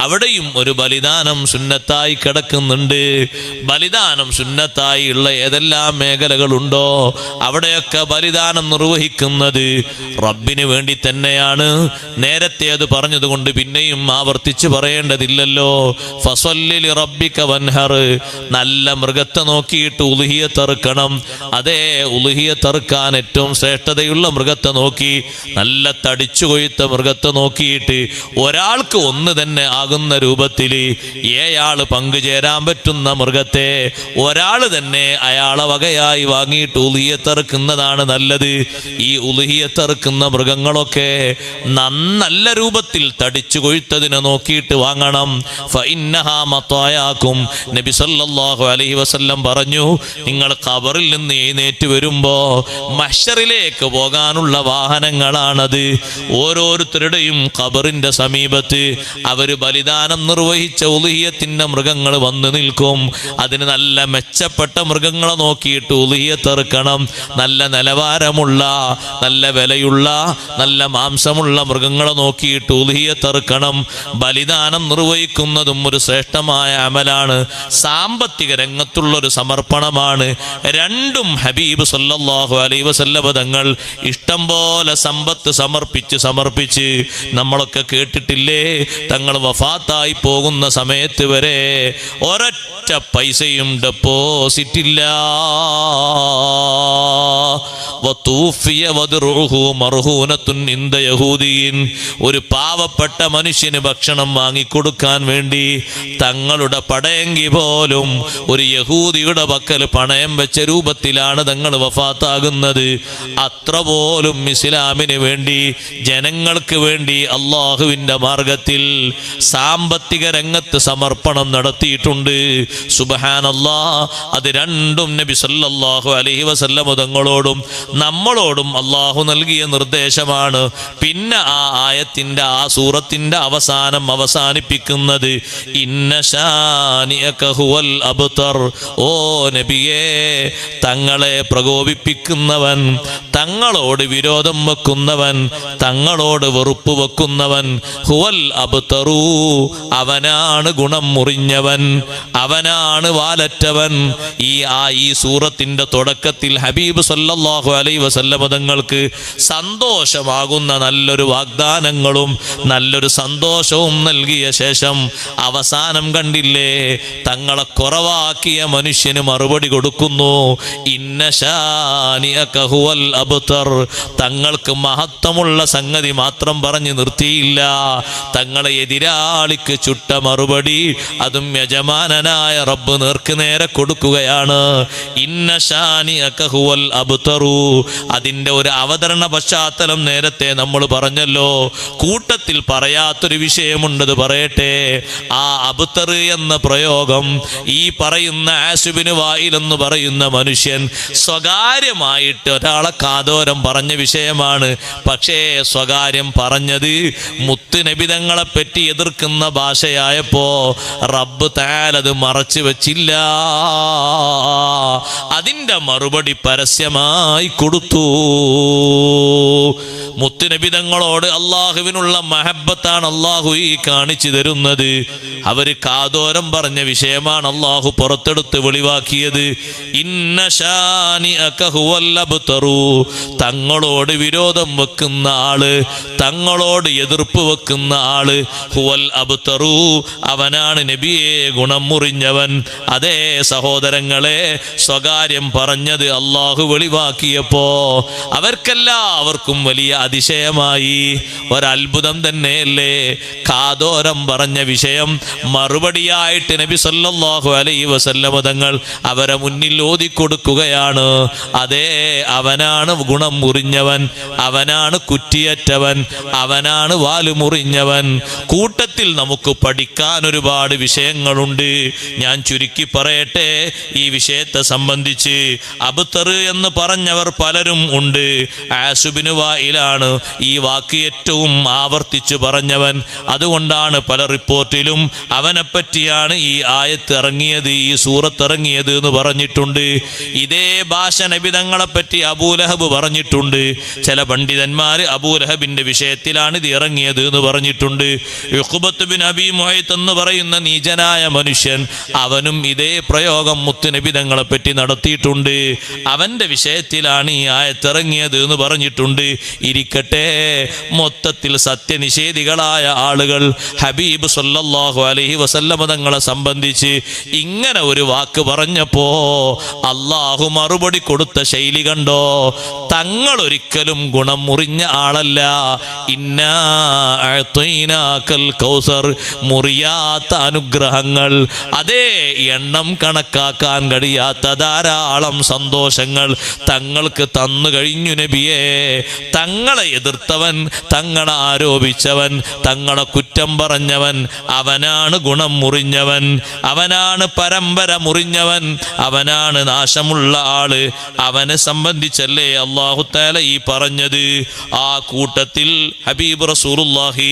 അവിടെയും ഒരു ബലിദാനം സുന്നത്തായി കിടക്കുന്നുണ്ട്. ബലിദാനം സുന്നത്തായി ഉള്ള ഏതെല്ലാം മേഖലകളുണ്ടോ അവിടെയൊക്കെ ബലിദാനം നിർവഹിക്കുന്നത് റബ്ബിന് വേണ്ടി തന്നെയാണ്. നേരത്തെ അത് പറഞ്ഞതുകൊണ്ട് പിന്നെയും ആവർത്തിച്ച് പറയേണ്ടതില്ലല്ലോ. ഫസല്ലി ലിറബ്ബിക വൻഹർ, നല്ല മൃഗത്തെ നോക്കിയിട്ട് ഉളുഹിയത്ത് അറുക്കണം. അതേ ഉളുഹിയത്ത് അറുക്കാൻ ഏറ്റവും ശ്രേഷ്ഠതയുള്ള മൃഗത്തെ നോക്കി, നല്ല തടിച്ചു കൊയ്ത്ത മൃഗത്തെ നോക്കിയിട്ട് ഒരാൾക്ക് ഒന്ന് തന്നെ ആകുന്ന രൂപത്തിൽ 7 ആള് പങ്കുചേരാൻ പറ്റുന്ന മൃഗത്തെ ഒരാൾ തന്നെ അയാളെ വകയായി വാങ്ങിയിട്ട് ഉളുഹിയത്ത് അറുക്കുന്നതാണ് നല്ലത്. ഈ ഉളുഹിയത്ത് അറുക്കുന്ന മൃഗങ്ങളൊക്കെ നല്ല രൂപത്തിൽ തടിച്ചു കൊയ്ത്തതിനെ നോക്കിയിട്ട് വാങ്ങണം. ഫഇന്നഹാ മതായാകും, നബി സല്ലല്ലാഹു അലൈഹി വസല്ലം പറഞ്ഞു, നിങ്ങൾ ഖബറിൽ നിന്ന് എഴുന്നേറ്റ് വരുമ്പോ മഹ്ശറിലേക്ക് പോകാനുള്ള വാഹനങ്ങളാണത്. ഓരോരുത്തരുടെയും ഖബറിന്റെ സമീപത്ത് അവര് ബലിദാനം നിർവഹിച്ച ഉളുഹിയത്തിന്റെ മൃഗങ്ങൾ വന്നു നിൽക്കും. അതിന് നല്ല മെച്ചപ്പെട്ട മൃഗങ്ങളെ നോക്കിയിട്ട് ഉളുഹിയത്ത് അറുക്കണം. നല്ല നിലവാരമുള്ള, നല്ല വിലയുള്ള, നല്ല മാംസമുള്ള മൃഗങ്ങളെ നോക്കിയിട്ട് ഉളുഹിയത്ത് അറുക്കണം. ബലിദാനം നിർവഹിക്കുന്നതും ഒരു ശ്രേഷ്ഠമായ അമലാണ്, സാമ്പത്തിക രംഗത്തുള്ളൊരു സമർപ്പണമാണ്. രണ്ടും ഹബീബ് സല്ലല്ലാഹു അലൈഹി വസല്ലം തങ്ങൾ ഇഷ്ടം പോലെ സമ്പത്ത് സമർപ്പിച്ച് നമ്മളൊക്കെ കേട്ടിട്ടില്ലേ? തങ്ങൾ വഫാത്തായി പോകുന്ന സമയത്ത് വരെ ഒരൊറ്റ പൈസയും ഡെപ്പോസിറ്റ് ഇല്ല. ഒരു പാവപ്പെട്ട മനുഷ്യന് ഭക്ഷണം വാങ്ങിക്കൊടുക്കാൻ വേണ്ടി തങ്ങളുടെ പടയെങ്കി പോലും ഒരു യഹൂദിയുടെ പക്കൽ പണയം വെച്ച രൂപത്തിലാണ് തങ്ങൾ വഫാത്താകുന്നത്. അത്ര പോലും ഇസ്ലാമിന് വേണ്ടി, ജനങ്ങൾക്ക് വേണ്ടി, അള്ളാഹുവിന്റെ അള്ളാഹുവിൻ്റെ മാർഗത്തിൽ സാമ്പത്തിക രംഗത്ത് സമർപ്പണം നടത്തിയിട്ടുണ്ട്. സുബ്ഹാനല്ലാഹ്. അത് രണ്ടും നബി സല്ലല്ലാഹു അലൈഹി വസല്ലം തങ്ങളോടും നമ്മളോടും അള്ളാഹു നൽകിയ നിർദ്ദേശമാണ്. പിന്നെ ആ ആയത്തിന്റെ ആ സൂറത്തിന്റെ അവസാനിപ്പിക്കുന്നത് ഇന്ന ശാനിഅക ഹുവൽ അബ്തർ. ഓ നബിയേ, തങ്ങളെ പ്രകോപിപ്പിക്കുന്നവൻ, തങ്ങളോട് വിരോധം വെക്കുന്നവൻ, തങ്ങളോട് വെറുപ്പ് വെക്കുന്നവൻ, ഹുവൽ അബ്തറു, അവനാണ് ഗുണം മുറിഞ്ഞവൻ, അവനാണ് വാലറ്റവൻ. ഈ സൂറത്തിന്റെ തുടക്കത്തിൽ ഹബീബ് സല്ലല്ലാഹു അലൈഹി വസല്ലം തങ്ങൾക്ക് സന്തോഷമാകുന്ന നല്ലൊരു വാഗ്ദാനങ്ങളും നല്ലൊരു സന്തോഷവും നൽകിയ ശേഷം അവസാനം കണ്ടില്ലേ, തങ്ങളെ കുറവാക്കിയ മനുഷ്യന് മറുപടി കൊടുക്കുന്നു. ഇന്ന ശാനിഅക ഹുവൽ അബ്തർ. തങ്ങൾക്ക് മഹത്വമുള്ള സംഗതി മാത്രം പറഞ്ഞു നിർത്തിയില്ല, തങ്ങളെ എതിരാളിക്ക് ചുട്ട മറുപടി അതും യജമാനനായ റബ്ബ് നേർക്ക് നേരെ കൊടുക്കുകയാണ്. ഇന്ന ശാനിഅക ഹുവൽ അബ്തറു. അതിന്റെ ഒരു അവതരണ പശ്ചാത്തലം നേരത്തെ നമ്മൾ പറഞ്ഞല്ലോ. കൂട്ടത്തിൽ പറയാത്തൊരു വിഷയമുണ്ടത് പറയട്ടെ. ആ അബ്തർ എന്ന പ്രയോഗം ഈ പറയുന്ന ആസിബിന് വായിൽ എന്ന് പറയുന്ന മനുഷ്യൻ സ്വകാര്യമായിട്ട് ഒരാളെ കാതോരം പറഞ്ഞ വിഷയമാണ്. പക്ഷേ സ്വകാര്യം പറഞ്ഞത് മുത്ത് നബിതങ്ങളെ പറ്റി എതിർക്കുന്ന ഭാഷയായപ്പോ റബ്ബ് തആല അത് മറച്ചു വെച്ചില്ല. അതിന്റെ മറുപടി പരസ്യമായി കൊടുത്തു. മുത്തുനബിതങ്ങളോട് അള്ളാഹുവിനുള്ള മഹബത്താണ് അള്ളാഹു ഈ കാണിച്ചു തരുന്നത്. അവര് കാതോരം പറഞ്ഞ വിഷയമാണ് അള്ളാഹു പുറത്തെടുത്ത് വെളിവാക്കിയത്. ഇന്ന ശാനിഅക ഹുവൽ അബ്തറു. തങ്ങളോട് വിരോധം വെക്കുന്ന ആള്, തങ്ങളോട് എതിർപ്പ് വെക്കുന്ന ആള്, ഹുവൽ അബ്തറു, അവനാണ് നബിയെ ഗുണം മുറിഞ്ഞവൻ. അതേ സഹോദരങ്ങളെ, സ്വകാര്യം പറഞ്ഞത് അള്ളാഹു വെളിവാക്കിയപ്പോ അവർക്കെല്ലാവർക്കും വലിയ അതിശയമായി. ഒരത്ഭുതം തന്നെയല്ലേ. കാതോരം പറഞ്ഞ വിഷയം മറുപടിയായിട്ട് നബി സല്ലല്ലാഹു അലൈഹി വസല്ലം തങ്ങൾ അവരെ മുന്നിൽ ഓതിക്കൊടുക്കുകയാണ്. അതേ, അവനാണ് ഗുണം മുറിഞ്ഞവൻ, അവനാണ് കുറ്റിയറ്റവൻ, അവനാണ് വാലുമുറിഞ്ഞവൻ. കൂട്ടത്തിൽ നമുക്ക് പഠിക്കാൻ ഒരുപാട് വിഷയങ്ങളുണ്ട്. ഞാൻ ചുരുക്കി പറയട്ടെ ഈ വിഷയത്തെ സംബന്ധിച്ച്. അബ്തർ എന്ന് പറഞ്ഞവർ പലരും ഉണ്ട്. ആസുബിന് വായിലാണ് ഈ വാക്ക് ഏറ്റവും ആവർത്തിച്ചു പറഞ്ഞവൻ. അതുകൊണ്ടാണ് പല റിപ്പോർട്ടിലും അവനെപ്പറ്റിയാണ് ഈ ആയത്ത് ഇറങ്ങിയത്, ഈ സൂറത്ത് ഇറങ്ങിയത് എന്ന് പറഞ്ഞിട്ടുണ്ട്. ഇതേ ഭാഷ നബിതങ്ങളെ പറ്റി അബൂലഹബ് പറഞ്ഞിട്ടുണ്ട്. ചില പണ്ഡിതന്മാർ അബൂലഹബിന്റെ വിഷയത്തിലാണ് ഇത് ഇറങ്ങിയത് എന്ന് പറഞ്ഞിട്ടുണ്ട്. ഉഖ്ബത്ത് ബിൻ അബീ മുഅയ്ത് എന്ന് പറയുന്ന നീചനായ മനുഷ്യൻ, അവനും ഇതേ പ്രയോഗം മുത്തുനബിതങ്ങളെ പറ്റി നടത്തിയിട്ടുണ്ട്. അവന്റെ വിഷയത്തിലാണ് ഈ ആയത്ത് ഇറങ്ങിയത് എന്ന് പറഞ്ഞിട്ടുണ്ട്. ഇരിക്കട്ടെ, മൊത്തത്തിൽ സത്യനിഷേധികളായ ആളുകൾ ഹബീബ് സല്ലല്ലാഹു അലൈഹി വസല്ലം തങ്ങളെ സംബന്ധിച്ച് ഇങ്ങനെ ഒരു വാക്ക് പറഞ്ഞപ്പോ അള്ളാഹു മറുപടി കൊടുത്ത ശൈലി കണ്ടോ. തങ്ങൾ ഒരിക്കലും ഗുണം മുറിഞ്ഞ ആളല്ല. ഇന്നാ അഅ്തൈനാകൽ കൗസർ. മുറിയാത്ത അനുഗ്രഹങ്ങൾ, അതേ എണ്ണം കണക്കാക്കാൻ കഴിയാത്ത ധാരാളം സന്തോഷങ്ങൾ തങ്ങൾക്ക് തന്നു കഴിഞ്ഞു നബിയേ. തങ്ങളെ എതിർത്തവൻ, തങ്ങളെ ആരോപിച്ചവൻ, തങ്ങളെ കുറ്റം പറഞ്ഞവൻ, അവനാണ് ഗുണം മുറിഞ്ഞവൻ, അവനാണ് പരമ്പര മുറിഞ്ഞവൻ, അവനാണ് നാശമുള്ള ആള്. അവനെ സംബന്ധിച്ചല്ലേ അല്ലാഹു തആല ഈ പറഞ്ഞത്. ആ കൂട്ടത്തിൽ ഹബീബ് റസൂലുള്ളാഹി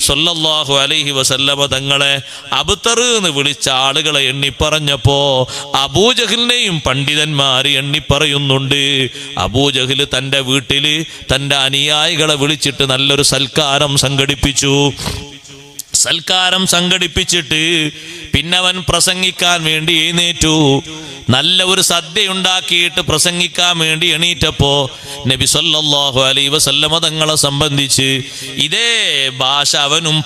സ്വല്ലല്ലാഹു അലൈഹി വസല്ലമ തങ്ങളെ അബ്തർ എന്ന് വിളിച്ച ആളുകളെ എണ്ണി പറഞ്ഞപ്പോ അബൂജഹലിനെയും പണ്ഡിതന്മാർ എണ്ണി പറയുന്നുണ്ട്. അബൂജഹൽ തൻ്റെ വീട്ടില് തൻ്റെ അനുയായികളെ വിളിച്ചിട്ട് നല്ലൊരു സൽക്കാരം സംഘടിപ്പിച്ചിട്ട് പിന്നെ അവൻ പ്രസംഗിക്കാൻ വേണ്ടി എഴുന്നേറ്റു. നല്ല ഒരു സദ്യ ഉണ്ടാക്കിയിട്ട് പ്രസംഗിക്കാൻ വേണ്ടി എണീറ്റപ്പോ നബി സല്ലല്ലാഹു അലൈഹി വസല്ലമ തങ്ങളെ സംബന്ധിച്ച് ഇതേ ഭാഷ അവനും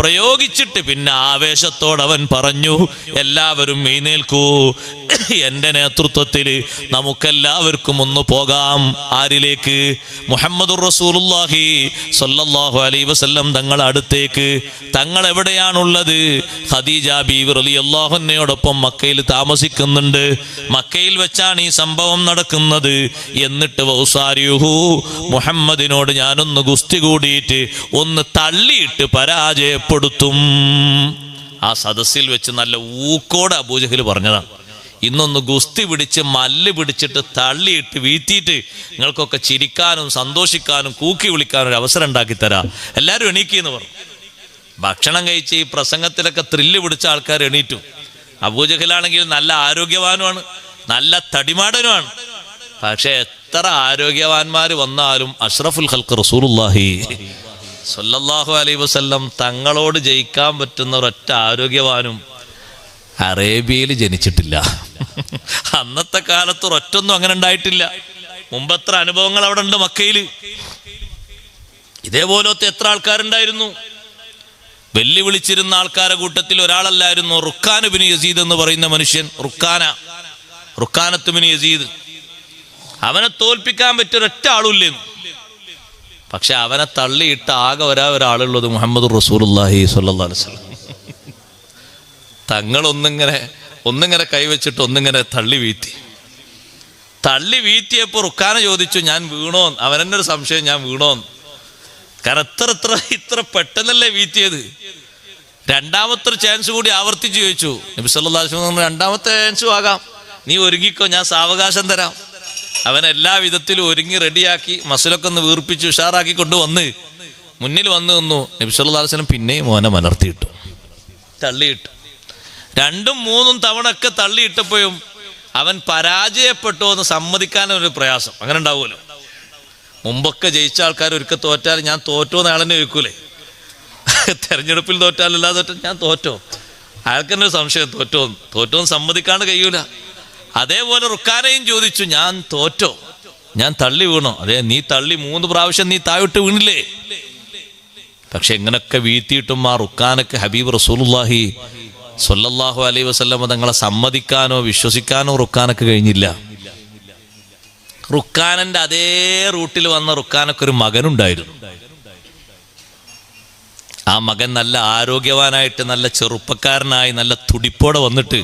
പ്രയോഗിച്ചിട്ട് പിന്നെ ആവേശത്തോടവൻ പറഞ്ഞു, എല്ലാവരും എഴുന്നേൽക്കൂ, എന്റെ നേതൃത്വത്തിൽ നമുക്കെല്ലാവർക്കും ഒന്ന് പോകാം. ആരിലേക്ക്? മുഹമ്മദുർ റസൂലുള്ളാഹി സ്വല്ലല്ലാഹു അലൈഹി വസല്ലം തങ്ങളുടെ അടുത്തേക്ക്. തങ്ങൾ എവിടെയാണുള്ളത്? ഖദീജ ബീവി റളിയല്ലാഹു അൻഹയോടൊപ്പം മക്കയിൽ താമസിച്ചു താമസിക്കുന്നുണ്ട്, മക്കയിൽ വെച്ചാണ് ഈ സംഭവം നടക്കുന്നത്. എന്നിട്ട് വൗസാരിയുഹു, മുഹമ്മദിനോട് ഞാനൊന്ന് ഗുസ്തി കൂടിയിട്ട് ഒന്ന് തള്ളിയിട്ട് പരാജയപ്പെടുത്തും. ആ സദസ്സിൽ വെച്ച് നല്ല ഊക്കോടെ അബൂജഹൽ പറഞ്ഞതാണ്, ഇന്നൊന്ന് ഗുസ്തി പിടിച്ച് മല്ല് പിടിച്ചിട്ട് തള്ളിയിട്ട് വീഴ്ത്തിയിട്ട് നിങ്ങൾക്കൊക്കെ ചിരിക്കാനും സന്തോഷിക്കാനും കൂക്കി വിളിക്കാനും ഒരു അവസരം ഉണ്ടാക്കി തരാം, എല്ലാവരും എണീക്കിയെന്ന് പറഞ്ഞു. ഭക്ഷണം കഴിച്ച് ഈ പ്രസംഗത്തിലൊക്കെ ത്രില്ല് പിടിച്ച ആൾക്കാർ എണീറ്റു. അബൂജഹലാണെങ്കിൽ നല്ല ആരോഗ്യവാനുമാണ്, നല്ല തടിമാടനുമാണ്. പക്ഷെ എത്ര ആരോഗ്യവാന്മാർ വന്നാലും അഷ്റഫുൽ ഖൽഖ് റസൂലുള്ളാഹി സ്വല്ലല്ലാഹു അലൈഹി വസല്ലം തങ്ങളോട് ജയിക്കാൻ പറ്റുന്ന ഒരൊറ്റ ആരോഗ്യവാനും അറേബ്യയിൽ ജനിച്ചിട്ടില്ല. അന്നത്തെ കാലത്ത് ഒരൊറ്റൊന്നും അങ്ങനെ ഉണ്ടായിട്ടില്ല. മുമ്പെത്ര അനുഭവങ്ങൾ അവിടെ ഉണ്ട് മക്കയിൽ. ഇതേപോലത്തെ എത്ര ആൾക്കാരുണ്ടായിരുന്നു. വെല്ലുവിളിച്ചിരുന്ന ആൾക്കാരെ കൂട്ടത്തിൽ ഒരാളല്ലായിരുന്നു റുക്കാൻ ഇബ്നു യസീദ് എന്ന് പറയുന്ന മനുഷ്യൻ. റുക്കാനത്ത് ഇബ്നു യസീദ്. അവനെ തോൽപ്പിക്കാൻ പറ്റിയ ഒരൊറ്റ ആളുമില്ലെന്ന്. പക്ഷെ അവനെ തള്ളിയിട്ട് ആകെ ഒരാളുള്ളത് മുഹമ്മദ് റസൂലുള്ളാഹി സ്വല്ലല്ലാഹു അലൈഹി വസല്ലം. തങ്ങൾ ഒന്നിങ്ങനെ കൈവച്ചിട്ട് ഒന്നിങ്ങനെ തള്ളി വീഴ്ത്തിയപ്പോൾ റുക്കാന ചോദിച്ചു, ഞാൻ വീണോ? അവനെന്നെ ഒരു സംശയം, ഞാൻ വീണോന്ന്. കാരണം ഇത്ര പെട്ടെന്നല്ലേ വീഴ്ത്തിയത്. രണ്ടാമത്തെ ഒരു ചാൻസ് കൂടി ആവർത്തിച്ച് ചോദിച്ചു. നബി സല്ലല്ലാഹു അലൈഹി വസല്ലം രണ്ടാമത്തെ ചാൻസും ആകാം, നീ ഒരുങ്ങിക്കോ, ഞാൻ സാവകാശം തരാം. അവൻ എല്ലാ വിധത്തിലും ഒരുങ്ങി റെഡിയാക്കി മസിലൊക്കെ ഒന്ന് വീർപ്പിച്ച് ഉഷാറാക്കി കൊണ്ടുവന്ന് മുന്നിൽ വന്നു നിന്നു. നബി സല്ലല്ലാഹു അലൈഹി വസല്ലം പിന്നെയും മോനെ മലർത്തിയിട്ടു, തള്ളിയിട്ടു. 2ഉം 3ഉം തവണ ഒക്കെ തള്ളിയിട്ടപ്പോഴും അവൻ പരാജയപ്പെട്ടോ എന്ന് സമ്മതിക്കാനൊരു പ്രയാസം. അങ്ങനെ ഉണ്ടാവുമല്ലോ. മുമ്പൊക്കെ ജയിച്ച ആൾക്കാർ ഒരിക്കൽ തോറ്റാൽ ഞാൻ തോറ്റോ എന്ന് അയാളെന്നെ ചോദിക്കൂലേ. തെരഞ്ഞെടുപ്പിൽ തോറ്റാലല്ലാതെ ഞാൻ തോറ്റോ, അയാൾക്കെന്നെ ഒരു സംശയം, തോറ്റോന്ന് സമ്മതിക്കാണ്ട് കഴിയൂല. അതേപോലെ റുക്കാനയും ചോദിച്ചു, ഞാൻ തോറ്റോ, ഞാൻ തള്ളി വീണോ? അതെ, നീ തള്ളി 3 പ്രാവശ്യം നീ താഴോട്ട് വീണില്ലേ. പക്ഷെ എങ്ങനൊക്കെ വീഴ്ത്തിയിട്ടും ആ റുക്കാനക്ക് ഹബീബ് റസൂലുള്ളാഹി സ്വല്ലല്ലാഹു അലൈഹി വസല്ലം തങ്ങളെ സമ്മതിക്കാനോ വിശ്വസിക്കാനോ റുക്കാനക്ക് കഴിഞ്ഞില്ല. റുക്കാനന്റെ അതേ റൂട്ടിൽ വന്ന റുക്കാനക്ക് ഒരു മകനുണ്ടായിരുന്നു. ആ മകൻ നല്ല ആരോഗ്യവാനായിട്ട് നല്ല ചെറുപ്പക്കാരനായി നല്ല തുടിപ്പോടെ വന്നിട്ട്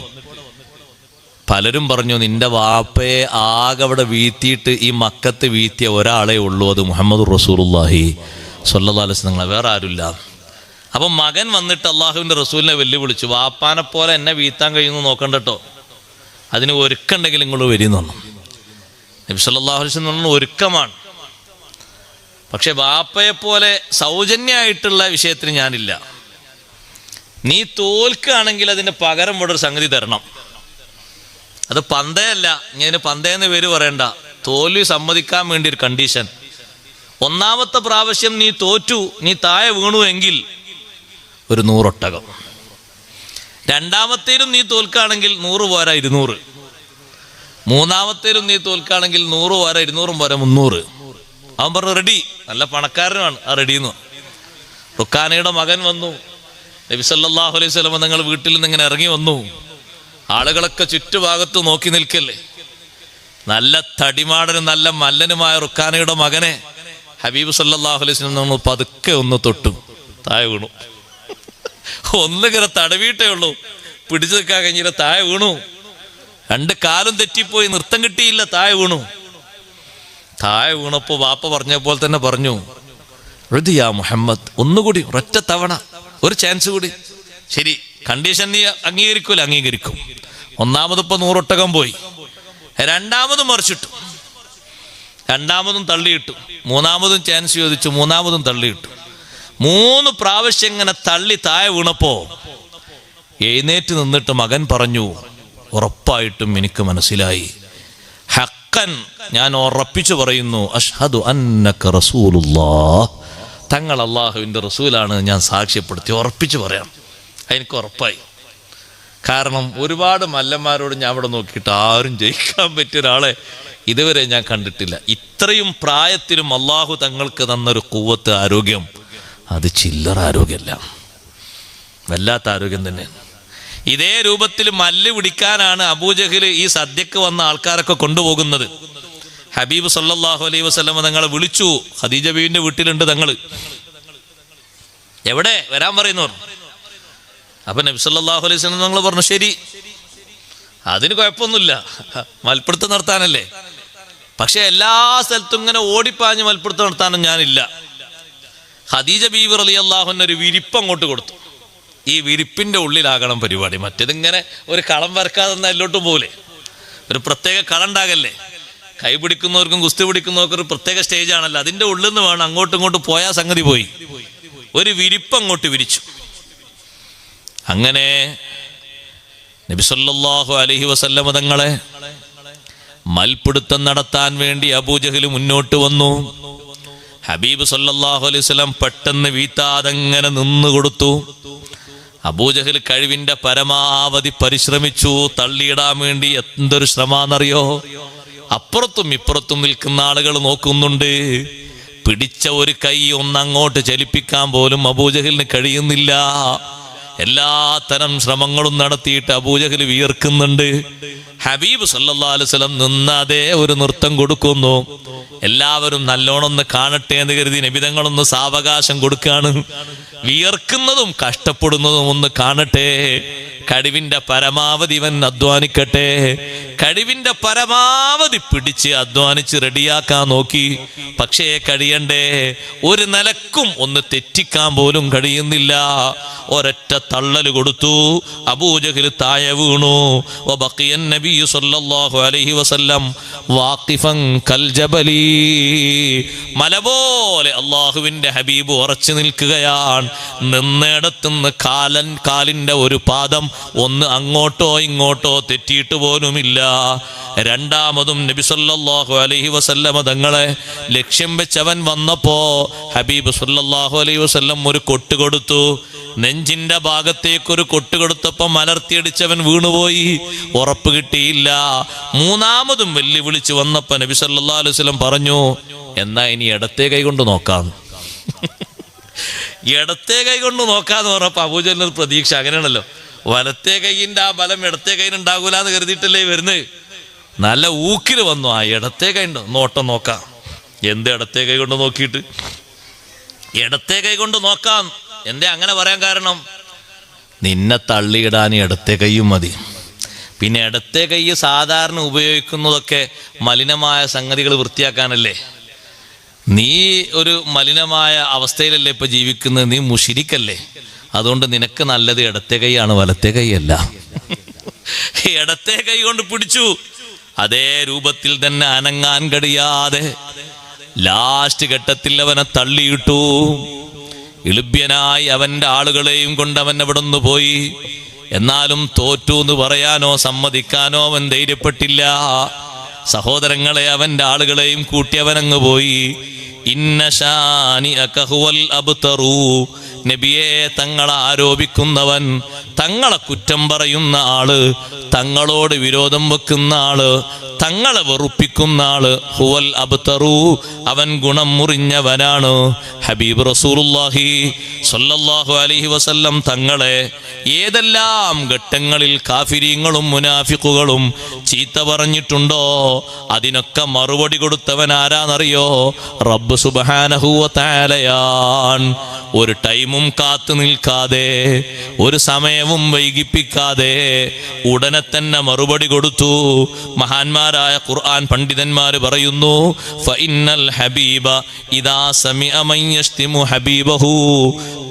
പലരും പറഞ്ഞു, നിന്റെ വാപ്പയെ ആകെ അവിടെ വീഴ്ത്തിയിട്ട് ഈ മക്കത്ത് വീഴ്ത്തിയ ഒരാളെ ഉള്ളൂ, അത് മുഹമ്മദ് റസൂലുള്ളാഹി സ്വല്ലല്ലാഹു അലൈഹി വസല്ലം, വേറെ ആരുമില്ല. അപ്പം മകൻ വന്നിട്ട് അള്ളാഹുവിൻ്റെ റസൂലിനെ വെല്ലുവിളിച്ചു, വാപ്പാനെ പോലെ എന്നെ വീഴ്ത്താൻ കഴിയുമെന്ന് നോക്കണ്ടട്ടോ, അതിന് ഒരുക്കുണ്ടെങ്കിൽ നിങ്ങൾ വരീന്ന് പറഞ്ഞു. നബി സല്ലല്ലാഹു അലൈഹി വസല്ലം ഒരുക്കമാണ്. പക്ഷെ വാപ്പയെ പോലെ സൗജന്യമായിട്ടുള്ള വിഷയത്തിന് ഞാനില്ല. നീ തോൽക്കുകയാണെങ്കിൽ അതിൻ്റെ പകരം ഇവിടെ ഒരു സംഗതി തരണം. അത് പന്തയല്ല, ഞാൻ പന്തയെന്ന് പേര് പറയണ്ട, തോൽവി സമ്മതിക്കാൻ വേണ്ടി ഒരു കണ്ടീഷൻ. 1ാമത്തെ പ്രാവശ്യം നീ തോറ്റു, നീ താഴെ വീണു എങ്കിൽ ഒരു 100 ഒട്ടകം. 2ാമത്തേലും നീ തോൽക്കുകയാണെങ്കിൽ 100 പോരാ 200. 3ാമത്തേലും നീ തോൽക്കുകയാണെങ്കിൽ 100 പോരാ 200 പോരാ 300. അവൻ പറഞ്ഞു റെഡി, നല്ല പണക്കാരനാണ്, ആ റെഡിന്ന്. റുക്കാനയുടെ മകൻ വന്നു. നബി സല്ലല്ലാഹു അലൈഹി വസല്ലം തങ്ങൾ വീട്ടിൽ നിന്ന് ഇങ്ങനെ ഇറങ്ങി വന്നു. ആളുകളൊക്കെ ചുറ്റുഭാഗത്ത് നോക്കി നിൽക്കല്ലേ. നല്ല തടിമാടനും നല്ല മല്ലനുമായ റുക്കാനയുടെ മകനെ ഹബീബ് സല്ലല്ലാഹു അലൈഹി വസല്ലം പതുക്കെ ഒന്ന് തൊട്ടു, താഴെ വീണു. ഒന്നിങ്ങനെ തടവിയിട്ടേ ഉള്ളൂ, പിടിച്ചു നിൽക്കാൻ കഴിഞ്ഞില്ല, താഴെ വീണു. 2 കാലും തെറ്റിപ്പോയി, നൃത്തം കിട്ടിയില്ല, താഴെ വീണു. താഴെ വീണപ്പോൾ വാപ്പ പറഞ്ഞപ്പോൾ തന്നെ പറഞ്ഞു, റുദിയാ മുഹമ്മദ്, ഒന്നുകൂടി ഒരൊറ്റ തവണ ഒരു ചാൻസ് കൂടി. ശരി, കണ്ടീഷൻ നീ അംഗീകരിക്കൂല, അംഗീകരിക്കും. 1ാമതിപ്പോ 100 ഒട്ടകം പോയി, 2ാമതും മറിച്ചിട്ടു, 2ാമതും തള്ളിയിട്ടു, 3ാമതും ചാൻസ് ചോദിച്ചു, 3ാമതും തള്ളിയിട്ടു. 3 പ്രാവശ്യം ഇങ്ങനെ തള്ളി താഴെ വീണപ്പോ എഴുന്നേറ്റ് നിന്നിട്ട് മകൻ പറഞ്ഞു, ഉറപ്പായിട്ടും എനിക്ക് മനസ്സിലായി, ഹഖൻ, ഞാൻ ഉറപ്പിച്ചു പറയുന്നു, അഷ്ഹദു അന്നക റസൂലുള്ളാഹ്, തങ്ങൾ അല്ലാഹുവിൻ്റെ റസൂലാണ് ഞാൻ സാക്ഷ്യപ്പെടുത്തി, ഉറപ്പിച്ചു പറയാം. എനിക്ക് ഉറപ്പായി. കാരണം ഒരുപാട് മല്ലന്മാരോട് ഞാൻ അവിടെ നോക്കിയിട്ട് ആരും ജയിക്കാൻ പറ്റിയ ഒരാളെ ഇതുവരെ ഞാൻ കണ്ടിട്ടില്ല. ഇത്രയും പ്രായത്തിലും അള്ളാഹു തങ്ങൾക്ക് തന്നൊരു ഖുവ്വത്ത്, ആരോഗ്യം, അത് ചില്ലറ ആരോഗ്യമല്ല, വല്ലാത്ത ആരോഗ്യം തന്നെ. ഇതേ രൂപത്തിൽ മല്ല് പിടിക്കാനാണ് അബൂജഹൽ ഈ സദ്യക്ക് വന്ന ആൾക്കാരൊക്കെ കൊണ്ടുപോകുന്നത്. ഹബീബ് സല്ലല്ലാഹു അലൈഹി വസല്ലം തങ്ങളെ വിളിച്ചു. ഖദീജ ബീവിന്റെ വീട്ടിലുണ്ട് തങ്ങൾ. എവിടെ വരാൻ പറയുന്നു. അപ്പൊ നബി സല്ലല്ലാഹു അലൈഹി വസല്ലം തങ്ങൾ പറഞ്ഞു, ശരി. അതിന് കുഴപ്പമൊന്നുമില്ല, മൽപ്പിടുത്തം നടത്താനല്ലേ. പക്ഷെ എല്ലാ സ്ഥലത്തും ഇങ്ങനെ ഓടിപ്പാഞ്ഞ് മൽപ്പിടുത്തം നടത്താനും ഞാനില്ല. ഖദീജ ബീവി റളിയല്ലാഹു അൻഹ ഒരു വിരിപ്പ് അങ്ങോട്ട് കൊടുത്തു. ഈ വിരിപ്പിന്റെ ഉള്ളിലാകണം പരിപാടി. മറ്റേതിങ്ങനെ ഒരു കളം വരക്കാതെ എല്ലോട്ടും പോലെ ഒരു പ്രത്യേക കളം ഉണ്ടാകല്ലേ. കൈ പിടിക്കുന്നവർക്കും ഗുസ്തി പിടിക്കുന്നവർക്കും ഒരു പ്രത്യേക സ്റ്റേജ് ആണല്ലോ. അതിന്റെ ഉള്ളിൽ നിന്ന് വേണം അങ്ങോട്ടും ഇങ്ങോട്ടും പോയാൽ സംഗതി പോയി. ഒരു വിരിപ്പ് അങ്ങോട്ട് വിരിച്ചു. അങ്ങനെ നബി സല്ലല്ലാഹു അലൈഹി വസല്ലം തങ്ങളെ മൽപിടുത്തം നടത്താൻ വേണ്ടി അബൂജഹൽ മുന്നോട്ട് വന്നു. ഹബീബ് സല്ലല്ലാഹു അലൈഹി വസല്ലം പെട്ടെന്ന് വീത്താതെങ്ങനെ നിന്നു കൊടുത്തു. അബൂജഹൽ കഴിവിന്റെ പരമാവധി പരിശ്രമിച്ചു തള്ളിയിടാൻ വേണ്ടി. എന്തൊരു ശ്രമാന്നറിയോ? അപ്പുറത്തും ഇപ്പുറത്തും നിൽക്കുന്ന ആളുകൾ നോക്കുന്നുണ്ട്. പിടിച്ച ഒരു കൈ ഒന്നങ്ങോട്ട് ചലിപ്പിക്കാൻ പോലും അബൂജഹലിന് കഴിയുന്നില്ല. എല്ലാ തരം ശ്രമങ്ങളും നടത്തിയിട്ട് അബൂജഹൽ വിയർക്കുന്നുണ്ട്. ഹബീബ് സല്ലല്ലാഹു അലൈഹി വസല്ലം നിന്നതേ ഒരു നൃത്തം കൊടുക്കുന്നു. എല്ലാവരും നല്ലോണം ഒന്ന് കാണട്ടെ എന്ന് കരുതി നബിതങ്ങളൊന്ന് സാവകാശം കൊടുക്കാണ്. വിയർക്കുന്നതും കഷ്ടപ്പെടുന്നതും ഒന്ന് കാണട്ടെ. കഴിവിന്റെ പരമാവധി ഇവൻ അധ്വാനിക്കട്ടെ. കഴിവിന്റെ പരമാവധി പിടിച്ച് അധ്വാനിച്ച് റെഡിയാക്കാൻ നോക്കി. പക്ഷേ കഴിയണ്ടേ, ഒരു നിലക്കും ഒന്ന് തെറ്റിക്കാൻ പോലും കഴിയുന്നില്ല. ഒരൊറ്റ തള്ളല് കൊടുത്തു. അബൂജഹൽ താഴെ വീണു. വബഖിയൻ നബി സല്ലല്ലാഹു അലൈഹി വസല്ലം വാഖിഫൻ കൽ ജബലി. മല പോലെ അല്ലാഹുവിന്റെ ഹബീബ് ഉറച്ചു നിൽക്കുകയാണ്. നിന്നിടത്തുനിന്ന് കാലിന്റെ ഒരു പാദം ഒന്ന് അങ്ങോട്ടോ ഇങ്ങോട്ടോ തെറ്റിയിട്ട് പോലുമില്ല. രണ്ടാമതും നബി സല്ലല്ലാഹു അലൈഹി വസല്ലം തങ്ങളെ ലക്ഷ്യം വെച്ചവൻ വന്നപ്പോ ഹബീബ് സല്ലല്ലാഹു അലൈഹി വസല്ലം ഒരു കൊട്ട് കൊടുത്തു. നെഞ്ചിന്റെ ഭാഗത്തേക്കൊരു കൊട്ട് കൊടുത്തപ്പോ മലർത്തിയടിച്ചവൻ വീണുപോയി. ഉറപ്പ് കിട്ടിയില്ല. മൂന്നാമതും വെല്ലുവിളിച്ച് വന്നപ്പോ നബി സല്ലല്ലാഹു അലൈഹി വസല്ലം പറഞ്ഞു, എന്നാ ഇനി ഇടത്തെ കൈ കൊണ്ട് നോക്കാം. ഇടത്തെ കൈ കൊണ്ട് നോക്കാന്ന് പറഞ്ഞപ്പോ അബൂജഹലിന് പ്രതീക്ഷ അങ്ങനെയാണല്ലോ. വലത്തെ കൈയിന്റെ ആ ബലം ഇടത്തെ കൈയിനുണ്ടാകൂല എന്ന് കരുതിയിട്ടല്ലേ വരുന്നത്. നല്ല ഊക്കില് വന്നു. ആ ഇടത്തെ കൈ നോട്ടം നോക്കാം. എന്ത് ഇടത്തെ കൈ കൊണ്ട് നോക്കിയിട്ട്? ഇടത്തെ കൈ കൊണ്ട് നോക്കാം. എന്തേ അങ്ങനെ പറയാൻ കാരണം? നിന്നെ തള്ളിയിടാൻ ഇടത്തെ കൈയും മതി. പിന്നെ ഇടത്തെ കൈ സാധാരണ ഉപയോഗിക്കുന്നതൊക്കെ മലിനമായ സംഗതികൾ വൃത്തിയാക്കാനല്ലേ. നീ ഒരു മലിനമായ അവസ്ഥയിലല്ലേ ഇപ്പൊ ജീവിക്കുന്നത്. നീ മുശ്രിക്കല്ലേ. അതുകൊണ്ട് നിനക്ക് നല്ലത് ഇടത്തെ കൈയാണ്, വലത്തെ കൈയല്ല. ഇടത്തെ കൈ കൊണ്ട് പിടിച്ചു. അതേ രൂപത്തിൽ തന്നെ അനങ്ങാൻ കഴിയാതെ ലാസ്റ്റ് ഘട്ടത്തിൽ അവനെ തള്ളിയിട്ടു. ഇളുബ്യനായി അവന്റെ ആളുകളെയും കൊണ്ട് അവൻ അവിടെ നിന്ന് പോയി. എന്നാലും തോറ്റു എന്ന് പറയാനോ സമ്മതിക്കാനോ അവൻ ധൈര്യപ്പെട്ടില്ല. സഹോദരങ്ങളെ, അവന്റെ ആളുകളെയും കൂട്ടി അവനങ്ങ് പോയി. ഇന്ന ശാനിഅക ഹുവൽ അബ്തറു. നബിയെ, തങ്ങളെ ആരോപിക്കുന്നവൻ, തങ്ങളെ കുറ്റം പറയുന്ന ആള്, തങ്ങളോട് വിരോധം വെക്കുന്ന ആള്, തങ്ങളെ വെറുപ്പിക്കുന്ന ആള്, ഹുവൽ അബ്തറു, അവൻ ഗുണം മുറിഞ്ഞവനാണ്. ഹബീബ് റസൂലുള്ളാഹി സ്വല്ലല്ലാഹു അലൈഹി വസല്ലം തങ്ങളെ ഏതെല്ലാം ഘട്ടങ്ങളിൽ കാഫിരീങ്ങളും മുനാഫിഖുകളും ചീത്ത പറഞ്ഞിട്ടുണ്ടോ അതിനൊക്കെ മറുപടി കൊടുത്തവൻ ആരാന്നറിയോ? റബ്ബ് സുബ്ഹാനഹു വ തആലയാണ്. ഒരു ടൈമും കാത്തു നിൽക്കാതെ, ഒരു സമയവും വൈകിപ്പിക്കാതെ ഉടനെ തന്നെ മറുപടി കൊടുത്തു. മഹാന്മാരായ ഖുർആൻ പണ്ഡിതന്മാർ പറയുന്നു, ഫഇന്നൽ ഹബീബ ഇദാ സമിഅ മൻ യശ്തിമു ഹബീബഹു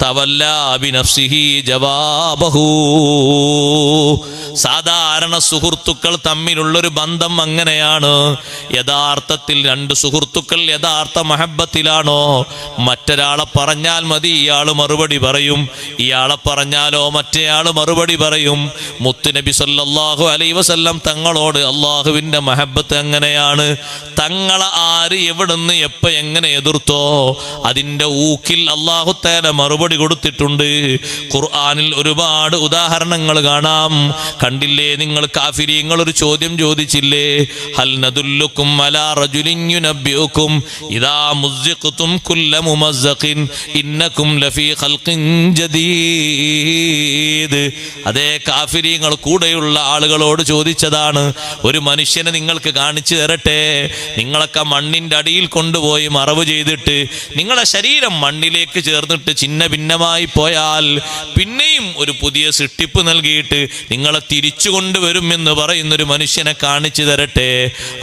തവല്ലാ ബിനഫ്സിഹി ജവാബഹു. സാധാരണ സുഹൃത്തുക്കൾ തമ്മിലുള്ളൊരു ബന്ധം അങ്ങനെയാണ്. യഥാർത്ഥത്തിൽ രണ്ട് സുഹൃത്തുക്കൾ യഥാർത്ഥ മഹബത്തിലാണോ, മറ്റൊരാളെ പറഞ്ഞാൽ മതി ഇയാള് മറുപടി പറയും, ഇയാളെ പറഞ്ഞാലോ മറ്റേയാള് മറുപടി പറയും. മുത്തുനബി സല്ലല്ലാഹു അലൈഹി വസല്ലം തങ്ങളോട് അള്ളാഹുവിന്റെ മഹബത്ത് അങ്ങനെയാണ്. തങ്ങളെ ആര് എവിടുന്ന് എപ്പ എങ്ങനെ എതിർത്തോ അതിന്റെ ഊക്കിൽ അല്ലാഹു തആല മറുപടി കൊടുത്തിട്ടുണ്ട്. ഖുർആനിൽ ഒരുപാട് ഉദാഹരണങ്ങൾ കാണാം. കണ്ടില്ലേ നിങ്ങൾ? കാഫിരീങ്ങൾ ഒരു ചോദ്യം ചോദിച്ചില്ലേ, ഹൽ നദുല്ലുക്കും അലാ റജുലിൻ യുനബ്ബിഉക്കും ഇദാ മുസ്ഖതും കുല്ല മുമസ്സഖിൻ ഇന്നകും ലഫീ ഖൽഖിൻ ജദീദ്. അതേ കാഫിരീങ്ങൾ കൂടെയുള്ള ആളുകളോട് ചോദിച്ചതാണ്, ഒരു മനുഷ്യനെ നിങ്ങൾക്ക് കാണിച്ചു തരട്ടെ, നിങ്ങളൊക്കെ മണ്ണിന്റെ അടിയിൽ കൊണ്ടുപോയി മറവ് ചെയ്തിട്ട് നിങ്ങളെ ശരീരം മണ്ണിലേക്ക് ചേർന്നിട്ട് ചിന്ന ഭിന്നമായി പോയാൽ പിന്നെയും ഒരു പുതിയ സൃഷ്ടിപ്പ് നൽകിയിട്ട് നിങ്ങളെ തിരിച്ചു കൊണ്ടുവരും എന്ന് പറയുന്നൊരു മനുഷ്യനെ കാണിച്ചു തരട്ടെ.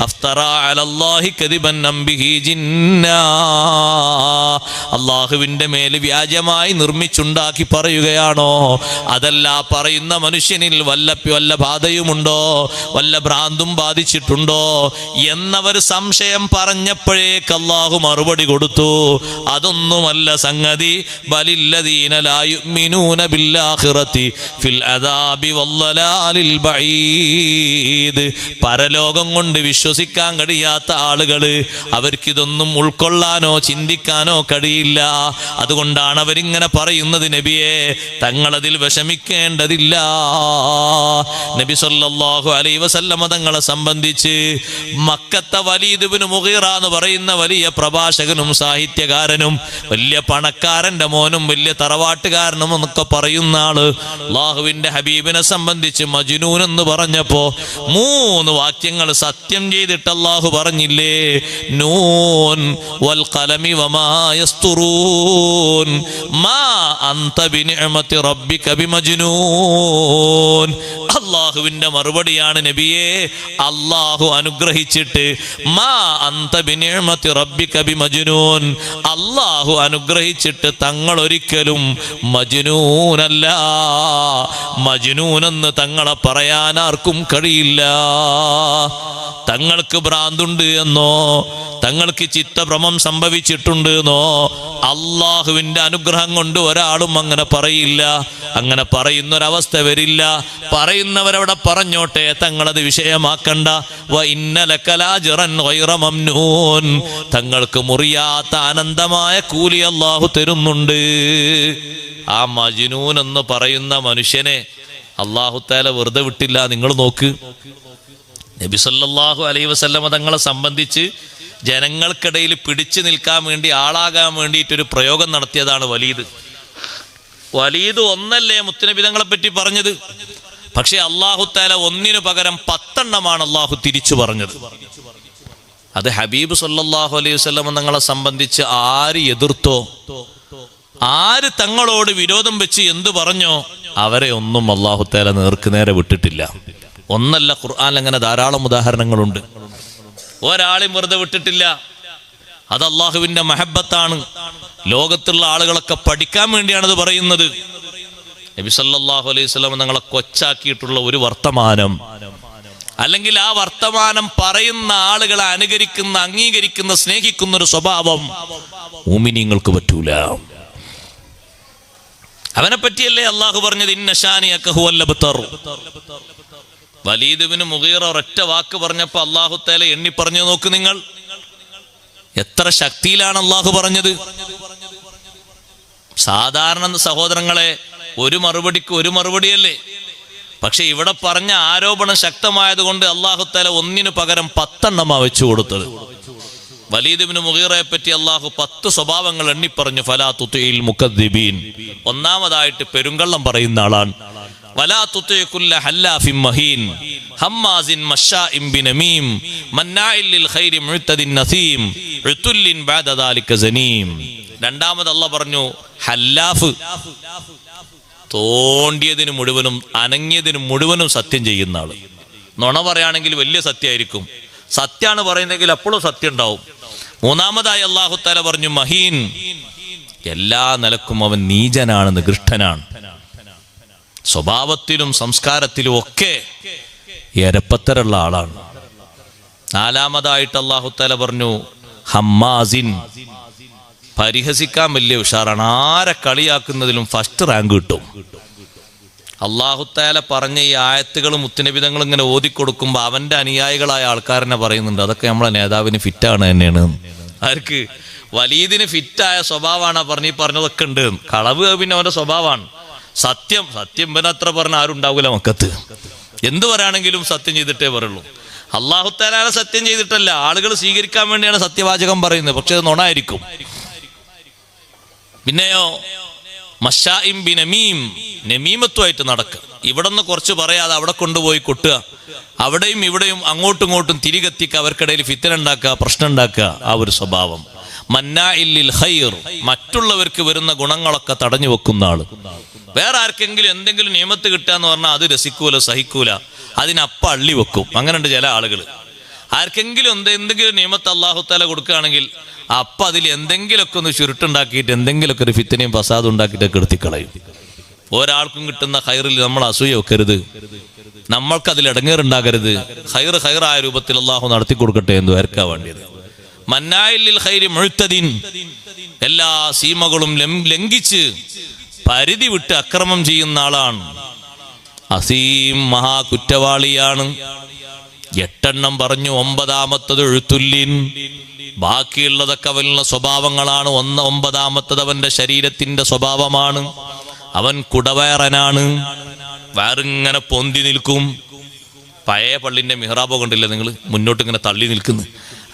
അഫ്തറാ അലല്ലാഹി കദിബൻ അംബിഹി ജിന്നാ, അള്ളാഹുവിന്റെ മേൽ വ്യാജമായി നിർമ്മിച്ചുണ്ടാക്കി പറയുകയാണോ? അതല്ല, പറയുന്ന മനുഷ്യനിൽ വല്ല ബാധയുമുണ്ടോ, വല്ല ഭ്രാന്തും ബാധിച്ചിട്ടുണ്ടോ എന്നവർ സംശയം പറഞ്ഞപ്പോഴേക്ക് അല്ലാഹു മറുപടി കൊടുത്തു, അതൊന്നുമല്ല സംഗതി. ബലില്ലദീന ലാ യുഅ്മിനൂന ബിൽആഖിറതി ഫിൽ അദാബി വല്ലലാലിൽ ബഈദ്. പരലോകം കൊണ്ട് വിശ്വസിക്കാൻ കഴിയാത്ത ആളുകൾ, അവർക്കിതൊന്നും ഉൾക്കൊള്ളാനോ ചിന്തിക്കാനോ കഴിയില്ല. അതുകൊണ്ടാണ് അവരിങ്ങനെ പറയുന്നത്, നബിയെ തങ്ങളതിൽ വിഷമിക്കേണ്ടതില്ല. നബി സല്ലല്ലാഹു അലൈഹി വസല്ലമ തങ്ങളെ സംബന്ധിച്ച് മക്കത്തെ വലീദ് ഇബ്നു മുഗീറ എന്ന് പറയുന്ന വലിയ പ്രഭാഷകനും സാഹിത്യകാരനും വലിയ പണക്കാരന്റെ മോനും വലിയ തറവാട്ടുകാരനും എന്നൊക്കെ പറയുന്ന ആള് അല്ലാഹുവിന്റെ ഹബീബിനെ സംബന്ധിച്ച് മജ്നൂൻ എന്ന് പറഞ്ഞപ്പോ 3 വാക്യങ്ങൾ സത്യം ചെയ്തിട്ട് അല്ലാഹു പറഞ്ഞില്ലേ, നൂൻ വൽ ഖലമി വമാ യസ്തുറൂൻ മാ അൻത ബിനിഅമതി റബ്ബിക ബിമജ്നൂൻ. അല്ലാഹുവിന്റെ മറുപടിയാണ് നബിയെ, അല്ലാഹു അനുഗ്രഹിച്ചിട്ട് മാ അൻത ബിനിഅമതി റബ്ബിക ബിമജ്നൂൻ, അല്ലാഹു അനുഗ്രഹിച്ചിട്ട് തങ്ങൾ ഒരിക്കലും മജ്നൂനല്ല. മജ്നൂനെന്ന് തങ്ങളെ പറയാൻ ആർക്കും കഴിയില്ല. തങ്ങൾക്ക് ഭ്രാന്തുണ്ട് എന്നോ തങ്ങൾക്ക് ചിത്തഭ്രമം സംഭവിച്ചിട്ടുണ്ട് എന്നോ അള്ളാഹുവിന്റെ അനുഗ്രഹം കൊണ്ട് ഒരാളും അങ്ങനെ പറയില്ല. അങ്ങനെ പറയുന്നൊരവസ്ഥ വരില്ല. പറയുന്നവരവിടെ പറഞ്ഞോട്ടെ, തങ്ങളത് വിഷയമാക്കണ്ട. വ ഇന്നലക ലാജ്റൻ ഗൈറ മംനൂൻ, തങ്ങൾക്ക് മുറിയാത്ത അനന്തമായ കൂലി അള്ളാഹു തരുന്നുണ്ട്. ആ മജ്നൂൻ എന്ന് പറയുന്ന മനുഷ്യനെ അല്ലാഹു തആല വെറുതെ വിട്ടില്ല. നിങ്ങൾ നോക്ക്, നബി സല്ലല്ലാഹു അലൈഹി വസല്ലമ തങ്ങളെ സംബന്ധിച്ച് ജനങ്ങൾക്കിടയിൽ പിടിച്ചു നിൽക്കാൻ വേണ്ടി, ആളാകാൻ വേണ്ടിയിട്ടൊരു പ്രയോഗം നടത്തിയതാണ് വലീദ്. വലീദ് ഒന്നല്ലേ മുത്തുനബി തങ്ങളെ പറ്റി പറഞ്ഞത്? പക്ഷെ അല്ലാഹു തആല ഒന്നിനു പകരം 10 എണ്ണമാണ് അല്ലാഹു തിരിച്ചു പറഞ്ഞത്. അത് ഹബീബ് സല്ലല്ലാഹു അലൈഹി വസല്ലമ തങ്ങളെ സംബന്ധിച്ച് ആര് എതിർത്തോ, ആര് തങ്ങളോട് വിരോധം വെച്ച് എന്തു പറഞ്ഞോ, അവരെ ഒന്നും അല്ലാഹു തആല നേർക്കുനേരെ വിട്ടിട്ടില്ല. ഒന്നല്ല, ഖുർആനിൽ അങ്ങനെ ധാരാളം ഉദാഹരണങ്ങളുണ്ട്. ഒരാളെയും വെറുതെ വിട്ടിട്ടില്ല. അത് അള്ളാഹുവിന്റെ മഹബത്താണ്. ലോകത്തുള്ള ആളുകളൊക്കെ പഠിക്കാൻ വേണ്ടിയാണത് പറയുന്നത്. നബി സല്ലല്ലാഹു അലൈഹി വസല്ലം തങ്ങളെ കൊച്ചാക്കിയിട്ടുള്ള ഒരു വർത്തമാനം, അല്ലെങ്കിൽ ആ വർത്തമാനം പറയുന്ന ആളുകളെ അനുകരിക്കുന്ന, അംഗീകരിക്കുന്ന, സ്നേഹിക്കുന്ന ഒരു സ്വഭാവം മുഅ്മിനീങ്ങൾക്ക് പറ്റൂല. അവനെ പറ്റിയല്ലേ അള്ളാഹു പറഞ്ഞത്, ഇന്ന ശാനിയക ഹുവൽ അബ്തർ. വലീദ് ഇബ്നു മുഗീറ ഒരൊറ്റ വാക്ക് പറഞ്ഞപ്പോ അല്ലാഹു തആല എണ്ണി പറഞ്ഞു നോക്ക് നിങ്ങൾ, എത്ര ശക്തിയിലാണ് അല്ലാഹു പറഞ്ഞത്. സാധാരണ സഹോദരങ്ങളെ, ഒരു മറുപടിക്ക് ഒരു മറുപടിയല്ലേ. പക്ഷെ ഇവിടെ പറഞ്ഞ ആരോപണം ശക്തമായതുകൊണ്ട് അല്ലാഹു തആല ഒന്നിനു പകരം 10 എണ്ണമാ വെച്ചു കൊടുത്തത്. വലീദ് ഇബ്നു മുഗീറയെ പറ്റി അല്ലാഹു 10 സ്വഭാവങ്ങൾ എണ്ണി പറഞ്ഞു. ഫലാ തുതിഇൽ മുകദ്ദിബീൻ, ഒന്നാമതായിട്ട് പെരുങ്കള്ളം പറയുന്ന ആളാണ്. വലാ തുതി കുല്ല ഹല്ലാഫിൻ മഹീൻ ഹമ്മാസിൻ മശാഇൻ ബിനമീം മന്നാഇൽ ലിൽ ഖൈരി മുഅ്തദിൻ നസീം ഉതുല്ലിൻ ബഅദ ദാലിക സനീം. രണ്ടാമത് അല്ലാഹു പറഞ്ഞു ഹല്ലാഫ്, തോണ്ടിയതിന് മുഴുവനും അനങ്ങിയതിന് മുഴുവനും സത്യം ചെയ്യുന്ന ആള്. നുണ പറയുകയാണെങ്കിൽ വലിയ സത്യമായിരിക്കും, സത്യമാണ് പറയുന്നെങ്കിൽ അപ്പോഴും സത്യം ഉണ്ടാവും. മൂന്നാമതായി അല്ലാഹു തആല പറഞ്ഞു മഹീൻ, എല്ലാ നിലക്കും അവൻ നീചനാണ്, നികൃഷ്ടനാണ്, സ്വഭാവത്തിലും സംസ്കാരത്തിലും ഒക്കെ എരപ്പത്തരുള്ള ആളാണ്. നാലാമതായിട്ട് അല്ലാഹു തആല പറഞ്ഞു ഹമ്മാസിൻ, പരിഹസിക്കാൻ വലിയ ഉഷാറാണ്, ആരെ കളിയാക്കുന്നതിലും ഫസ്റ്റ് റാങ്ക് കിട്ടും. അല്ലാഹു തആല പറഞ്ഞ ഈ ആയത്തുകളും മുത്തുനബിതങ്ങളും ഇങ്ങനെ ഓതിക്കൊടുക്കുമ്പോൾ അവന്റെ അനുയായികളായ ആൾക്കാരനെ പറയുന്നുണ്ട്, അതൊക്കെ നമ്മളെ നേതാവിന് ഫിറ്റാണ് തന്നെയാണ്. ആർക്ക്? വലീദിന് ഫിറ്റായ സ്വഭാവമാണ് പറഞ്ഞതൊക്കെ ഉണ്ട്. കളവ് പിന്നെ അവന്റെ സ്വഭാവമാണ്. സത്യം പിന്നെ അത്ര പറഞ്ഞ ആരും ഉണ്ടാവില്ല മക്കത്ത്. എന്ത് പറയാണെങ്കിലും സത്യം ചെയ്തിട്ടേ പറയുള്ളൂ. അല്ലാഹു തആല സത്യം ചെയ്തിട്ടല്ല, ആളുകൾ സ്വീകരിക്കാൻ വേണ്ടിയാണ് സത്യവാചകം പറയുന്നത്, പക്ഷെ അത് നുണയായിരിക്കും. പിന്നെയോ മശാഇം ബിനമീം, നമീമത്വമായിട്ട് നടക്കുക. ഇവിടെ നിന്ന് കുറച്ച് പറയാതെ അവിടെ കൊണ്ടുപോയി കൊട്ടുക, അവിടെയും ഇവിടെയും അങ്ങോട്ടും ഇങ്ങോട്ടും തിരികെത്തിക്കുക, അവർക്കിടയിൽ ഫിത്തന ഉണ്ടാക്കുക, പ്രശ്നം ഉണ്ടാക്കുക, ആ ഒരു സ്വഭാവം. മന്നാഇൽ ലിൽ ഖൈർ, മറ്റുള്ളവർക്ക് വരുന്ന ഗുണങ്ങളൊക്കെ തടഞ്ഞു വെക്കുന്ന ആള്. വേറെ ആർക്കെങ്കിലും എന്തെങ്കിലും നിയമത്ത് കിട്ടാന്ന് പറഞ്ഞാൽ അത് രസിക്കൂല, സഹിക്കൂല, അതിനപ്പ അള്ളി വെക്കും. അങ്ങനെയുണ്ട് ചില ആളുകൾ. ആർക്കെങ്കിലും എന്തെങ്കിലും നിയമത്ത് അല്ലാഹു തആല കൊടുക്കുകയാണെങ്കിൽ അപ്പൊ അതിൽ എന്തെങ്കിലുമൊക്കെ ഒന്ന് ചുരുട്ടുണ്ടാക്കിയിട്ട് എന്തെങ്കിലുമൊക്കെ ഒരു ഫിത്തനയും ഫസാദും ഉണ്ടാക്കിയിട്ട് കെടുത്തിക്കളയും. ഒരാൾക്കും കിട്ടുന്ന ഖൈറിൽ നമ്മൾ അസൂയ വെക്കരുത്, നമ്മൾക്കതിൽ ഇടങ്ങേറുണ്ടാകരുത്. ഖൈറായ രൂപത്തിൽ അല്ലാഹു നടത്തി കൊടുക്കട്ടെ എന്ന് വരക്കാ വേണ്ടിയത്. മന്നാഇൽ ലിൽ ഖൈരി മുഅ്തദിൻ, എല്ലാ സീമകളും ലംഘിച്ച് പരിധി വിട്ട് അക്രമം ചെയ്യുന്ന ആളാണ്. അസീം, മഹാ കുറ്റവാളിയാണ്. 8 പറഞ്ഞു. 9ാമത്തത് എഴുത്തുല്ലിൻ, ബാക്കിയുള്ളതൊക്കെ അവനുള്ള സ്വഭാവങ്ങളാണ്. 9ാമത്തത് അവന്റെ ശരീരത്തിന്റെ സ്വഭാവമാണ്. അവൻ കുടവയറനാണ്, വയറിങ്ങനെ പൊന്തി നിൽക്കും. പഴയ പള്ളിന്റെ മിഹ്റാബോ കണ്ടില്ലേ നിങ്ങൾ, മുന്നോട്ട് ഇങ്ങനെ തള്ളി നിൽക്കുന്നു,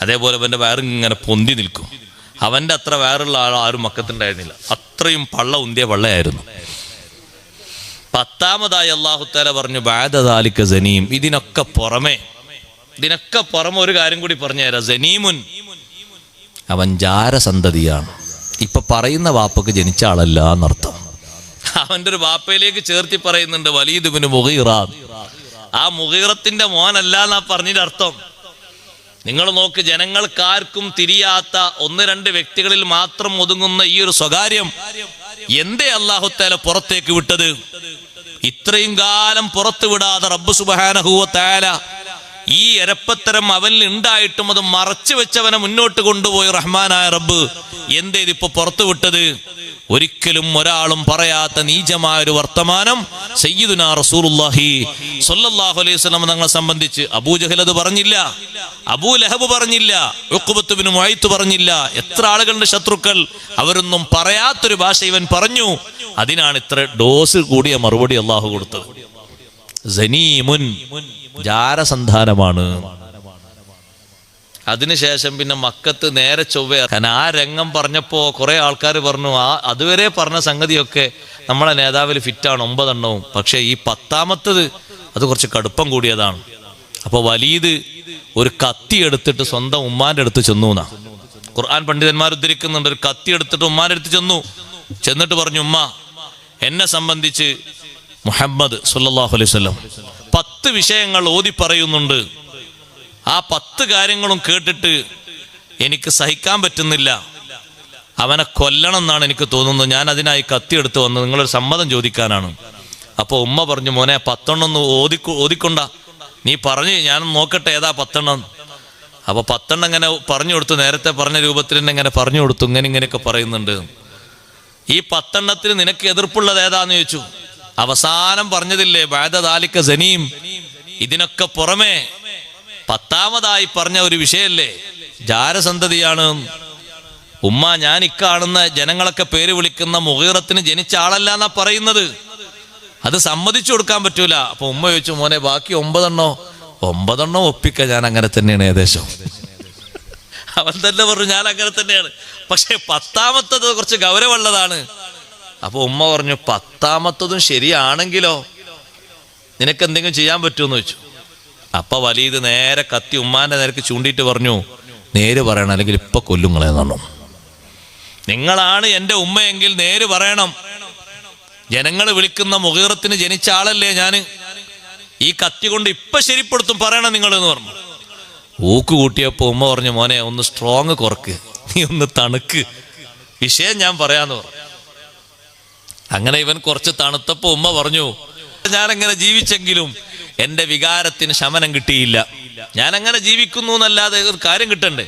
അതേപോലെ അവന്റെ വയറിങ്ങനെ പൊന്തി നിൽക്കും. അവന്റെ അത്ര വയറുള്ള ആരും മക്കത്തുണ്ടായിരുന്നില്ല, അത്രയും പള്ള ഉന്തിയ പള്ളയായിരുന്നു. 10ാമതായി അല്ലാഹു തആല പറഞ്ഞു ബഅദ ദാലിക സനീം, ഇതിനൊക്കെ പുറമെ ഒരു കാര്യം കൂടി പറഞ്ഞു തരാം. സനീമുൻ, അവൻ ജാരസന്തതിയാണ്. ഇപ്പൊ പറയുന്ന വാപ്പക്ക് ജനിച്ച ആളല്ല എന്നർത്ഥം. അവന്റെ ഒരു വാപ്പയിലേക്ക് ചേർത്തി പറയുന്നുണ്ട് വലീദ് ഇബ്നു മുഗീറ, ആ മുഗീറത്തിന്റെ മോനല്ല എന്നാ പറഞ്ഞതിന്റെ അർത്ഥം. നിങ്ങൾ നോക്ക്, ജനങ്ങൾക്കാർക്കും തിരിയാത്ത 1-2 വ്യക്തികളിൽ മാത്രം ഒതുങ്ങുന്ന ഈ ഒരു സ്വകാര്യം എന്തേ അല്ലാഹു തആല പുറത്തേക്ക് വിട്ടത്? ഇത്രയും കാലം പുറത്തു വിടാതെ റബ്ബ് സുബ്ഹാനഹു വ തആല ഈ എരപ്പത്തരം അവനിൽ ഉണ്ടായിട്ടും അത് മറച്ചു വെച്ചവനെ മുന്നോട്ട് കൊണ്ടുപോയി റഹ്മാനായ റബ്ബ് എന്തേ ഇതിപ്പോ പുറത്തു വിട്ടത്? ഒരിക്കലും ഒരാളും പറയാത്ത നീചമായ ഒരു വർത്തമാനം സയ്യിദുനാ റസൂലുള്ളാഹി സ്വല്ലല്ലാഹു അലൈഹി വസല്ലം തങ്ങളെ സംബന്ധിച്ച് അബൂജഹൽ അത് പറഞ്ഞില്ല, അബൂലഹബ് പറഞ്ഞില്ല, ഉഖ്ബത്ത് ഇബ്നു മുഅയ്ത്ത് പറഞ്ഞില്ല. എത്ര ആളുകളുടെ ശത്രുക്കൾ, അവരൊന്നും പറയാത്തൊരു ഭാഷ ഇവൻ പറഞ്ഞു. അതിനാണ് ഇത്ര ഡോസ് കൂടിയ മറുപടി അല്ലാഹു കൊടുത്തത്. സനീമുൻ, ജാരസന്താനമാണ്. അതിനുശേഷം പിന്നെ മക്കത്ത് നേരെ ചൊവ്വേ. ആ രംഗം പറഞ്ഞപ്പോ കുറെ ആൾക്കാർ പറഞ്ഞു, അതുവരെ പറഞ്ഞ സംഗതിയൊക്കെ നമ്മളെ നേതാവിൽ ഫിറ്റാണ് 9 എണ്ണവും, പക്ഷെ ഈ 10ാമത്തത് അത് കുറച്ച് കടുപ്പം കൂടിയതാണ്. അപ്പൊ വലീദ് ഒരു കത്തി എടുത്തിട്ട് സ്വന്തം ഉമ്മാന്റെ അടുത്ത് ചെന്നു എന്നാ ഖുർആൻ പണ്ഡിതന്മാർ ഉദ്ധരിക്കുന്നുണ്ട്. ഒരു കത്തി എടുത്തിട്ട് ഉമ്മാന്റെ അടുത്ത് ചെന്നിട്ട് പറഞ്ഞു, ഉമ്മ, എന്നെ സംബന്ധിച്ച് മുഹമ്മദ് സല്ലല്ലാഹു അലൈഹി വസല്ലം 10 വിഷയങ്ങൾ ഓതി പറയുന്നുണ്ട്. ആ 10 കാര്യങ്ങളും കേട്ടിട്ട് എനിക്ക് സഹിക്കാൻ പറ്റുന്നില്ല, അവനെ കൊല്ലണം എന്നാണ് എനിക്ക് തോന്നുന്നത്. ഞാൻ അതിനായി കത്തിയെടുത്ത് വന്നത് നിങ്ങളൊരു സമ്മതം ചോദിക്കാനാണ്. അപ്പൊ ഉമ്മ പറഞ്ഞു, മോനെ 10 ഒന്ന് ഓതിക്കൊണ്ട, നീ പറഞ്ഞ് ഞാൻ നോക്കട്ടെ ഏതാ 10. അപ്പൊ 10 ഇങ്ങനെ പറഞ്ഞു കൊടുത്തു, നേരത്തെ പറഞ്ഞ രൂപത്തിൽ തന്നെ ഇങ്ങനെ പറഞ്ഞു കൊടുത്തു. ഇങ്ങനെയൊക്കെ പറയുന്നുണ്ട്. ഈ 10 നിനക്ക് എതിർപ്പുള്ളത് ഏതാന്ന് ചോദിച്ചു. അവസാനം പറഞ്ഞതില്ലേ ബഅദ ദാലിക സനീം, ഇതിനൊക്കെ പുറമെ 10ാമതായി പറഞ്ഞ ഒരു വിഷയല്ലേ ജാരസന്തതിയാണ്. ഉമ്മ, ഞാൻ ഇക്കാണുന്ന ജനങ്ങളൊക്കെ പേര് വിളിക്കുന്ന മുഗീറത്തിന് ജനിച്ച ആളല്ല എന്നാ പറയുന്നത്, അത് സമ്മതിച്ചു കൊടുക്കാൻ പറ്റൂല. അപ്പൊ ഉമ്മ ചോദിച്ചു, മോനെ ബാക്കി 9 എണ്ണം ഒപ്പിക്ക, ഞാൻ അങ്ങനെ തന്നെയാണ് ഏകദേശം. അവൻ തന്നെ പറഞ്ഞു ഞാൻ അങ്ങനെ തന്നെയാണ്, പക്ഷെ 10ാമത്തത് കുറച്ച് ഗൗരവമുള്ളതാണ്. അപ്പൊ ഉമ്മ പറഞ്ഞു, 10ാമത്തതും ശരിയാണെങ്കിലോ നിനക്ക് എന്തെങ്കിലും ചെയ്യാൻ പറ്റുമെന്ന് ചോദിച്ചു. അപ്പൊ വലീദ് നേരെ കത്തി ഉമ്മാന്റെ നേർക്ക് ചൂണ്ടിയിട്ട് പറഞ്ഞു, നേര് പറയണം, അല്ലെങ്കിൽ ഇപ്പൊ കൊല്ലുങ്ങളെന്ന് പറഞ്ഞു. നിങ്ങളാണ് എന്റെ ഉമ്മയെങ്കിൽ നേര് പറയണം. ജനങ്ങൾ വിളിക്കുന്ന മുഗീറത്തിന് ജനിച്ച ആളല്ലേ ഞാൻ, ഈ കത്തി കൊണ്ട് ഇപ്പൊ ശരിപ്പെടുത്തും, പറയണം നിങ്ങൾ എന്ന് പറഞ്ഞു. ഊക്ക് കൂട്ടിയപ്പോ ഉമ്മ പറഞ്ഞു, മോനെ ഒന്ന് സ്ട്രോങ് കുറക്ക്, നീ ഒന്ന് തണുക്ക്, വിഷയം ഞാൻ പറയാന്ന് പറഞ്ഞു. അങ്ങനെ ഇവൻ കുറച്ച് തണുത്തപ്പോ ഉമ്മ പറഞ്ഞു, ഞാൻ അങ്ങനെ ജീവിച്ചെങ്കിലും എന്റെ വികാരത്തിന് ശമനം കിട്ടിയില്ല. ഞാൻ അങ്ങനെ ജീവിക്കുന്നു എന്നല്ലാതെ ഒരു കാര്യം കിട്ടണ്ടേ.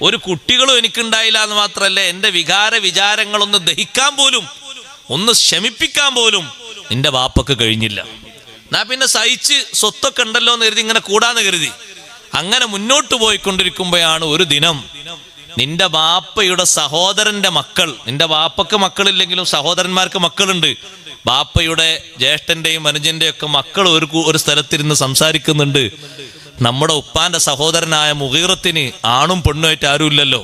ഒരു കുട്ടികളും എനിക്കുണ്ടായില്ല എന്ന് മാത്രമല്ല, എന്റെ വിചാരങ്ങളൊന്ന് ദഹിക്കാൻ പോലും, ഒന്ന് ശമിപ്പിക്കാൻ പോലും നിന്റെ വാപ്പക്ക് കഴിഞ്ഞില്ല. ഞാൻ പിന്നെ സഹിച്ച് സ്വത്തൊക്കെ ഉണ്ടല്ലോ എന്ന് കരുതി ഇങ്ങനെ കൂടാന്ന് കരുതി അങ്ങനെ മുന്നോട്ട് പോയിക്കൊണ്ടിരിക്കുമ്പോഴാണ് ഒരു ദിനം നിന്റെ ബാപ്പയുടെ സഹോദരന്റെ മക്കൾ, നിന്റെ ബാപ്പക്ക് മക്കളില്ലെങ്കിലും സഹോദരന്മാർക്ക് മക്കളുണ്ട്, ബാപ്പയുടെ ജ്യേഷ്ഠന്റെയും അനുജന്റെയും ഒക്കെ മക്കൾ ഒരു സ്ഥലത്തിരുന്ന് സംസാരിക്കുന്നുണ്ട്. നമ്മുടെ ഉപ്പാന്റെ സഹോദരനായ മുഗീറത്തിന് ആണും പെണ്ണുമായിട്ട് ആരുമില്ലല്ലോ,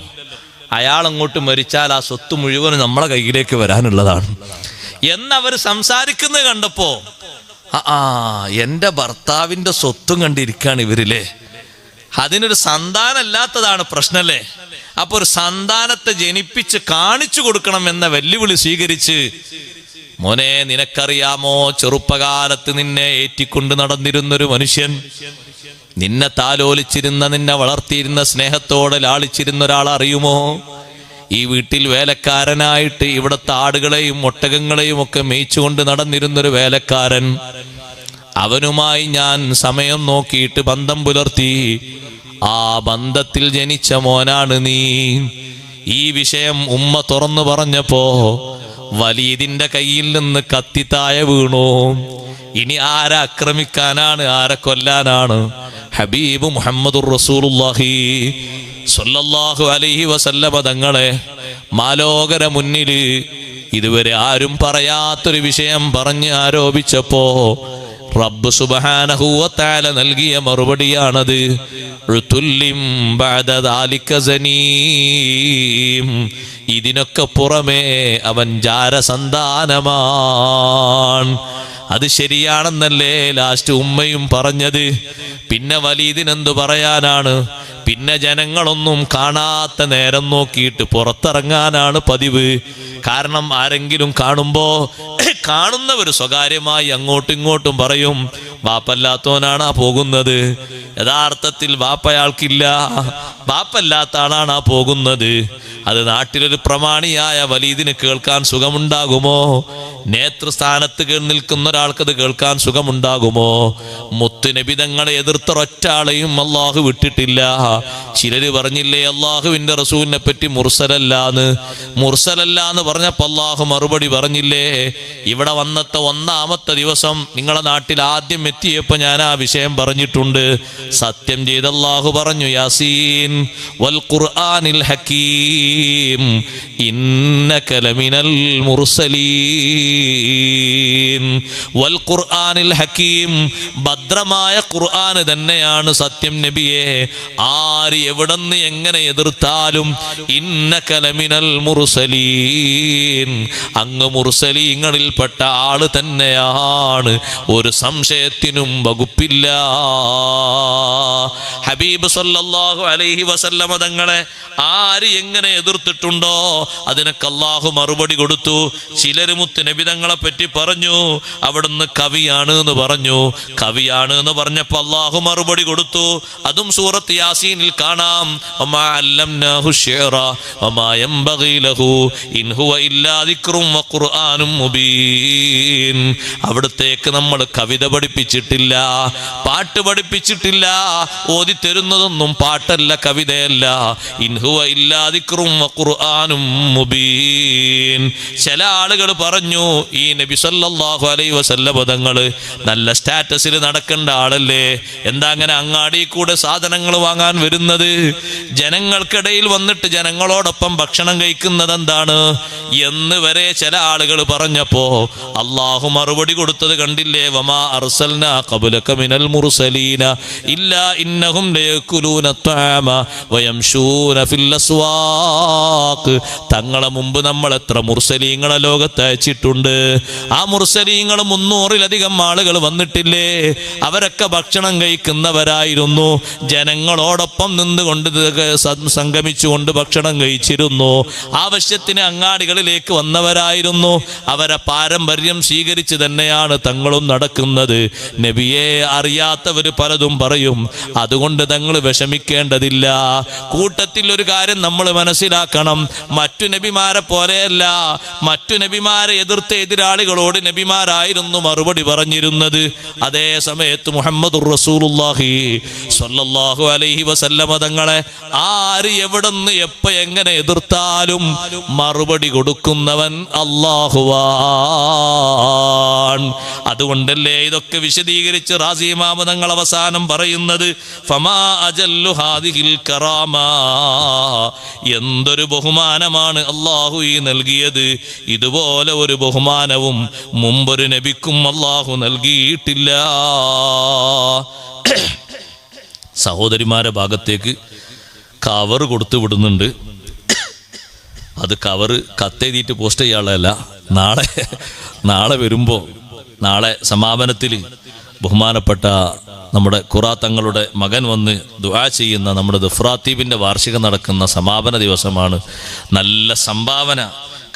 അയാൾ അങ്ങോട്ട് മരിച്ചാൽ ആ സ്വത്ത് മുഴുവനും നമ്മളെ കയ്യിലേക്ക് വരാനുള്ളതാണ് എന്നവർ സംസാരിക്കുന്നത് കണ്ടപ്പോ, എന്റെ ഭർത്താവിന്റെ സ്വത്തും കണ്ടിരിക്കാണ് ഇവരില്ലേ, അതിനൊരു സന്താനമല്ലാത്തതാണ് പ്രശ്നല്ലേ. അപ്പൊ ഒരു സന്താനത്തെ ജനിപ്പിച്ച് കാണിച്ചു കൊടുക്കണം എന്ന വെല്ലുവിളി സ്വീകരിച്ച്, മോനെ നിനക്കറിയാമോ, ചെറുപ്പകാലത്ത് നിന്നെ ഏറ്റിക്കൊണ്ട് നടന്നിരുന്നൊരു മനുഷ്യൻ, നിന്നെ താലോലിച്ചിരുന്ന, നിന്നെ വളർത്തിയിരുന്ന, സ്നേഹത്തോടെ ലാളിച്ചിരുന്ന ഒരാളെ അറിയുമോ? ഈ വീട്ടിൽ വേലക്കാരനായിട്ട് ഇവിടുത്തെ ആടുകളെയും ഒട്ടകങ്ങളെയും ഒക്കെ മേയിച്ചുകൊണ്ട് നടന്നിരുന്നൊരു വേലക്കാരൻ, അവനുമായി ഞാൻ സമയം നോക്കിയിട്ട് ബന്ധം പുലർത്തി. ആ ബന്ധത്തിൽ ജനിച്ച മോനാണ് നീ. ഈ വിഷയം ഉമ്മ തുറന്നു പറഞ്ഞപ്പോ വലീദിന്റെ കയ്യിൽ നിന്ന് കത്തിത്തായ വീണു. ഇനി ആരെ ആക്രമിക്കാനാണ്, ആരെ കൊല്ലാനാണ്? ഹബീബ് മുഹമ്മദുർ റസൂലുള്ളാഹി സ്വല്ലല്ലാഹു അലൈഹി വസല്ലമ തങ്ങളെ മാലോകര മുന്നിൽ ഇതുവരെ ആരും പറയാത്തൊരു വിഷയം പറഞ്ഞ് ആരോപിച്ചപ്പോ റബ്ബ് സുബ്ഹാനഹു വ തആല നൽകിയ മറുപടിയാണത്. ഉതുല്ലിം ബഅദ ദാലിക സനീം. ഇതിനൊക്കെ പുറമേ അവൻ ജാരസന്താനമാണ്. അത് ശരിയാണെന്നല്ലേ ലാസ്റ്റ് ഉമ്മയും പറഞ്ഞത്. പിന്നെ വലീദിനെന്തു പറയാനാണ്? പിന്നെ ജനങ്ങളൊന്നും കാണാത്ത നേരം നോക്കിയിട്ട് പുറത്തിറങ്ങാനാണ് പതിവ്. കാരണം ആരെങ്കിലും കാണുന്നവർ സ്വകാര്യമായി അങ്ങോട്ടും ഇങ്ങോട്ടും പറയും, ബാപ്പല്ലാത്തവനാണ് ആ പോകുന്നത്. യഥാർത്ഥത്തിൽ ബാപ്പയാൾക്കില്ല, ബാപ്പല്ലാത്ത ആളാണ് ആ പോകുന്നത്. അത് നാട്ടിലൊരു പ്രമാണിയായ വലീദിന് കേൾക്കാൻ സുഖമുണ്ടാകുമോ? നേതൃസ്ഥാനത്ത് നിൽക്കുന്ന ഒരാൾക്കത് കേൾക്കാൻ സുഖമുണ്ടാകുമോ? മുത്തുനബി തങ്ങളെ എതിർത്ത ഒറ്റാളെയും അള്ളാഹു വിട്ടിട്ടില്ല. ചിലര് പറഞ്ഞില്ലേ അള്ളാഹുവിന്റെ റസൂലിനെ പറ്റി മുർസലല്ലാന്ന് പറഞ്ഞപ്പോ അള്ളാഹു മറുപടി പറഞ്ഞില്ലേ? ഇവിടെ വന്നത്തെ ഒന്നാമത്തെ ദിവസം നിങ്ങളെ നാട്ടിൽ ആദ്യം എത്തിയപ്പോ ഞാൻ ആ വിഷയം പറഞ്ഞിട്ടുണ്ട്. സത്യം ചെയ്ത അള്ളാഹു പറഞ്ഞു, യാസീൻ വൽ ഖുർആനിൽ ഹകീം ഇന്നക ലമിനൽ മുർസലീൻ വൽ ഖുർആനിൽ ഹകീം. ഭദ്രമായ ഖുർആൻ തന്നെയാണ് സത്യം നബിയെ. ആര് എവിടെന്ന് എങ്ങനെ എതിർത്താലും ഇന്നക ലമിനൽ മുർസലീൻ, അങ്ങ് മുർസലീങ്ങളിൽപ്പെട്ട ആള് തന്നെയാണ്, ഒരു സംശയത്തിനും വകുപ്പില്ല. ഹബീബ് സല്ലല്ലാഹു അലൈഹി വസല്ലമ തങ്ങളെ ആര് എങ്ങനെ എതിർത്തിട്ടുണ്ടോ അതിനൊക്കെ അല്ലാഹു മറുപടി കൊടുത്തു. ചിലര് മുത്ത് നബി തങ്ങളെ പറ്റി പറഞ്ഞു, അവിടുന്ന് കവിയാണ് എന്ന് പറഞ്ഞു. കവിയാണ് എന്ന് പറഞ്ഞപ്പോ അല്ലാഹു മറുപടി കൊടുത്തു. അതും സൂറത്ത് യാസീനിൽ കാണാം. വമാ അല്ലംനാഹു ശിഅറ വമാ യംബഗി ലഹു ഇൻ ഹുവ ഇല്ലാ ദിക്റും വഖുർആനും മുബീൻ. അവിടത്തേക്ക് നമ്മൾ കവിത പഠിപ്പിച്ചിട്ടില്ല, പാട്ട് പഠിപ്പിച്ചിട്ടില്ല. ഓതി തരുന്നതൊന്നും പാട്ടല്ല, കവിതയല്ല. ഇൻ ഹുവ ഇല്ലാ ദിക്റും വഖുർആനും മുബീൻ. ചില ആളുകൾ പറഞ്ഞു, ഈ നബി സല്ലല്ലാഹു അലൈഹി വസല്ലം തങ്ങള് നല്ല സ്റ്റാറ്റസിൽ നടക്കേണ്ട ആളല്ലേ, എന്താ അങ്ങനെ അങ്ങാടി കൂടെ സാധനങ്ങൾ വാങ്ങാൻ വരുന്നത്? ജനങ്ങൾക്കിടയിൽ വന്നിട്ട് ജനങ്ങളോടൊപ്പം ഭക്ഷണം കഴിക്കുന്നത് എന്താണ് എന്ന് വരെ ചില ആളുകൾ പറഞ്ഞപ്പോ അള്ളാഹു മറുപടി കൊടുത്തത് കണ്ടില്ലേ? വമാ അർസൽനാ ഖബ്ലക മിനൽ മുർസലീന ഇല്ലാ ഇന്നഹും ലയകുലൂന അത്അമ വയംശൂന ഫിൽ അസ്വാഖ്. തങ്ങളെ മുമ്പ് നമ്മൾ എത്ര മുർസലീങ്ങളെ ലോകത്ത് അയച്ചിട്ടുണ്ട്. ആ മുർസലീങ്ങൾ 300-ലധികം ആളുകൾ വന്നിട്ടില്ലേ? അവരൊക്കെ ഭക്ഷണം കഴിക്കുന്നവരായിരുന്നു. ജനങ്ങളോടൊപ്പം നിന്നുകൊണ്ട് സംഗമിച്ചുകൊണ്ട് ഭക്ഷണം കഴിച്ചിരുന്നു. ആവശ്യത്തിന് അങ്ങാടികളിലേക്ക് വന്നവരായിരുന്നു. അവരെ പാരമ്പര്യം സ്വീകരിച്ച് തന്നെയാണ് തങ്ങളും നടക്കുന്നത്. നബിയെ അറിയാത്തവര് പലതും പറയും, അതുകൊണ്ട് തങ്ങൾ വിഷമിക്കേണ്ടതില്ല. കൂട്ടത്തിൽ ഒരു കാര്യം നമ്മൾ മനസ്സിലാക്കണം, മറ്റു നബിമാരെ പോലെയല്ല. മറ്റു നബിമാരെ എതിർത്ത എതിരാളികളോട് നബിമാരായിരുന്നു മറുപടി പറഞ്ഞിരുന്നത്. അതേ സമയത്ത് മുഹമ്മദുർ റസൂലുള്ളാഹി സ്വല്ലല്ലാഹു അലൈഹി വസല്ലമ തങ്ങളെ ആര് എവിടെന്ന് എപ്പ എങ്ങനെ എതിർത്താലും മറുപടി കൊടുക്കുന്നവൻ അല്ലാഹുവാൻ. അതുകൊണ്ടല്ലേ ഇതൊക്കെ വിശദീകരിച്ച് റാസി ഇമാം തങ്ങൾ അവസാനം പറയുന്നത്, ഫമാ അജല്ലു ഹാദിഹിൽ കറാമ. എന്തൊരു ബഹുമാനമാണ് അല്ലാഹു ഈ നൽകിയത്. ഇതുപോലെ ഒരു ബഹുമാനവും മുമ്പൊരു നബിക്കും അല്ലാഹു നൽകിയിട്ടില്ല. സഹോദരിമാരെ ഭാഗത്തേക്ക് കവർ കൊടുത്തു വിടുന്നുണ്ട്. അത് കവർ കത്തെഴുതിയിട്ട് പോസ്റ്റ് ചെയ്യാനുള്ളതല്ല. നാളെ വരുമ്പോൾ നാളെ സമാപനത്തിൽ ബഹുമാനപ്പെട്ട നമ്മുടെ ഖുറാ തങ്ങളുടെ മകൻ വന്ന് ദുആ ചെയ്യുന്ന നമ്മുടെ ദുഫ്രാത്തീബിൻ്റെ വാർഷികം നടക്കുന്ന സമാപന ദിവസമാണ്. നല്ല സംഭാവന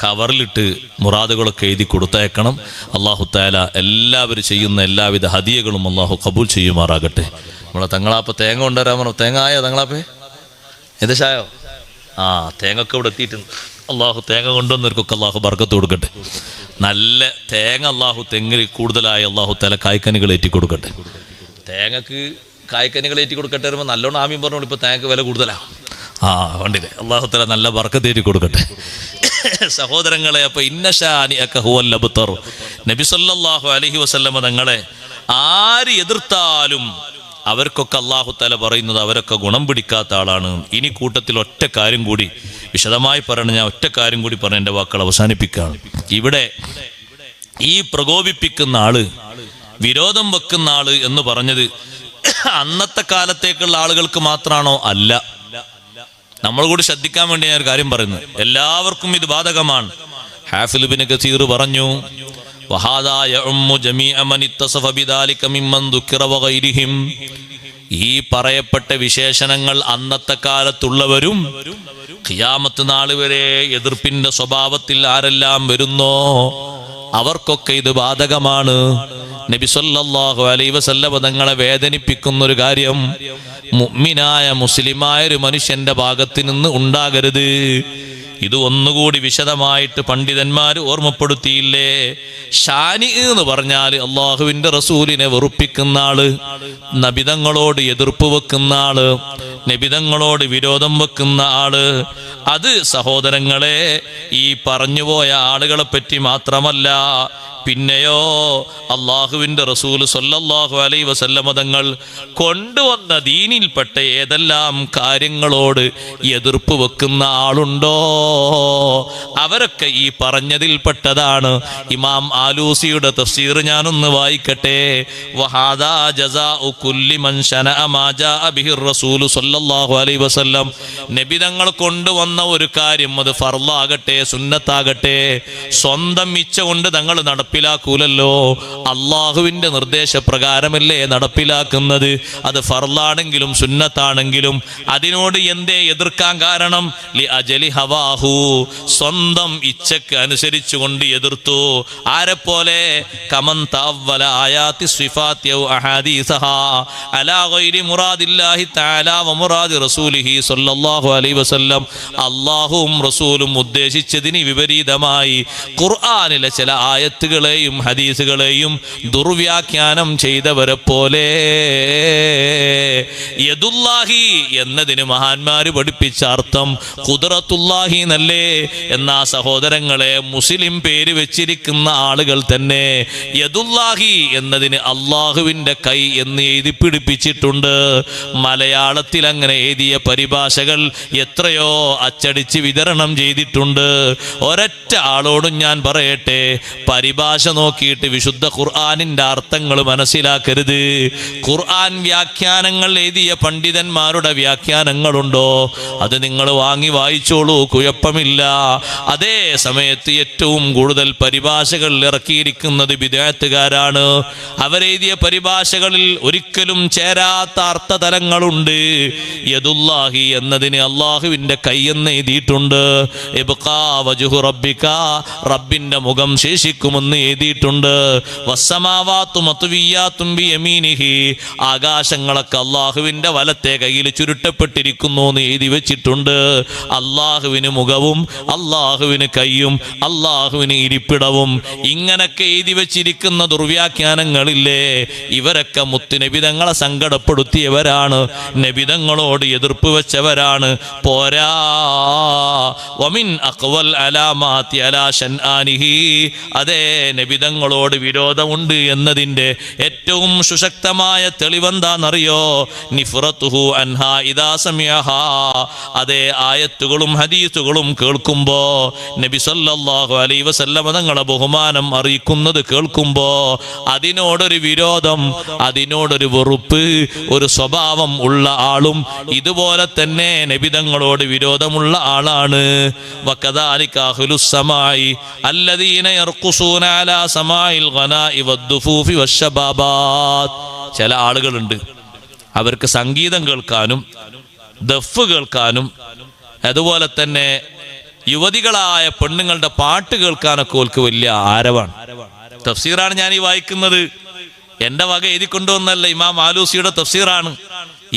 കവറിലിട്ട് മുറാദുകളൊക്കെ എഴുതി കൊടുത്തയക്കണം. അല്ലാഹു തആല എല്ലാവരും ചെയ്യുന്ന എല്ലാവിധ ഹദിയകളും അല്ലാഹു കബൂൽ ചെയ്യുമാറാകട്ടെ. നമ്മളെ തങ്ങളാപ്പ തേങ്ങ കൊണ്ടുവരാൻ പറഞ്ഞു. തേങ്ങ ആയോ തങ്ങളാപ്പേ? ഏകദേശായോ? തേങ്ങൊക്കെ ഇവിടെ എത്തിയിട്ടുണ്ട്. അള്ളാഹു തേങ്ങ കൊണ്ടുവന്നവർക്കൊക്കെ അള്ളാഹു ബർക്കത്ത് കൊടുക്കട്ടെ. നല്ല തേങ്ങ അള്ളാഹു തെങ്ങിൽ കൂടുതലായി അള്ളാഹു തആല കായ്ക്കനികൾ ഏറ്റി കൊടുക്കട്ടെ. തേങ്ങക്ക് കായ്ക്കനികൾ ഏറ്റി കൊടുക്കട്ടെ വരുമ്പോൾ നല്ലോണം ആമീൻ പറഞ്ഞോളൂ. ഇപ്പോൾ തേങ്ങക്ക് വില കൂടുതലാണ്. കണ്ടില്ലേ? അള്ളാഹു തആല നല്ല ബർക്കത്ത് ഏറ്റി കൊടുക്കട്ടെ. സഹോദരങ്ങളെ, അപ്പൊ ഇന്നശാനിഅക ഹുവൽ അബ്തർ, നബി സല്ലല്ലാഹു അലൈഹി വസല്ലമ തങ്ങളെ ആര് എതിർത്താലും അവർക്കൊക്കെ അല്ലാഹു തആല പറയുന്നത് അവരൊക്കെ ഗുണം പിടിക്കാത്ത ആളാണ്. ഇനി കൂട്ടത്തിൽ ഒറ്റ കാര്യം കൂടി വിശദമായി പറയണം. ഞാൻ ഒറ്റ കാര്യം കൂടി പറഞ്ഞ് എൻ്റെ വാക്കുകൾ അവസാനിപ്പിക്കുകയാണ്. ഇവിടെ ഈ പ്രകോപിപ്പിക്കുന്ന ആള്, വിരോധം വെക്കുന്ന ആള് എന്ന് പറഞ്ഞത് അന്നത്തെ കാലത്തേക്കുള്ള ആളുകൾക്ക് മാത്രമാണോ? അല്ല. നമ്മൾ കൂടി ശ്രദ്ധിക്കാൻ വേണ്ടി ഞാൻ ഒരു കാര്യം പറയുന്നത്, എല്ലാവർക്കും ഇത് ബാധകമാണ്. ഹാഫിദ് ഇബ്നു കസീർ പറഞ്ഞു, വഹാദാ യഉമ്മു ജമീഅ മൻ ഇത്തസഫ ബിദാലിക മിമ്മൻ ദുക്കിറ വഗൈരിഹിം. ഈ പറയപ്പെട്ട വിശേഷണങ്ങൾ അന്നത്തെ കാലത്തുള്ളവരും ഖിയാമത്ത് നാൾ വരെ എതിർപ്പിന്റെ സ്വഭാവത്തിൽ ആരെല്ലാം വരുന്നോ അവർക്കൊക്കെ ഇത് ബാധകമാണ്. നബി സല്ലല്ലാഹു അലൈഹി വസല്ലം തങ്ങളെ വേദനിപ്പിക്കുന്ന ഒരു കാര്യം മുഅ്മിനായ മുസ്ലിമായ ഒരു മനുഷ്യന്റെ ഭാഗത്ത് നിന്ന് ഉണ്ടാകരുത്. ഇത് ഒന്നുകൂടി വിശദമായിട്ട് പണ്ഡിതന്മാർ ഓർമ്മപ്പെടുത്തിയില്ലേ? ഷാനി എന്ന് പറഞ്ഞാൽ അള്ളാഹുവിന്റെ റസൂലിനെ വെറുപ്പിക്കുന്ന ആള്, നബിതങ്ങളോട് എതിർപ്പ് വെക്കുന്ന ആള്, നബിതങ്ങളോട് വിരോധം വെക്കുന്ന ആള്. അത് സഹോദരങ്ങളെ ഈ പറഞ്ഞുപോയ ആളുകളെ പറ്റി മാത്രമല്ല, പിന്നെയോ അള്ളാഹുവിന്റെ റസൂല് സ്വല്ലല്ലാഹു അലൈഹി വസല്ലമ തങ്ങൾ കൊണ്ടുവന്ന ദീനിൽപ്പെട്ട ഏതെല്ലാം കാര്യങ്ങളോട് എതിർപ്പ് വെക്കുന്ന ആളുണ്ടോ അവരൊക്കെ ഈ പറഞ്ഞതിൽപ്പെട്ടതാണ്. ഇമാം ആലൂസിയുടെ തഫ്സീർ ഞാനൊന്ന് വായിക്കട്ടെ. വഹാദാ ജസാഉ കുല്ലി മൻ ശനഅ മാ ജാഅ ബിഹി റസൂലു സ്വല്ലല്ലാഹു അലൈഹി വസല്ലം. നബി തങ്ങൾ കൊണ്ടുവന്ന ഒരു കാര്യം, അത് ഫർളാകട്ടെ സുന്നത്താകട്ടെ, സ്വന്തം ഇച്ഛ കൊണ്ട് തങ്ങൾ നടപ്പിലാക്കൂലല്ലോ. അള്ളാഹുവിന്റെ നിർദ്ദേശപ്രകാരമല്ലേ നടപ്പിലാക്കുന്നത്. അത് ഫർളാണെങ്കിലും സുന്നത്താണെങ്കിലും അതിനോട് എന്തേ എതിർക്കാൻ കാരണം? ലി അജലി ഹവാഹു, സ്വന്തം ഇച്ഛക്ക് അനുസരിച്ചു കൊണ്ട് എതിർത്തു. ആരെപ്പോലെ? കമൻ തഅവ്വല ആയാതി സിഫാത്തി ഔ അഹാദീസഹാ അലാ ഗൈരി മുറാദില്ലാഹി തആല വ മുറാദി റസൂലിഹി സ്വല്ലല്ലാഹു അലൈഹി വസല്ലം. അല്ലാഹുവും റസൂലും ഉദ്ദേശിച്ചതിന് വിപരീതമായി ഖുർആനിലെ ചില ആയത്തുകളെയും ഹദീസുകളെയും ദുർവ്യാഖ്യാനം ചെയ്തവരെ പോലെ. യദുല്ലാഹി എന്നതിന് മഹാന്മാര് പഠിപ്പിച്ച അർത്ഥം ഖുദ്റത്തുല്ലാഹി എന്നല്ലേ. എന്നാ സഹോദരങ്ങളെ, മുസ്ലിം പേര് വെച്ചിരിക്കുന്ന ആളുകൾ തന്നെ യദുല്ലാഹി എന്നതിന് അള്ളാഹുവിന്റെ കൈ എന്ന് എഴുതി പിടിപ്പിച്ചിട്ടുണ്ട്. മലയാളത്തിൽ അങ്ങനെ എഴുതിയ പരിഭാഷകൾ എത്രയോ അച്ചടിച്ച് വിതരണം ചെയ്തിട്ടുണ്ട്. ഒരൊറ്റ ആളോടും ഞാൻ പറയട്ടെ, പരിഭാഷ നോക്കിയിട്ട് വിശുദ്ധ ഖുർആനിന്റെ അർത്ഥങ്ങൾ മനസ്സിലാക്കരുത്. ഖുർആൻ വ്യാഖ്യാനങ്ങൾ എഴുതിയ പണ്ഡിതന്മാരുടെ വ്യാഖ്യാനങ്ങളുണ്ടോ, അത് നിങ്ങൾ വാങ്ങി വായിച്ചോളൂ, കുഴപ്പമില്ല. അതേ സമയത്ത് ഏറ്റവും കൂടുതൽ പരിഭാഷകൾ ഇറക്കിയിരിക്കുന്നത് ബിദ്അത്തുകാരാണ്. അവരെഴുതിയ പരിഭാഷകളിൽ ഒരിക്കലും ചേരാത്ത അർത്ഥതലങ്ങളുണ്ട്. യദുല്ലാഹി എന്നതിന് അള്ളാഹുവിന്റെ കൈ എന്ന് എഴുതിയിട്ടുണ്ട്. ഇബ്ഖാ വജ്ഹു റബ്ബിക, റബ്ബിന്റെ മുഖം ശേഷിക്കുമെന്ന് എഴുതിയിട്ടുണ്ട്. വസ്സമാവാതു മത്വിയാത്തും ബിയമീനിഹി, ആകാശങ്ങളൊക്കെ അള്ളാഹുവിന്റെ വലത്തെ കയ്യിൽ ചുരുട്ടപ്പെട്ടിരിക്കുന്നു എന്ന് എഴുതി വെച്ചിട്ടുണ്ട്. അള്ളാഹുവിന് മുഖവും അള്ളാഹുവിന് കയ്യും അള്ളാഹുവിന് ഇരിപ്പിടവും ഇങ്ങനൊക്കെ എഴുതി വെച്ചിരിക്കുന്ന ദുർവ്യാഖ്യാനങ്ങളില്ലേ, ഇവരൊക്കെ മുത്തുനബിതങ്ങളെ സങ്കടപ്പെടുത്തിയവരാണ്, നബിതങ്ങളോട് എതിർപ്പ് വെച്ചവരാണ്. പോരാ, വമിൻ അഖ്വൽ അലാമാതി അലാ ശൻആനിഹി, അതേ നബിതങ്ങളോട് വിരോധമുണ്ട് എന്നതിൻ്റെ ഏറ്റവും സുശക്തമായ തെളിവെന്താണെന്നറിയോ? നിഫ്റത്തുഹു അൻഹാ ഇദാ സമിഅഹാ, അതേ ആയത്തുകളും ഹദീസുകളും കേൾക്കുമ്പോ, നബി സല്ലല്ലാഹു അലൈഹി വസല്ലം തങ്ങളെ ബഹുമാനം അറിയിക്കുന്നത് കേൾക്കുമ്പോ അതിനോടൊരു വിരോധം, അതിനോടൊരു വെറുപ്പ്, ഒരു സ്വഭാവം ഉള്ള ആളും ഇതുപോലെ തന്നെ നബിതങ്ങളോട് വിരോധമുള്ള ആളാണ്. വകദാലിക അഹ്ലുസ് സമായി അല്ലദീന യർഖുസൂന അലാ സമാഇൽ ഗനാഇ വദ്ദുഫൂഫി വശബാബാത്ത്. ചില ആളുകളുണ്ട്, അവർക്ക് സംഗീതം കേൾക്കാനും ദഫ് കേൾക്കാനും അതുപോലെ തന്നെ യുവതികളായ പെണ്ണുങ്ങളുടെ പാട്ട് കേൾക്കാനൊക്കെ ഓൽക്ക് വലിയ ആരവാണ്. തഫ്സീറാണ് ഞാൻ ഈ വായിക്കുന്നത്, എന്റെ വക എഴുതി കൊണ്ടുവന്നല്ല, ഇമാം ആലൂസിയുടെ തഫ്സീറാണ്,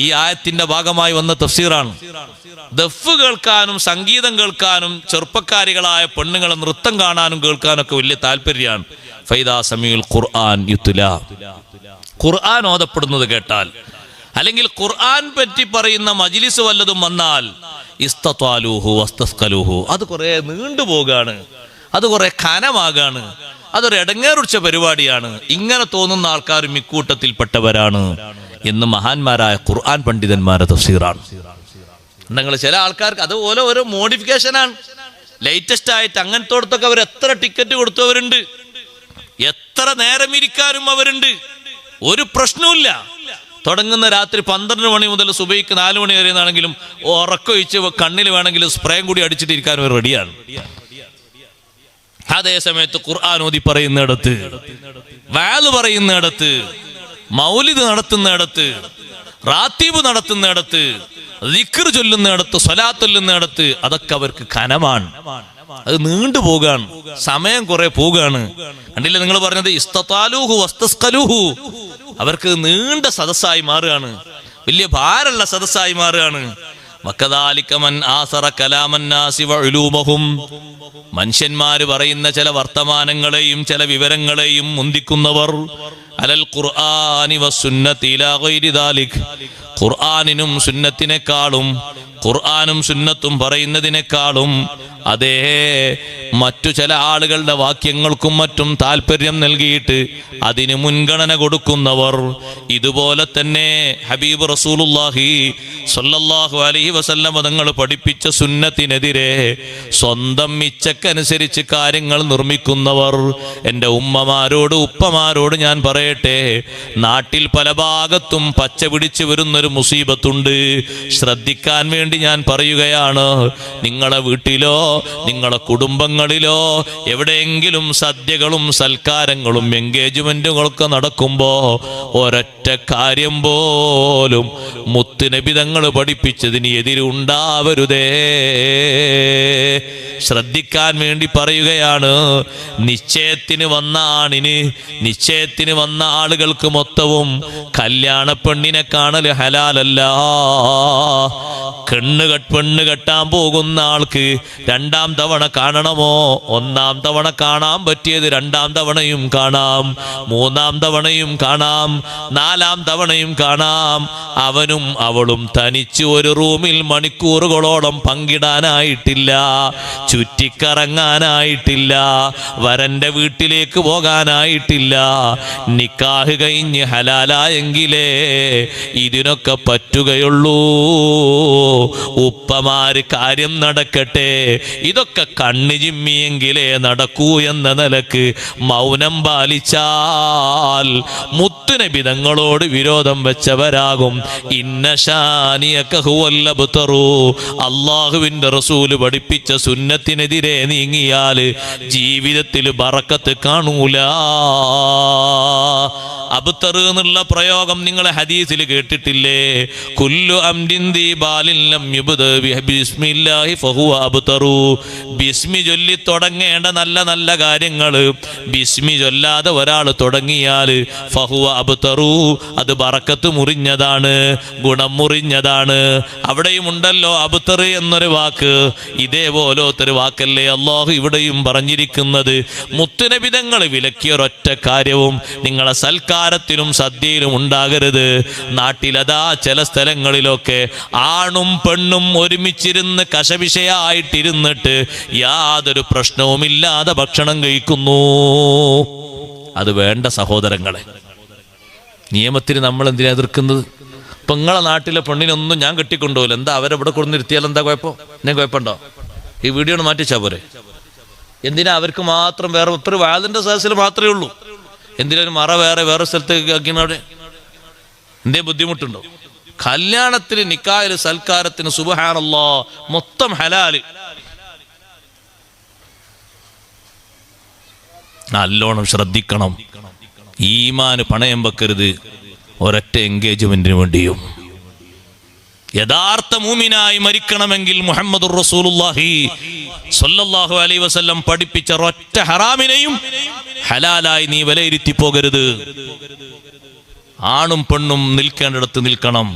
ഈ ആയത്തിന്റെ ഭാഗമായി വന്ന തഫ്സീറാണ്. ദഫ് കേൾക്കാനും സംഗീതം കേൾക്കാനും ചെറുപ്പക്കാരികളായ പെണ്ണുങ്ങളെ നൃത്തം കാണാനും കേൾക്കാനൊക്കെ വലിയ താല്പര്യമാണ്. ഫൈദാ സമീഉൽ ഖുർആൻ യുത്ലാ, ഖുർആൻ ഓതപ്പെടുന്നത് കേട്ടാൽ, അല്ലെങ്കിൽ ഖുർആൻ പറ്റി പറയുന്ന മജ്ലിസ് വല്ലതും വന്നാൽ ഇസ്തത്വാലൂഹു വസ്തസ്കലൂഹു, അത് കുറെ നീണ്ടുപോകാണ്, അത് കുറെ ഖനമാകാണ്, അതൊരു ഇടങ്ങേറുച്ച പരിപാടിയാണ്. ഇങ്ങനെ തോന്നുന്ന ആൾക്കാരും ഇക്കൂട്ടത്തിൽപ്പെട്ടവരാണ് എന്ന് മഹാന്മാരായ ഖുർആൻ പണ്ഡിതന്മാരുടെ തഫ്സീറാണ്. നിങ്ങൾ ചില ആൾക്കാർക്ക് അതുപോലെ ഓരോ മോഡിഫിക്കേഷനാണ്, ലേറ്റസ്റ്റ് ആയിട്ട് അങ്ങനത്തോടത്തൊക്കെ അവർ എത്ര ടിക്കറ്റ് കൊടുത്തവരുണ്ട്, എത്ര നേരം ഇരിക്കാനും അവരുണ്ട്, ഒരു പ്രശ്നവുമില്ല. തുടങ്ങുന്ന രാത്രി 12 മണി മുതൽ സുബൈക്ക് 4 മണി വരെ ആണെങ്കിലും ഉറക്കൊഴിച്ച് കണ്ണിൽ വേണമെങ്കിലും സ്പ്രേയും കൂടി അടിച്ചിട്ട് ഇരിക്കാൻ അവർ റെഡിയാണ്. അതേ സമയത്ത് ഖുർആൻ ഓതി പറയുന്നിടത്ത്, വഅദ് പറയുന്നിടത്ത്, മൗലിദ് നടത്തുന്നിടത്ത്, റാത്തീബ് നടത്തുന്നിടത്ത്, ദിക്ർ ചൊല്ലുന്നിടത്ത്, സ്വലാത്ത് ചൊല്ലുന്നിടത്ത് അതൊക്കെ അവർക്ക് ഖനമാണ്, അത് നീണ്ടു പോകാണ്, സമയം കുറെ പോകാണ്. കണ്ടില്ലേ നിങ്ങൾ പറഞ്ഞത് ഇസ്തതാലൂഹു വസ്തസ്കലൂഹു, അവർക്ക് നീണ്ട സദസ്സായി മാറുകയാണ്, വലിയ ഭാരമുള്ള സദസ്സായി മാറുകയാണ്. വകദാലിക മൻ ആസറ കലാമന്നാസി വഉലൂമഹും, മനുഷ്യന്മാര് പറയുന്ന ചില വർത്തമാനങ്ങളെയും ചില വിവരങ്ങളെയും മുന്തിക്കുന്നവർ, അലൽ ഖുർആനി വസുന്നതി ഇലാ ഗൈരി ദാലിക്, ഖുർആനിനും സുന്നത്തിനേക്കാളും ഖുർആനും സുന്നത്തും പറയുന്നതിനേക്കാളും അതേ മറ്റു ചില ആളുകളുടെ വാക്യങ്ങൾക്കും മറ്റും താല്പര്യം നൽകിയിട്ട് അതിന് മുൻഗണന കൊടുക്കുന്നവർ, ഇതുപോലെ തന്നെ ഹബീബ് റസൂലുള്ളാഹി സ്വല്ലല്ലാഹു അലൈഹി വസല്ലം തങ്ങൾ പഠിപ്പിച്ച സുന്നത്തിനെതിരെ സ്വന്തം ഇച്ഛക്കനുസരിച്ച് കാര്യങ്ങൾ നിർമ്മിക്കുന്നവർ. എൻ്റെ ഉമ്മമാരോട് ഉപ്പമാരോട് ഞാൻ പറയട്ടെ, നാട്ടിൽ പല ഭാഗത്തും പച്ച പിടിച്ചു വരുന്നൊരു മുസീബത്തുണ്ട്, ശ്രദ്ധിക്കാൻ വേണ്ടി ഞാൻ പറയുകയാണ്. നിങ്ങളെ വീട്ടിലോ നിങ്ങളെ കുടുംബങ്ങളിലോ എവിടെയെങ്കിലും സദ്യകളും സൽക്കാരങ്ങളും എൻഗേജ്മെന്റുകളൊക്കെ നടക്കുമ്പോ ഒരൊറ്റ കാര്യം പോലും മുത്തുനബി തങ്ങൾ പഠിപ്പിച്ചതിന് എതിരുണ്ടാവരുതേ. ശ്രദ്ധിക്കാൻ വേണ്ടി പറയുകയാണ്. നിശ്ചയത്തിന് വന്ന ആണിന്, നിശ്ചയത്തിന് വന്ന ആളുകൾക്ക് മൊത്തവും കല്യാണ പെണ്ണിനെ കാണൽ ഹലാലല്ല. പെണ്ണ് കെട്ടാൻ പോകുന്ന ആൾക്ക് 2ാം തവണ കാണണമോ? 1ാം തവണ കാണാൻ പറ്റിയത് 2ാം തവണയും കാണാം, 3ാം തവണയും കാണാം, 4ാം തവണയും കാണാം. അവനും അവളും തനിച്ച് ഒരു റൂമിൽ മണിക്കൂറുകളോളം പങ്കിടാനായിട്ടില്ല, ചുറ്റിക്കറങ്ങാനായിട്ടില്ല, വരന്റെ വീട്ടിലേക്ക് പോകാനായിട്ടില്ല. നിക്കാഹ് കഴിഞ്ഞ് ഹലാലായെങ്കിലേ ഇതിനൊക്കെ പറ്റുകയുള്ളൂ. ഉപ്പമാര് കാര്യം നടക്കട്ടെ, ഇതൊക്കെ കണ്ണു ചിമ്മിയെങ്കിലേ നടക്കൂ എന്ന നിലക്ക് മൗനം പാലിച്ചാൽ മുത്തുനബി തങ്ങളോട് വിരോധം വെച്ചവരാകും. ഇന്ന ശാനിയക ഹുവൽ അബ്തറു, അല്ലാഹുവിന്റെ റസൂല് പഠിപ്പിച്ച സുന്നത്തിനെതിരെ നീങ്ങിയാൽ ജീവിതത്തിൽ ബറക്കത്ത് കാണൂല. അബ്തർ എന്നുള്ള പ്രയോഗം നിങ്ങൾ ഹദീസിൽ കേട്ടിട്ടില്ലേ? കുല്ലു അംരിൻ ദീബാലിൻ ലം യുബ്ദഅ ബിസ്മില്ലാഹി ഫഹുവ അബ്തറു. ബിസ്മി ചൊല്ലി തുടങ്ങേണ്ട നല്ല നല്ല കാര്യങ്ങൾ ബിസ്മി ചൊല്ലാതെ ഒരാൾ തുടങ്ങിയാൽ ഫഹുവ അബ്തറു, അത് ബറക്കത്ത് മുറിഞ്ഞതാണ്, ഗുണം മുറിഞ്ഞതാണ്. അവിടെയും ഉണ്ടല്ലോ അബ്തർ എന്നൊരു വാക്ക്, ഇതേപോലത്തൊരു വാക്കല്ലേ അല്ലാഹു ഇവിടെയും പറഞ്ഞിരിക്കുന്നത്. മുത്തുനബി തങ്ങൾ വിലക്കിയ ഒരൊറ്റ കാര്യവും നിങ്ങളെ സൽക്കാരത്തിലും സദ്യയിലും ഉണ്ടാകരുത്. നാട്ടിലതാ ചില സ്ഥലങ്ങളിലൊക്കെ ആണും പെണ്ണും ഒരുമിച്ചിരുന്ന് കശവിഷയായിട്ടിരുന്നിട്ട് യാതൊരു പ്രശ്നവുമില്ലാതെ ഭക്ഷണം കഴിക്കുന്നു. അത് വേണ്ട സഹോദരങ്ങളെ. നിയമത്തിന് നമ്മൾ എന്തിനാ എതിർക്കുന്നത്? ഇപ്പൊ നിങ്ങളെ നാട്ടിലെ പെണ്ണിനൊന്നും ഞാൻ കെട്ടിക്കൊണ്ടുപോയില്ല, എന്താ അവരെവിടെ കൊണ്ടുനിർത്തിയാൽ എന്താ കുഴപ്പം? എന്നെ കുഴപ്പമുണ്ടോ? ഈ വീഡിയോ ഒന്ന് മാറ്റിച്ചാ പോരെ? എന്തിനാ അവർക്ക് മാത്രം വേറെ ഒരു വാതിന്റെ സദസ്സിൽ മാത്രമേ ഉള്ളൂ? എന്തിനൊരു മറ വേറെ സ്ഥലത്തേക്ക് ആക്കിയവിടെ? എന്തേ ബുദ്ധിമുട്ടുണ്ടോ? കല്യാണത്തിന്, നിക്കാഹില്, സൽക്കാരത്തിന് സുബ്ഹാനല്ലാഹ് മൊത്തം ഹലാല്. നല്ലോണം ശ്രദ്ധിക്കണം. ഈമാന് പണയം വെക്കരുത് ഒരൊറ്റ എൻഗേജ്മെന്റിന് വേണ്ടിയും. യഥാർത്ഥ മൂമിനായി മരിക്കണമെങ്കിൽ മുഹമ്മദുർ റസൂലുള്ളാഹി സ്വല്ലല്ലാഹു അലൈഹി വസല്ലം പഠിപ്പിച്ച ഒരൊറ്റ ഹറാമിനെയും ഹലാലായി നീ വിലയിരുത്തി പോകരുത്. ആണും പെണ്ണും നിൽക്കേണ്ടിടത്ത് നിൽക്കണം.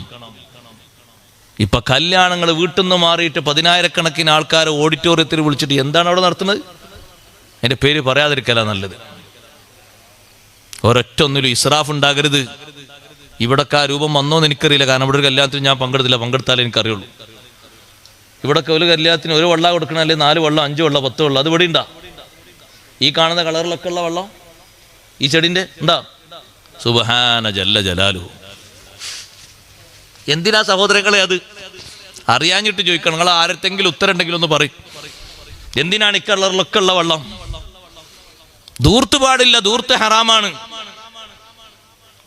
ഇപ്പൊ കല്യാണങ്ങൾ വീട്ടിൽ നിന്ന് മാറിയിട്ട് 10,000-കണക്കിന് ആൾക്കാരെ ഓഡിറ്റോറിയത്തിൽ വിളിച്ചിട്ട് എന്താണ് അവിടെ നടത്തുന്നത്? എൻ്റെ പേര് പറയാതിരിക്കല നല്ലത്. ഒരൊറ്റ ഒന്നിലും ഇസ്രാഫ് ഉണ്ടാകരുത്. ഇവിടൊക്കെ ആ രൂപം വന്നോന്ന് എനിക്കറിയില്ല, കാരണം ഇവിടെ ഒരു കല്യാണത്തിന് ഞാൻ പങ്കെടുത്തില്ല. പങ്കെടുത്താലേ എനിക്കറിയുള്ളൂ. ഇവിടൊക്കെ ഒരു കല്യാണത്തിന് ഒരു വെള്ളം കൊടുക്കണം, അല്ലെങ്കിൽ 4 വെള്ളം 5 വെള്ളം 10 വെള്ളം. അത് ഇവിടെ ഉണ്ടാ? ഈ കാണുന്ന കളറിലൊക്കെ ഉള്ള വെള്ളം ഈ ചെടിൻ്റെ ഉണ്ടാ? സുബ്ഹാന ജല്ല ജലാലു. എന്തിനാ സഹോദരങ്ങളെ അത്? അറിയാഞ്ഞിട്ട് ചോദിക്കണം. നിങ്ങൾ ആരത്തെങ്കിലും ഉത്തരം ഉണ്ടെങ്കിലും ഒന്ന് പറയും. എന്തിനാണ് ഈ കളറിലൊക്കെ ഉള്ള വെള്ളം? ദൂർത്ത് പാടില്ല, ദൂർത്ത് ഹറാമാണ്.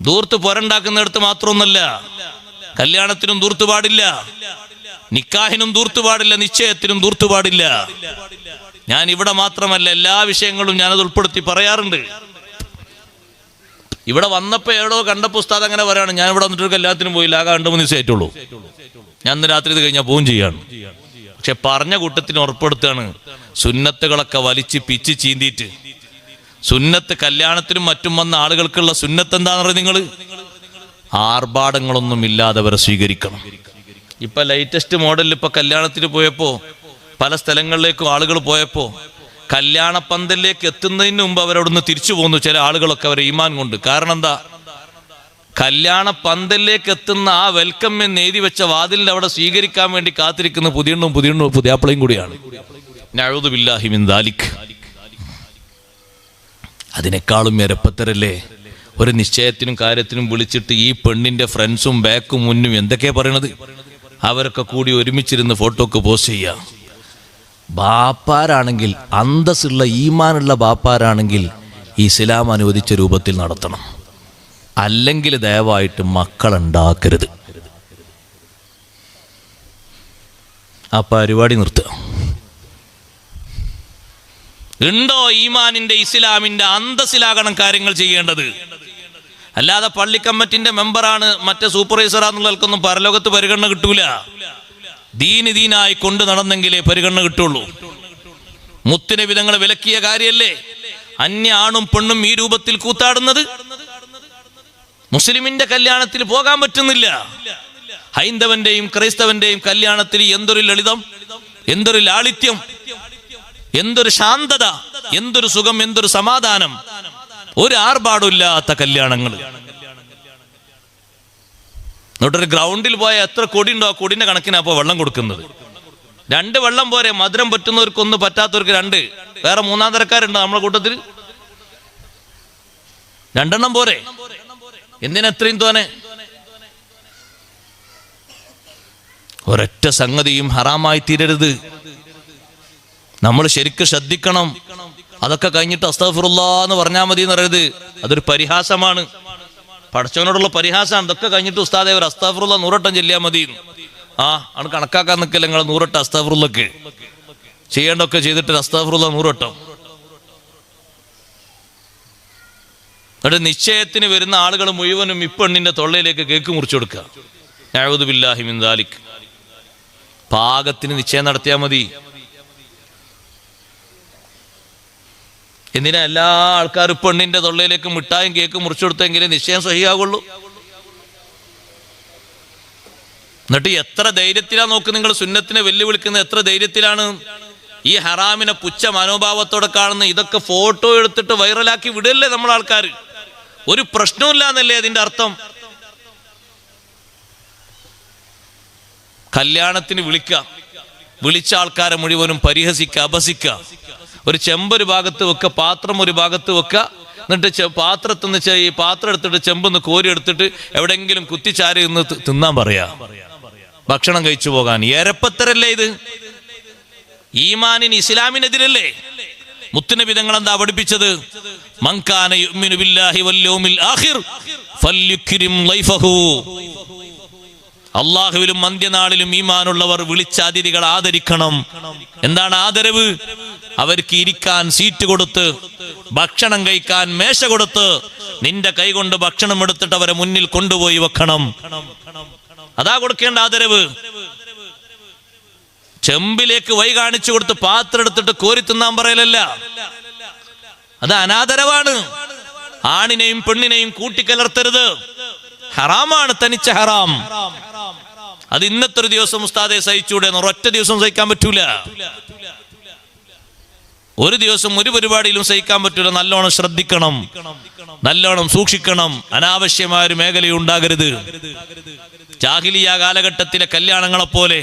ദൂർത്ത് പുരണ്ടാക്കുന്നിടത്ത് മാത്രമൊന്നല്ല, കല്യാണത്തിനും ദൂർത്ത് പാടില്ല, നിക്കാഹിനും ദൂർത്ത് പാടില്ല, നിശ്ചയത്തിനും ദൂർത്ത് പാടില്ല. ഞാൻ ഇവിടെ മാത്രമല്ല, എല്ലാ വിഷയങ്ങളും ഞാനത് ഉൾപ്പെടുത്തി പറയാറുണ്ട്. ഇവിടെ വന്നപ്പോ എവിടോ കണ്ടപ്പോ ഉസ്താദ് അങ്ങനെ പറയാണ്, ഞാൻ ഇവിടെ വന്നിട്ടൊരു കല്യാണത്തിന് പോയില്ല, ആകെ 2-3 ദിവസം ആയിട്ടുള്ളൂ, ഞാൻ ഇന്ന് രാത്രി ഇത് കഴിഞ്ഞാൽ പോവും ചെയ്യാണ്. പക്ഷെ പറഞ്ഞ കൂട്ടത്തിന് ഉറപ്പെടുത്താണ്, സുന്നത്തുകളൊക്കെ വലിച്ച് പിച്ച് ചീന്തിയിട്ട് സുന്നത്ത് കല്യാണത്തിനും മറ്റും വന്ന ആളുകൾക്കുള്ള സുന്നത്ത് എന്താണെന്ന് പറയുന്നത്? നിങ്ങൾ ആർഭാടങ്ങളൊന്നും ഇല്ലാതവരെ സ്വീകരിക്കണം. ഇപ്പൊ ലേറ്റസ്റ്റ് മോഡലിൽ ഇപ്പൊ കല്യാണത്തിന് പോയപ്പോ പല സ്ഥലങ്ങളിലേക്കും ആളുകൾ പോയപ്പോ കല്യാണ പന്തലിലേക്ക് എത്തുന്നതിന് മുമ്പ് അവരവിടുന്ന് തിരിച്ചു പോന്നു ചില ആളുകളൊക്കെ, അവരെ ഈമാൻ കൊണ്ട്. കാരണം എന്താ? കല്യാണ പന്തലിലേക്ക് എത്തുന്ന ആ വെൽക്കം എന്ന് എഴുതി വെച്ച വാതിലിന്റെ അവിടെ സ്വീകരിക്കാൻ വേണ്ടി കാത്തിരിക്കുന്ന പുതിയണ്ണും പുതിയാപ്പിളയും കൂടിയാണ്. നഊദു ബില്ലാഹി മിൻ ദാലിക്. അതിനേക്കാളും എരപ്പത്തരല്ലേ ഒരു നിശ്ചയത്തിനും കാര്യത്തിനും വിളിച്ചിട്ട് ഈ പെണ്ണിന്റെ ഫ്രണ്ട്സും ബാക്കും മുന്നും എന്തൊക്കെയാ പറയണത്? അവരൊക്കെ കൂടി ഒരുമിച്ചിരുന്ന് ഫോട്ടോക്ക് പോസ്റ്റ് ചെയ്യാം. ബാപ്പാരാണെങ്കിൽ, അന്തസ്സുള്ള ഈമാനുള്ള ബാപ്പാരാണെങ്കിൽ ഇസ്ലാം അനുവദിച്ച രൂപത്തിൽ നടത്തണം. അല്ലെങ്കിൽ ദയവായിട്ട് മക്കളുണ്ടാക്കരുത്. ആ പരിപാടി നിർത്തുക. ഉണ്ടോ ഈമാനിന്റെ ഇസ്ലാമിന്റെ അന്തസ്സിലാകണം കാര്യങ്ങൾ ചെയ്യേണ്ടത്. അല്ലാതെ പള്ളി കമ്മിറ്റിന്റെ മെമ്പറാണ് മറ്റേ സൂപ്പർവൈസറാന്നുള്ളവർക്കൊന്നും പരലോകത്ത് പരിഗണന കിട്ടൂല. ദീനായി കൊണ്ട് നടന്നെങ്കിലേ പരിഗണന കിട്ടുള്ളൂ. മുത്തുനബി തങ്ങൾ വിലക്കിയ കാര്യല്ലേ അന്യ ആണും പെണ്ണും ഈ രൂപത്തിൽ കൂത്താടുന്നത്? മുസ്ലിമിന്റെ കല്യാണത്തിൽ പോകാൻ പറ്റുന്നില്ല. ഹൈന്ദവന്റെയും ക്രൈസ്തവന്റെയും കല്യാണത്തിൽ എന്തൊരു ലളിതം, എന്തൊരു ലാളിത്യം, എന്തൊരു ശാന്തത, എന്തൊരു സുഖം, എന്തൊരു സമാധാനം. ഒരു ആർഭാടമില്ലാത്ത കല്യാണങ്ങൾ. എന്നിട്ടൊരു ഗ്രൗണ്ടിൽ പോയ എത്ര കൊടി ഉണ്ടോ ആ കൊടിന്റെ കണക്കിനാ അപ്പൊ വെള്ളം കൊടുക്കുന്നത്. 2 വെള്ളം പോരെ, മധുരം പറ്റുന്നവർക്കൊന്നും പറ്റാത്തവർക്ക് 2. വേറെ 3-ാം തരക്കാരുണ്ടോ നമ്മളെ കൂട്ടത്തിൽ? 2 എണ്ണം പോരെ? എന്തിനാ എത്രയും തോനെ? ഒരൊറ്റ സംഗതിയും ഹറാമായി തീരരുത്. നമ്മൾ ശരിക്കും ശ്രദ്ധിക്കണം. അതൊക്കെ കഴിഞ്ഞിട്ട് അസ്തഗ്ഫിറുല്ലാഹ് എന്ന് പറഞ്ഞാൽ മതി എന്ന് പറയരുത്. അതൊരു പരിഹാസമാണ്, പടച്ചവനോടുള്ള പരിഹാസമാണ്. ഇതൊക്കെ കഴിഞ്ഞിട്ട് ഉസ്താദേ ഒരു അസ്തഗ്ഫിറുല്ലാഹ് 100 വട്ടം ചൊല്ലിയാൽ മതി. ആണ് കണക്കാക്കാൻ നിൽക്കില്ല നിങ്ങൾ. 100 വട്ടം അസ്തഗ്ഫിറുല്ലാഹ് ചെയ്യേണ്ടൊക്കെ ചെയ്തിട്ട് അസ്തഗ്ഫിറുല്ലാഹ് 100 വട്ടം. എന്നിട്ട് നിശ്ചയത്തിന് വരുന്ന ആളുകൾ മുഴുവനും ഇപ്പെണ്ണിന്റെ തൊള്ളയിലേക്ക് കേക്ക് മുറിച്ചു കൊടുക്കുക. നഊദു ബില്ലാഹി മിൻ ദാലിക്. പാകത്തിന് നിശ്ചയം നടത്തിയാൽ മതി. എന്തിനാ എല്ലാ ആൾക്കാരും പെണ്ണിന്റെ തൊള്ളയിലേക്ക് മിഠായും കേക്കും മുറിച്ചു കൊടുത്തെങ്കിലേ നിശ്ചയം സഹിയാകുള്ളൂ? എന്നിട്ട് എത്ര ധൈര്യത്തിലാണ് നോക്ക് നിങ്ങൾ സുന്നത്തിനെ വെല്ലുവിളിക്കുന്നത്? എത്ര ധൈര്യത്തിലാണ് ഈ ഹറാമിനെ പുച്ഛ മനോഭാവത്തോടെ കാണുന്ന? ഇതൊക്കെ ഫോട്ടോ എടുത്തിട്ട് വൈറലാക്കി വിടല്ലേ നമ്മൾ ആൾക്കാർ? ഒരു പ്രശ്നമില്ല എന്നല്ലേ അതിന്റെ അർത്ഥം? കല്യാണത്തിന് വിളിച്ച ആൾക്കാരെ മുഴുവനും പരിഹസിക്കുക, അപഹസിക്കുക. ഒരു ചെമ്പൊരു ഭാഗത്ത് വെക്കുക, പാത്രം ഒരു ഭാഗത്ത് വെക്കുക. എന്നിട്ട് പാത്രത്തിൽ നിന്ന് ഈ പാത്രം എടുത്തിട്ട് ചെമ്പൊന്ന് കോരി എടുത്തിട്ട് എവിടെയെങ്കിലും കുത്തിച്ചാരി നിന്ന് തിന്നാൻ പറയാ, ഭക്ഷണം കഴിച്ചു പോകാൻ. ഏരപ്പത്തരല്ലേ ഇത്? ഈമാനിന് ഇസ്ലാമിനെതിരല്ലേ? മുത്തുനബി തങ്ങൾ എന്താ പഠിപ്പിച്ചത്? മൻ കാന യുഅ്മിനു ബില്ലാഹി വൽ യൗമിൽ ആഖിർ ഫല്യുക്രിം ലൈഫഹു. അള്ളാഹുവിലും അന്ത്യനാളിലും ഈമാനുള്ളവർ വിളിച്ച അതിഥികൾ ആദരിക്കണം. എന്താണ് ആദരവ്? അവർക്ക് ഇരിക്കാൻ സീറ്റ് കൊടുത്ത്, ഭക്ഷണം കഴിക്കാൻ മേശ കൊടുത്ത്, നിന്റെ കൈകൊണ്ട് ഭക്ഷണം എടുത്തിട്ട് അവരെ മുന്നിൽ കൊണ്ടുപോയി വെക്കണം. അതാ കൊടുക്കേണ്ട ആദരവ്. ചെമ്പിലേക്ക് വഴി കാണിച്ചു കൊടുത്ത് പാത്രം എടുത്തിട്ട് കോരി തിന്നാൻ പറയലല്ല, അത് അനാദരവാണ്. ആണിനെയും പെണ്ണിനെയും കൂട്ടിക്കലർത്തരുത്, ഹറാമാണ്, തനിച്ച ഹറാം. അത് ഇന്നത്തെ ഒരു ദിവസം ഉസ്താദെ സഹിച്ചൂടെ? ഒരൊറ്റ ദിവസം സഹിക്കാൻ പറ്റൂല, ഒരു ദിവസം ഒരു പരിപാടിയിലും സഹിക്കാൻ പറ്റൂല. നല്ലോണം ശ്രദ്ധിക്കണം, നല്ലോണം സൂക്ഷിക്കണം. അനാവശ്യമായ ഒരു മേഖലയുണ്ടാകരുത്. ജാഹിലിയ കാലഘട്ടത്തിലെ കല്യാണങ്ങളെ പോലെ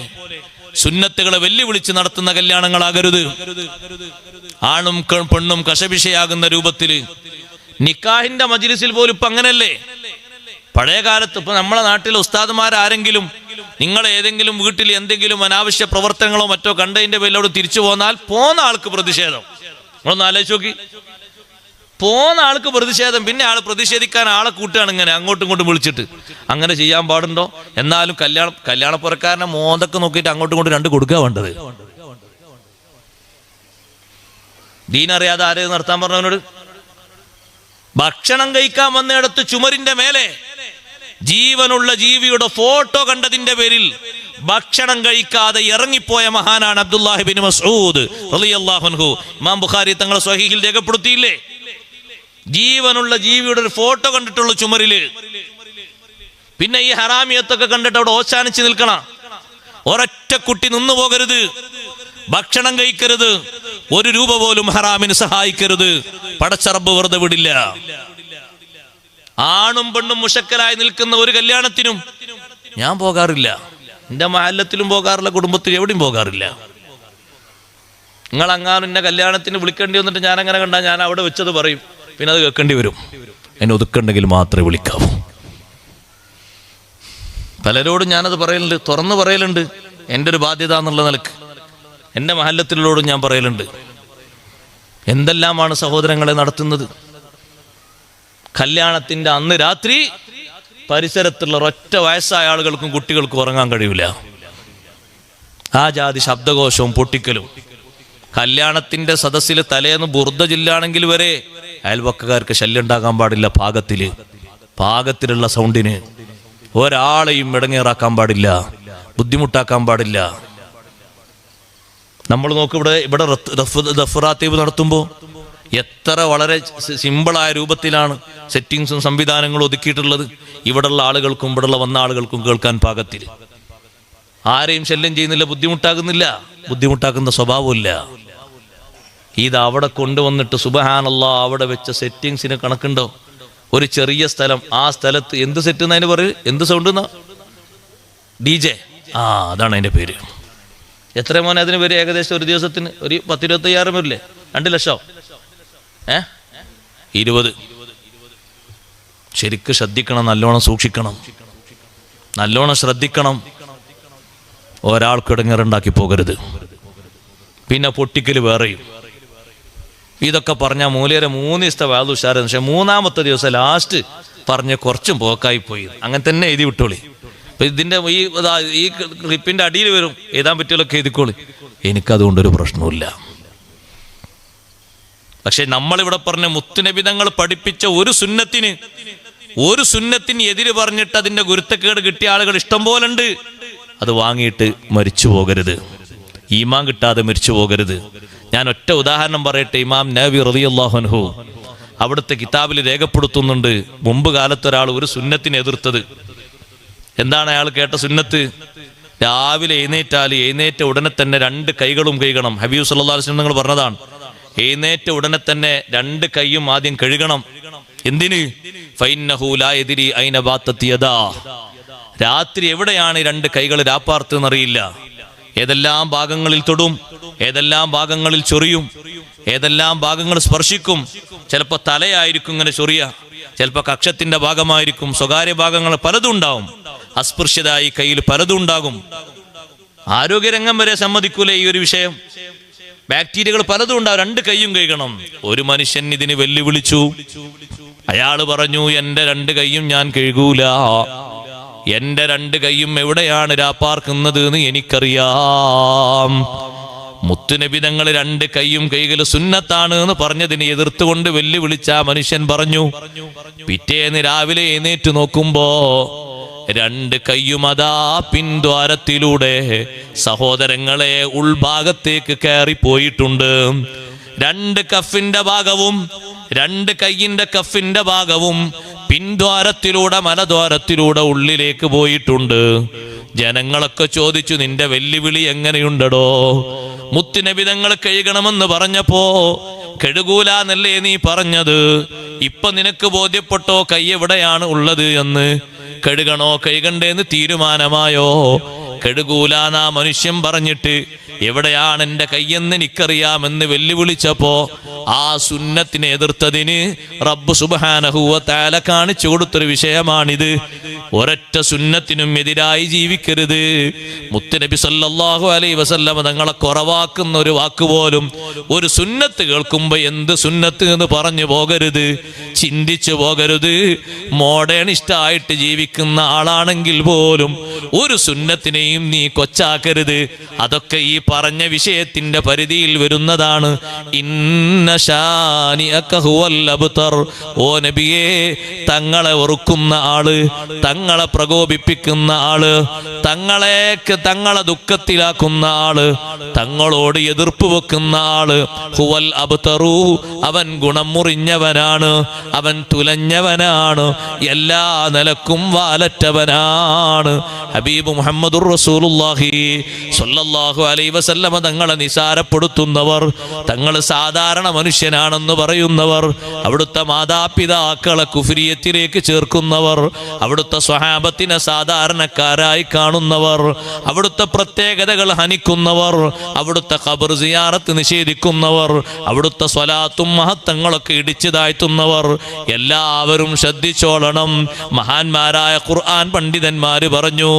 സുന്നത്തുകളെ വെല്ലുവിളിച്ച് നടത്തുന്ന കല്യാണങ്ങളാകരുത്. ആണും പെണ്ണും കശപിശയാകുന്ന രൂപത്തിൽ നിക്കാഹിന്റെ മജ്ലിസിൽ പോലും ഇപ്പൊ അങ്ങനല്ലേ? പഴയ കാലത്ത് ഇപ്പൊ നമ്മളെ നാട്ടിലെ ഉസ്താദുമാരാരെങ്കിലും നിങ്ങൾ ഏതെങ്കിലും വീട്ടിൽ എന്തെങ്കിലും അനാവശ്യ പ്രവർത്തനങ്ങളോ മറ്റോ കണ്ടതിന്റെ പേരിലോട് തിരിച്ചു പോന്നാൽ പോന്ന ആൾക്ക് പ്രതിഷേധം. നമ്മളൊന്ന് ആലോചിച്ച് നോക്കി, പോന്ന ആൾക്ക് പ്രതിഷേധം. പിന്നെ ആള് പ്രതിഷേധിക്കാൻ ആളെ കൂട്ടുകയാണ് ഇങ്ങനെ അങ്ങോട്ടും ഇങ്ങോട്ടും വിളിച്ചിട്ട്. അങ്ങനെ ചെയ്യാൻ പാടുണ്ടോ? എന്നാലും കല്യാണപ്പുറക്കാരനെ മോന്തൊക്കെ നോക്കിയിട്ട് അങ്ങോട്ടും ഇങ്ങോട്ടും രണ്ട് കൊടുക്കുക വേണ്ടത്. ദീനറിയാതെ ആരെ നടത്താൻ പറഞ്ഞവനോട്? ഭക്ഷണം കഴിക്കാൻ വന്നിടത്ത് ചുമരിന്റെ മേലെ ജീവനുള്ള ജീവിയുടെ ഫോട്ടോ കണ്ടതിന്റെ പേരിൽ ഭക്ഷണം കഴിക്കാതെ ഇറങ്ങിപ്പോയ മഹാനാണ് അബ്ദുല്ലാഹി ബിൻ മസ്ഊദ് റളിയല്ലാഹു അൻഹു. ഇമാം ബുഖാരി തങ്ങളെ സ്വഹീഹിൽ രേഖപ്പെടുത്തിയില്ലേ? ജീവനുള്ള ജീവിയുടെ ഒരു ഫോട്ടോ കണ്ടിട്ടുള്ള ചുമരില്. പിന്നെ ഈ ഹറാമിയത്തൊക്കെ കണ്ടിട്ട് അവിടെ ഓശാനിച്ച് നിൽക്കണം. ഒരൊറ്റ കുട്ടി നിന്നു പോകരുത്, ഭക്ഷണം കഴിക്കരുത്, ഒരു രൂപ പോലും ഹറാമിന് സഹായിക്കരുത്. പടച്ചറബ് വെറുതെ വിടില്ല. ആണും പെണ്ണും മുഷക്കലായി നിൽക്കുന്ന ഒരു കല്യാണത്തിനും ഞാൻ പോകാറില്ല. എന്റെ മഹല്ലത്തിലും പോകാറില്ല, കുടുംബത്തിലും എവിടെയും പോകാറില്ല. നിങ്ങൾ അങ്ങാനും എന്നെ കല്യാണത്തിന് വിളിക്കേണ്ടി വന്നിട്ട് ഞാൻ അങ്ങനെ കണ്ടാൽ ഞാൻ അവിടെ വെച്ചത് പറയും, പിന്നെ അത് കേൾക്കേണ്ടി വരും. എന്നെ ഒതുക്കുണ്ടെങ്കിൽ മാത്രമേ വിളിക്കാവൂ. പലരോടും ഞാനത് പറയലുണ്ട്, തുറന്നു പറയലുണ്ട്. എൻ്റെ ഒരു ബാധ്യത എന്നുള്ള നിലക്ക് എൻ്റെ മഹല്ലത്തിലോടും ഞാൻ പറയലുണ്ട്. എന്തെല്ലാമാണ് സഹോദരങ്ങളെ നടത്തുന്നത്. കല്യാണത്തിന്റെ അന്ന് രാത്രി പരിസരത്തുള്ള ഒരൊറ്റ വയസ്സായ ആളുകൾക്കും കുട്ടികൾക്കും ഉറങ്ങാൻ കഴിയൂല. ആ ജാതി ശബ്ദകോശവും പൊട്ടിക്കലും. കല്യാണത്തിന്റെ സദസ്സിൽ തലേന്ന് ബുർദ ജില്ലാണെങ്കിൽ വരെ അയൽവക്കക്കാർക്ക് ശല്യം ഉണ്ടാകാൻ പാടില്ല. പാകത്തിലുള്ള സൗണ്ടിന് ഒരാളെയും ഇടങ്ങേറാക്കാൻ പാടില്ല, ബുദ്ധിമുട്ടാക്കാൻ പാടില്ല. നമ്മൾ നോക്ക്, ഇവിടെ ദഫ്റാത്തീബ് നടത്തുമ്പോൾ എത്ര വളരെ സിമ്പിളായ രൂപത്തിലാണ് സെറ്റിങ്സും സംവിധാനങ്ങളും ഒതുക്കിയിട്ടുള്ളത്. ഇവിടെയുള്ള ആളുകൾക്കും ഇവിടെയുള്ള വന്ന ആളുകൾക്കും കേൾക്കാൻ പാകത്തിൽ. ആരെയും ശല്യം ചെയ്യുന്നില്ല, ബുദ്ധിമുട്ടാക്കുന്ന സ്വഭാവമില്ല. ഇത് അവിടെ കൊണ്ടുവന്നിട്ട് സുബ്ഹാനല്ലാഹ് അവിടെ വെച്ച സെറ്റിങ്സിന് കണക്കുണ്ടോ? ഒരു ചെറിയ സ്ഥലം, ആ സ്ഥലത്ത് എന്ത് സെറ്റ് എന്നതിന് പറയും, എന്ത് സൗണ്ട് എന്നാ? DJ. അതാണ് അതിന്റെ പേര്. എത്ര മോനെ അതിന് പേര്? ഏകദേശം ഒരു ദിവസത്തിന് ഒരു 10-25 വരില്ലേ? 2 ലക്ഷം 20. ശരിക്ക് ശ്രദ്ധിക്കണം, നല്ലോണം സൂക്ഷിക്കണം, നല്ലോണം ശ്രദ്ധിക്കണം. ഒരാൾക്ക് ഇടങ്ങേറുണ്ടാക്കി പോകരുത്. പിന്നെ പൊട്ടിക്കല് വേറെയും. ഇതൊക്കെ പറഞ്ഞാൽ മൂലയുടെ 3 ദിവസത്തെ വാദം ഉഷാറാണ്. പക്ഷെ 3-ാമത്തെ ദിവസം ലാസ്റ്റ് പറഞ്ഞ് കുറച്ചും പോക്കായി പോയി. അങ്ങനെ തന്നെ എഴുതി വിട്ടോളി. അപ്പൊ ഇതിന്റെ ഈ ക്ലിപ്പിന്റെ അടിയിൽ വരും, എഴുതാൻ പറ്റിയതൊക്കെ എഴുതിക്കോളി. എനിക്കതുകൊണ്ടൊരു പ്രശ്നവുമില്ല. പക്ഷെ നമ്മളിവിടെ പറഞ്ഞ മുത്തുനബിതങ്ങൾ പഠിപ്പിച്ച ഒരു സുന്നത്തിന് എതിര് പറഞ്ഞിട്ട് അതിന്റെ ഗുരുത്തക്കേട് കിട്ടിയ ആളുകൾ ഇഷ്ടം പോലെ ഉണ്ട്. അത് വാങ്ങിയിട്ട് മരിച്ചു പോകരുത്, ഈമാൻ കിട്ടാതെ മരിച്ചു പോകരുത്. ഞാൻ ഒറ്റ ഉദാഹരണം പറയട്ടെ. ഇമാം നബി റളിയല്ലാഹു അൻഹു അവിടുത്തെ കിതാബിൽ രേഖപ്പെടുത്തുന്നുണ്ട്, മുമ്പ് കാലത്ത് ഒരാൾ ഒരു സുന്നത്തിനെ എതിർത്തത്. എന്താണ് അയാൾ കേട്ട സുന്നത്ത്? രാവിലെ എഴുന്നേറ്റ ഉടനെ തന്നെ 2 കൈകളും കഴുകണം. ഹബീബ് സല്ലല്ലാഹു അലൈഹി വസല്ലം പറഞ്ഞതാണ്, എഴുന്നേറ്റ ഉടനെ തന്നെ 2 കൈയും ആദ്യം കഴുകണം. എന്തിന്? ഫൈന്നഹു ലാ യദ്രി ഐന ബാത്തത് യദാ. രാത്രി എവിടെയാണ് 2 കൈകൾ രാപ്പാർത്ത് എന്നറിയില്ല. ഏതെല്ലാം ഭാഗങ്ങളിൽ തൊടും, ഏതെല്ലാം ഭാഗങ്ങളിൽ ചൊറിയും, ഏതെല്ലാം ഭാഗങ്ങൾ സ്പർശിക്കും. ചിലപ്പോൾ തലയായിരിക്കും ഇങ്ങനെ ചൊറിയ, ചിലപ്പോൾ കക്ഷത്തിന്റെ ഭാഗമായിരിക്കും, സ്വകാര്യ ഭാഗങ്ങൾ പലതും ഉണ്ടാവും. അസ്പൃശ്യതായി കയ്യിൽ പലതും ഉണ്ടാകും. ആരോഗ്യരംഗം വരെ സമ്മതിക്കൂല ഈ ഒരു വിഷയം. ബാക്ടീരിയകൾ പലതും ഉണ്ടാവും. 2 കൈയും കഴുകണം. ഒരു മനുഷ്യൻ ഇതിന് വെല്ലുവിളിച്ചു. അയാള് പറഞ്ഞു, എന്റെ 2 കൈയും ഞാൻ കഴുകൂല. എന്റെ രണ്ട് കൈയും എവിടെയാണ് രാപ്പാർക്കുന്നത് എന്ന് എനിക്കറിയാം. മുത്തുനബി തങ്ങൾ രണ്ട് കൈയും കൈകൾ സുന്നത്താണ് എന്ന് പറഞ്ഞതിനെ എതിർത്തുകൊണ്ട് വെല്ലുവിളിച്ച മനുഷ്യൻ പറഞ്ഞു. പിറ്റേന്ന് രാവിലെ എഴുന്നേറ്റ് നോക്കുമ്പോ രണ്ട് കൈയും അതാ പിൻദ്വാരത്തിലൂടെ സഹോദരങ്ങളെ ഉൾഭാഗത്തേക്ക് കയറിപ്പോയിട്ടുണ്ട്. രണ്ട് കഫിന്റെ ഭാഗവും രണ്ട് കൈയിന്റെ കഫിന്റെ ഭാഗവും പിൻദ്വാരത്തിലൂടെ മലദ്വാരത്തിലൂടെ ഉള്ളിലേക്ക് പോയിട്ടുണ്ട്. ജനങ്ങളൊക്കെ ചോദിച്ചു, നിന്റെ വെല്ലുവിളി എങ്ങനെയുണ്ടടോ? മുത്തുനബി തങ്ങൾ കഴുകണമെന്ന് പറഞ്ഞപ്പോ കഴുകൂലാന്നല്ലേ നീ പറഞ്ഞത്? ഇപ്പൊ നിനക്ക് ബോധ്യപ്പെട്ടോ കൈ എവിടെയാണ് ഉള്ളത് എന്ന്? കഴുകണോ കഴുകണ്ടേന്ന് തീരുമാനമായോ? കഴുകൂലാന്നാ മനുഷ്യൻ പറഞ്ഞിട്ട് എവിടെയാണ് എന്റെ കയ്യെന്ന് എനിക്കറിയാമെന്ന് വെല്ലുവിളിച്ചപ്പോ ആ സുന്നത്തിനെ എതിർത്തതിന് റബ്ബ് സുബ്ഹാനഹു വ തആല കാണിച്ചു കൊടുത്തൊരു വിഷയമാണിത്. ഒരൊറ്റ സുന്നത്തിനും എതിരായി ജീവിക്കരുത്. മുത്തുനബി സല്ലല്ലാഹു അലൈഹി വസല്ലം തങ്ങളെ കുറവാക്കുന്ന ഒരു വാക്കുപോലും ഒരു സുന്നത്ത് കേൾക്കുമ്പോ എന്ത് സുന്നത്ത് എന്ന് പറഞ്ഞു പോകരുത്, ചിന്തിച്ചു പോകരുത്. മോഡേണിസ്റ്റായിട്ട് ജീവിക്കുന്ന ആളാണെങ്കിൽ പോലും ഒരു സുന്നത്തിനെയും നീ കൊച്ചാക്കരുത്. അതൊക്കെ ഈ പറഞ്ഞ വിഷയത്തിന്റെ പരിധിയിൽ വരുന്നതാണ്. ഇന്ന ശാനിഅക ഹുവൽ അബ്തർ. ഓ നബിയേ, തങ്ങളെ വെറുക്കുന്ന ആള്, തങ്ങളെ പ്രകോപിപ്പിക്കുന്ന ആള്, തങ്ങളെ ദുഃഖത്തിലാക്കുന്ന ആള്, തങ്ങളോട് എതിർപ്പ് വെക്കുന്ന ആള്, ഹുവൽ അബ്തറു, അവൻ ഗുണം മുറിഞ്ഞവനാണ്, അവൻ തുലഞ്ഞവനാണ്, എല്ലാ നിലക്കും വാലറ്റവനാണ്. ഹബീബ് മുഹമ്മദുർ റസൂലുള്ളാഹി സ്വല്ലല്ലാഹു അലൈഹി വസല്ലമ തങ്ങളെ നിസാരപ്പെടുത്തുന്നവർ, തങ്ങൾ സാധാരണ മനുഷ്യനാണെന്ന് പറയുന്നവർ, അവിടുത്തെ മാതാപിതാക്കളെ കുഫ്രിയത്തിലേക്ക് ചേർക്കുന്നവർ, അവിടുത്തെ സ്വഹാബത്തിനെ സാധാരണക്കാരായി കാണുന്നവർ, അവിടുത്തെ പ്രത്യേകതകൾ ഹനിക്കുന്നവർ, അവിടുത്തെ ഖബർ സിയാറത്ത് നിഷേധിക്കുന്നവർ, അവിടുത്തെ സ്വലാത്തും മഹത്വങ്ങളൊക്കെ ഇടിച്ചു താഴ്ത്തുന്നവർ, എല്ലാവരും ശ്രദ്ധിച്ചോളണം. മഹാന്മാരായ ഖുർആൻ പണ്ഡിതന്മാര് പറഞ്ഞു,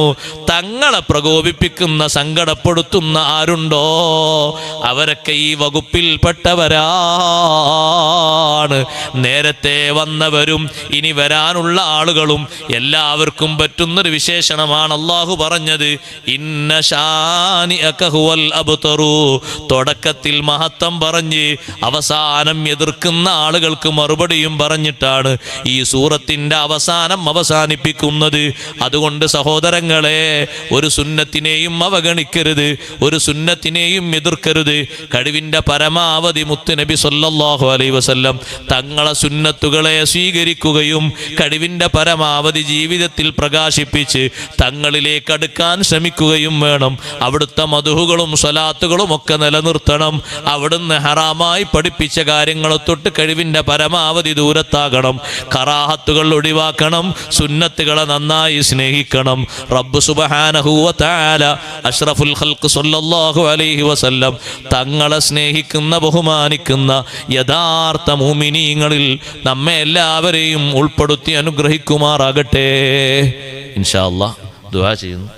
തങ്ങളെ പ്രകോപിപ്പിക്കുന്ന സങ്കടപ്പെടുത്തുന്ന ആരുണ്ടോ അവരൊക്കെ ഈ വകുപ്പിൽപ്പെട്ടവരാണ്. നേരത്തെ വന്നവരും ഇനി വരാനുള്ള ആളുകളും എല്ലാവർക്കും പറ്റുന്നൊരു വിശേഷണമാണ് അള്ളാഹു പറഞ്ഞത്. ഇന്ന ശാനിഅക ഹുവൽ അബ്തറു. തുടക്കത്തിൽ മഹത്വം പറഞ്ഞ് അവസാനം എതിർക്കുന്ന ആളുകൾക്ക് മറുപടിയും പറഞ്ഞിട്ടാണ് ഈ സൂറത്തിന്റെ അവസാനം അവസാനിപ്പിക്കുന്നത്. അതുകൊണ്ട് സഹോദരങ്ങളെ, ഒരു സുന്നത്തിനെയും അവഗണിക്കരുത്, ഒരു സുന്നത്തിനെയും എതിർക്കരുത്. കഴിവിന്റെ പരമാവധി മുത്തുനബി സല്ലല്ലാഹു അലൈഹി വസല്ലം തങ്ങളെ സുന്നത്തുകളെ സ്വീകരിക്കുകയും കഴിവിന്റെ പരമാവധി ജീവിതത്തിൽ പ്രകാശിപ്പിച്ച് തങ്ങളിലേക്ക് അടുക്കാൻ ശ്രമിക്കുകയും വേണം. അവിടുത്തെ മദ്ഹുകളും സ്വലാത്തുകളും ഒക്കെ നിലനിർത്തണം. അവിടുന്ന് ഹറാമായി പഠിപ്പിച്ച കാര്യങ്ങളെ തൊട്ട് കഴിവിന്റെ പരമാവധി ദൂരത്താകണം. കറാഹത്തുകൾ ഒഴിവാക്കണം. സുന്നത്തുകളെ നന്നായി സ്നേഹിക്കണം. റബ്ബ് സുബ്ഹാനഹു വ തആല അഷ്റഫുൽ ഖൽഖ് സല്ലല്ലാഹു അലൈഹി വസല്ലം തങ്ങളെ സ്നേഹിക്കുന്ന ബഹുമാനിക്കുന്ന യഥാർത്ഥ മുഅ്മിനീങ്ങളിൽ നമ്മെ എല്ലാവരെയും ഉൾപ്പെടുത്തി അനുഗ്രഹിക്കുമാറാകട്ടെ. ഇൻഷാ അല്ലാഹ് ദുആ ചെയ്യുന്നു.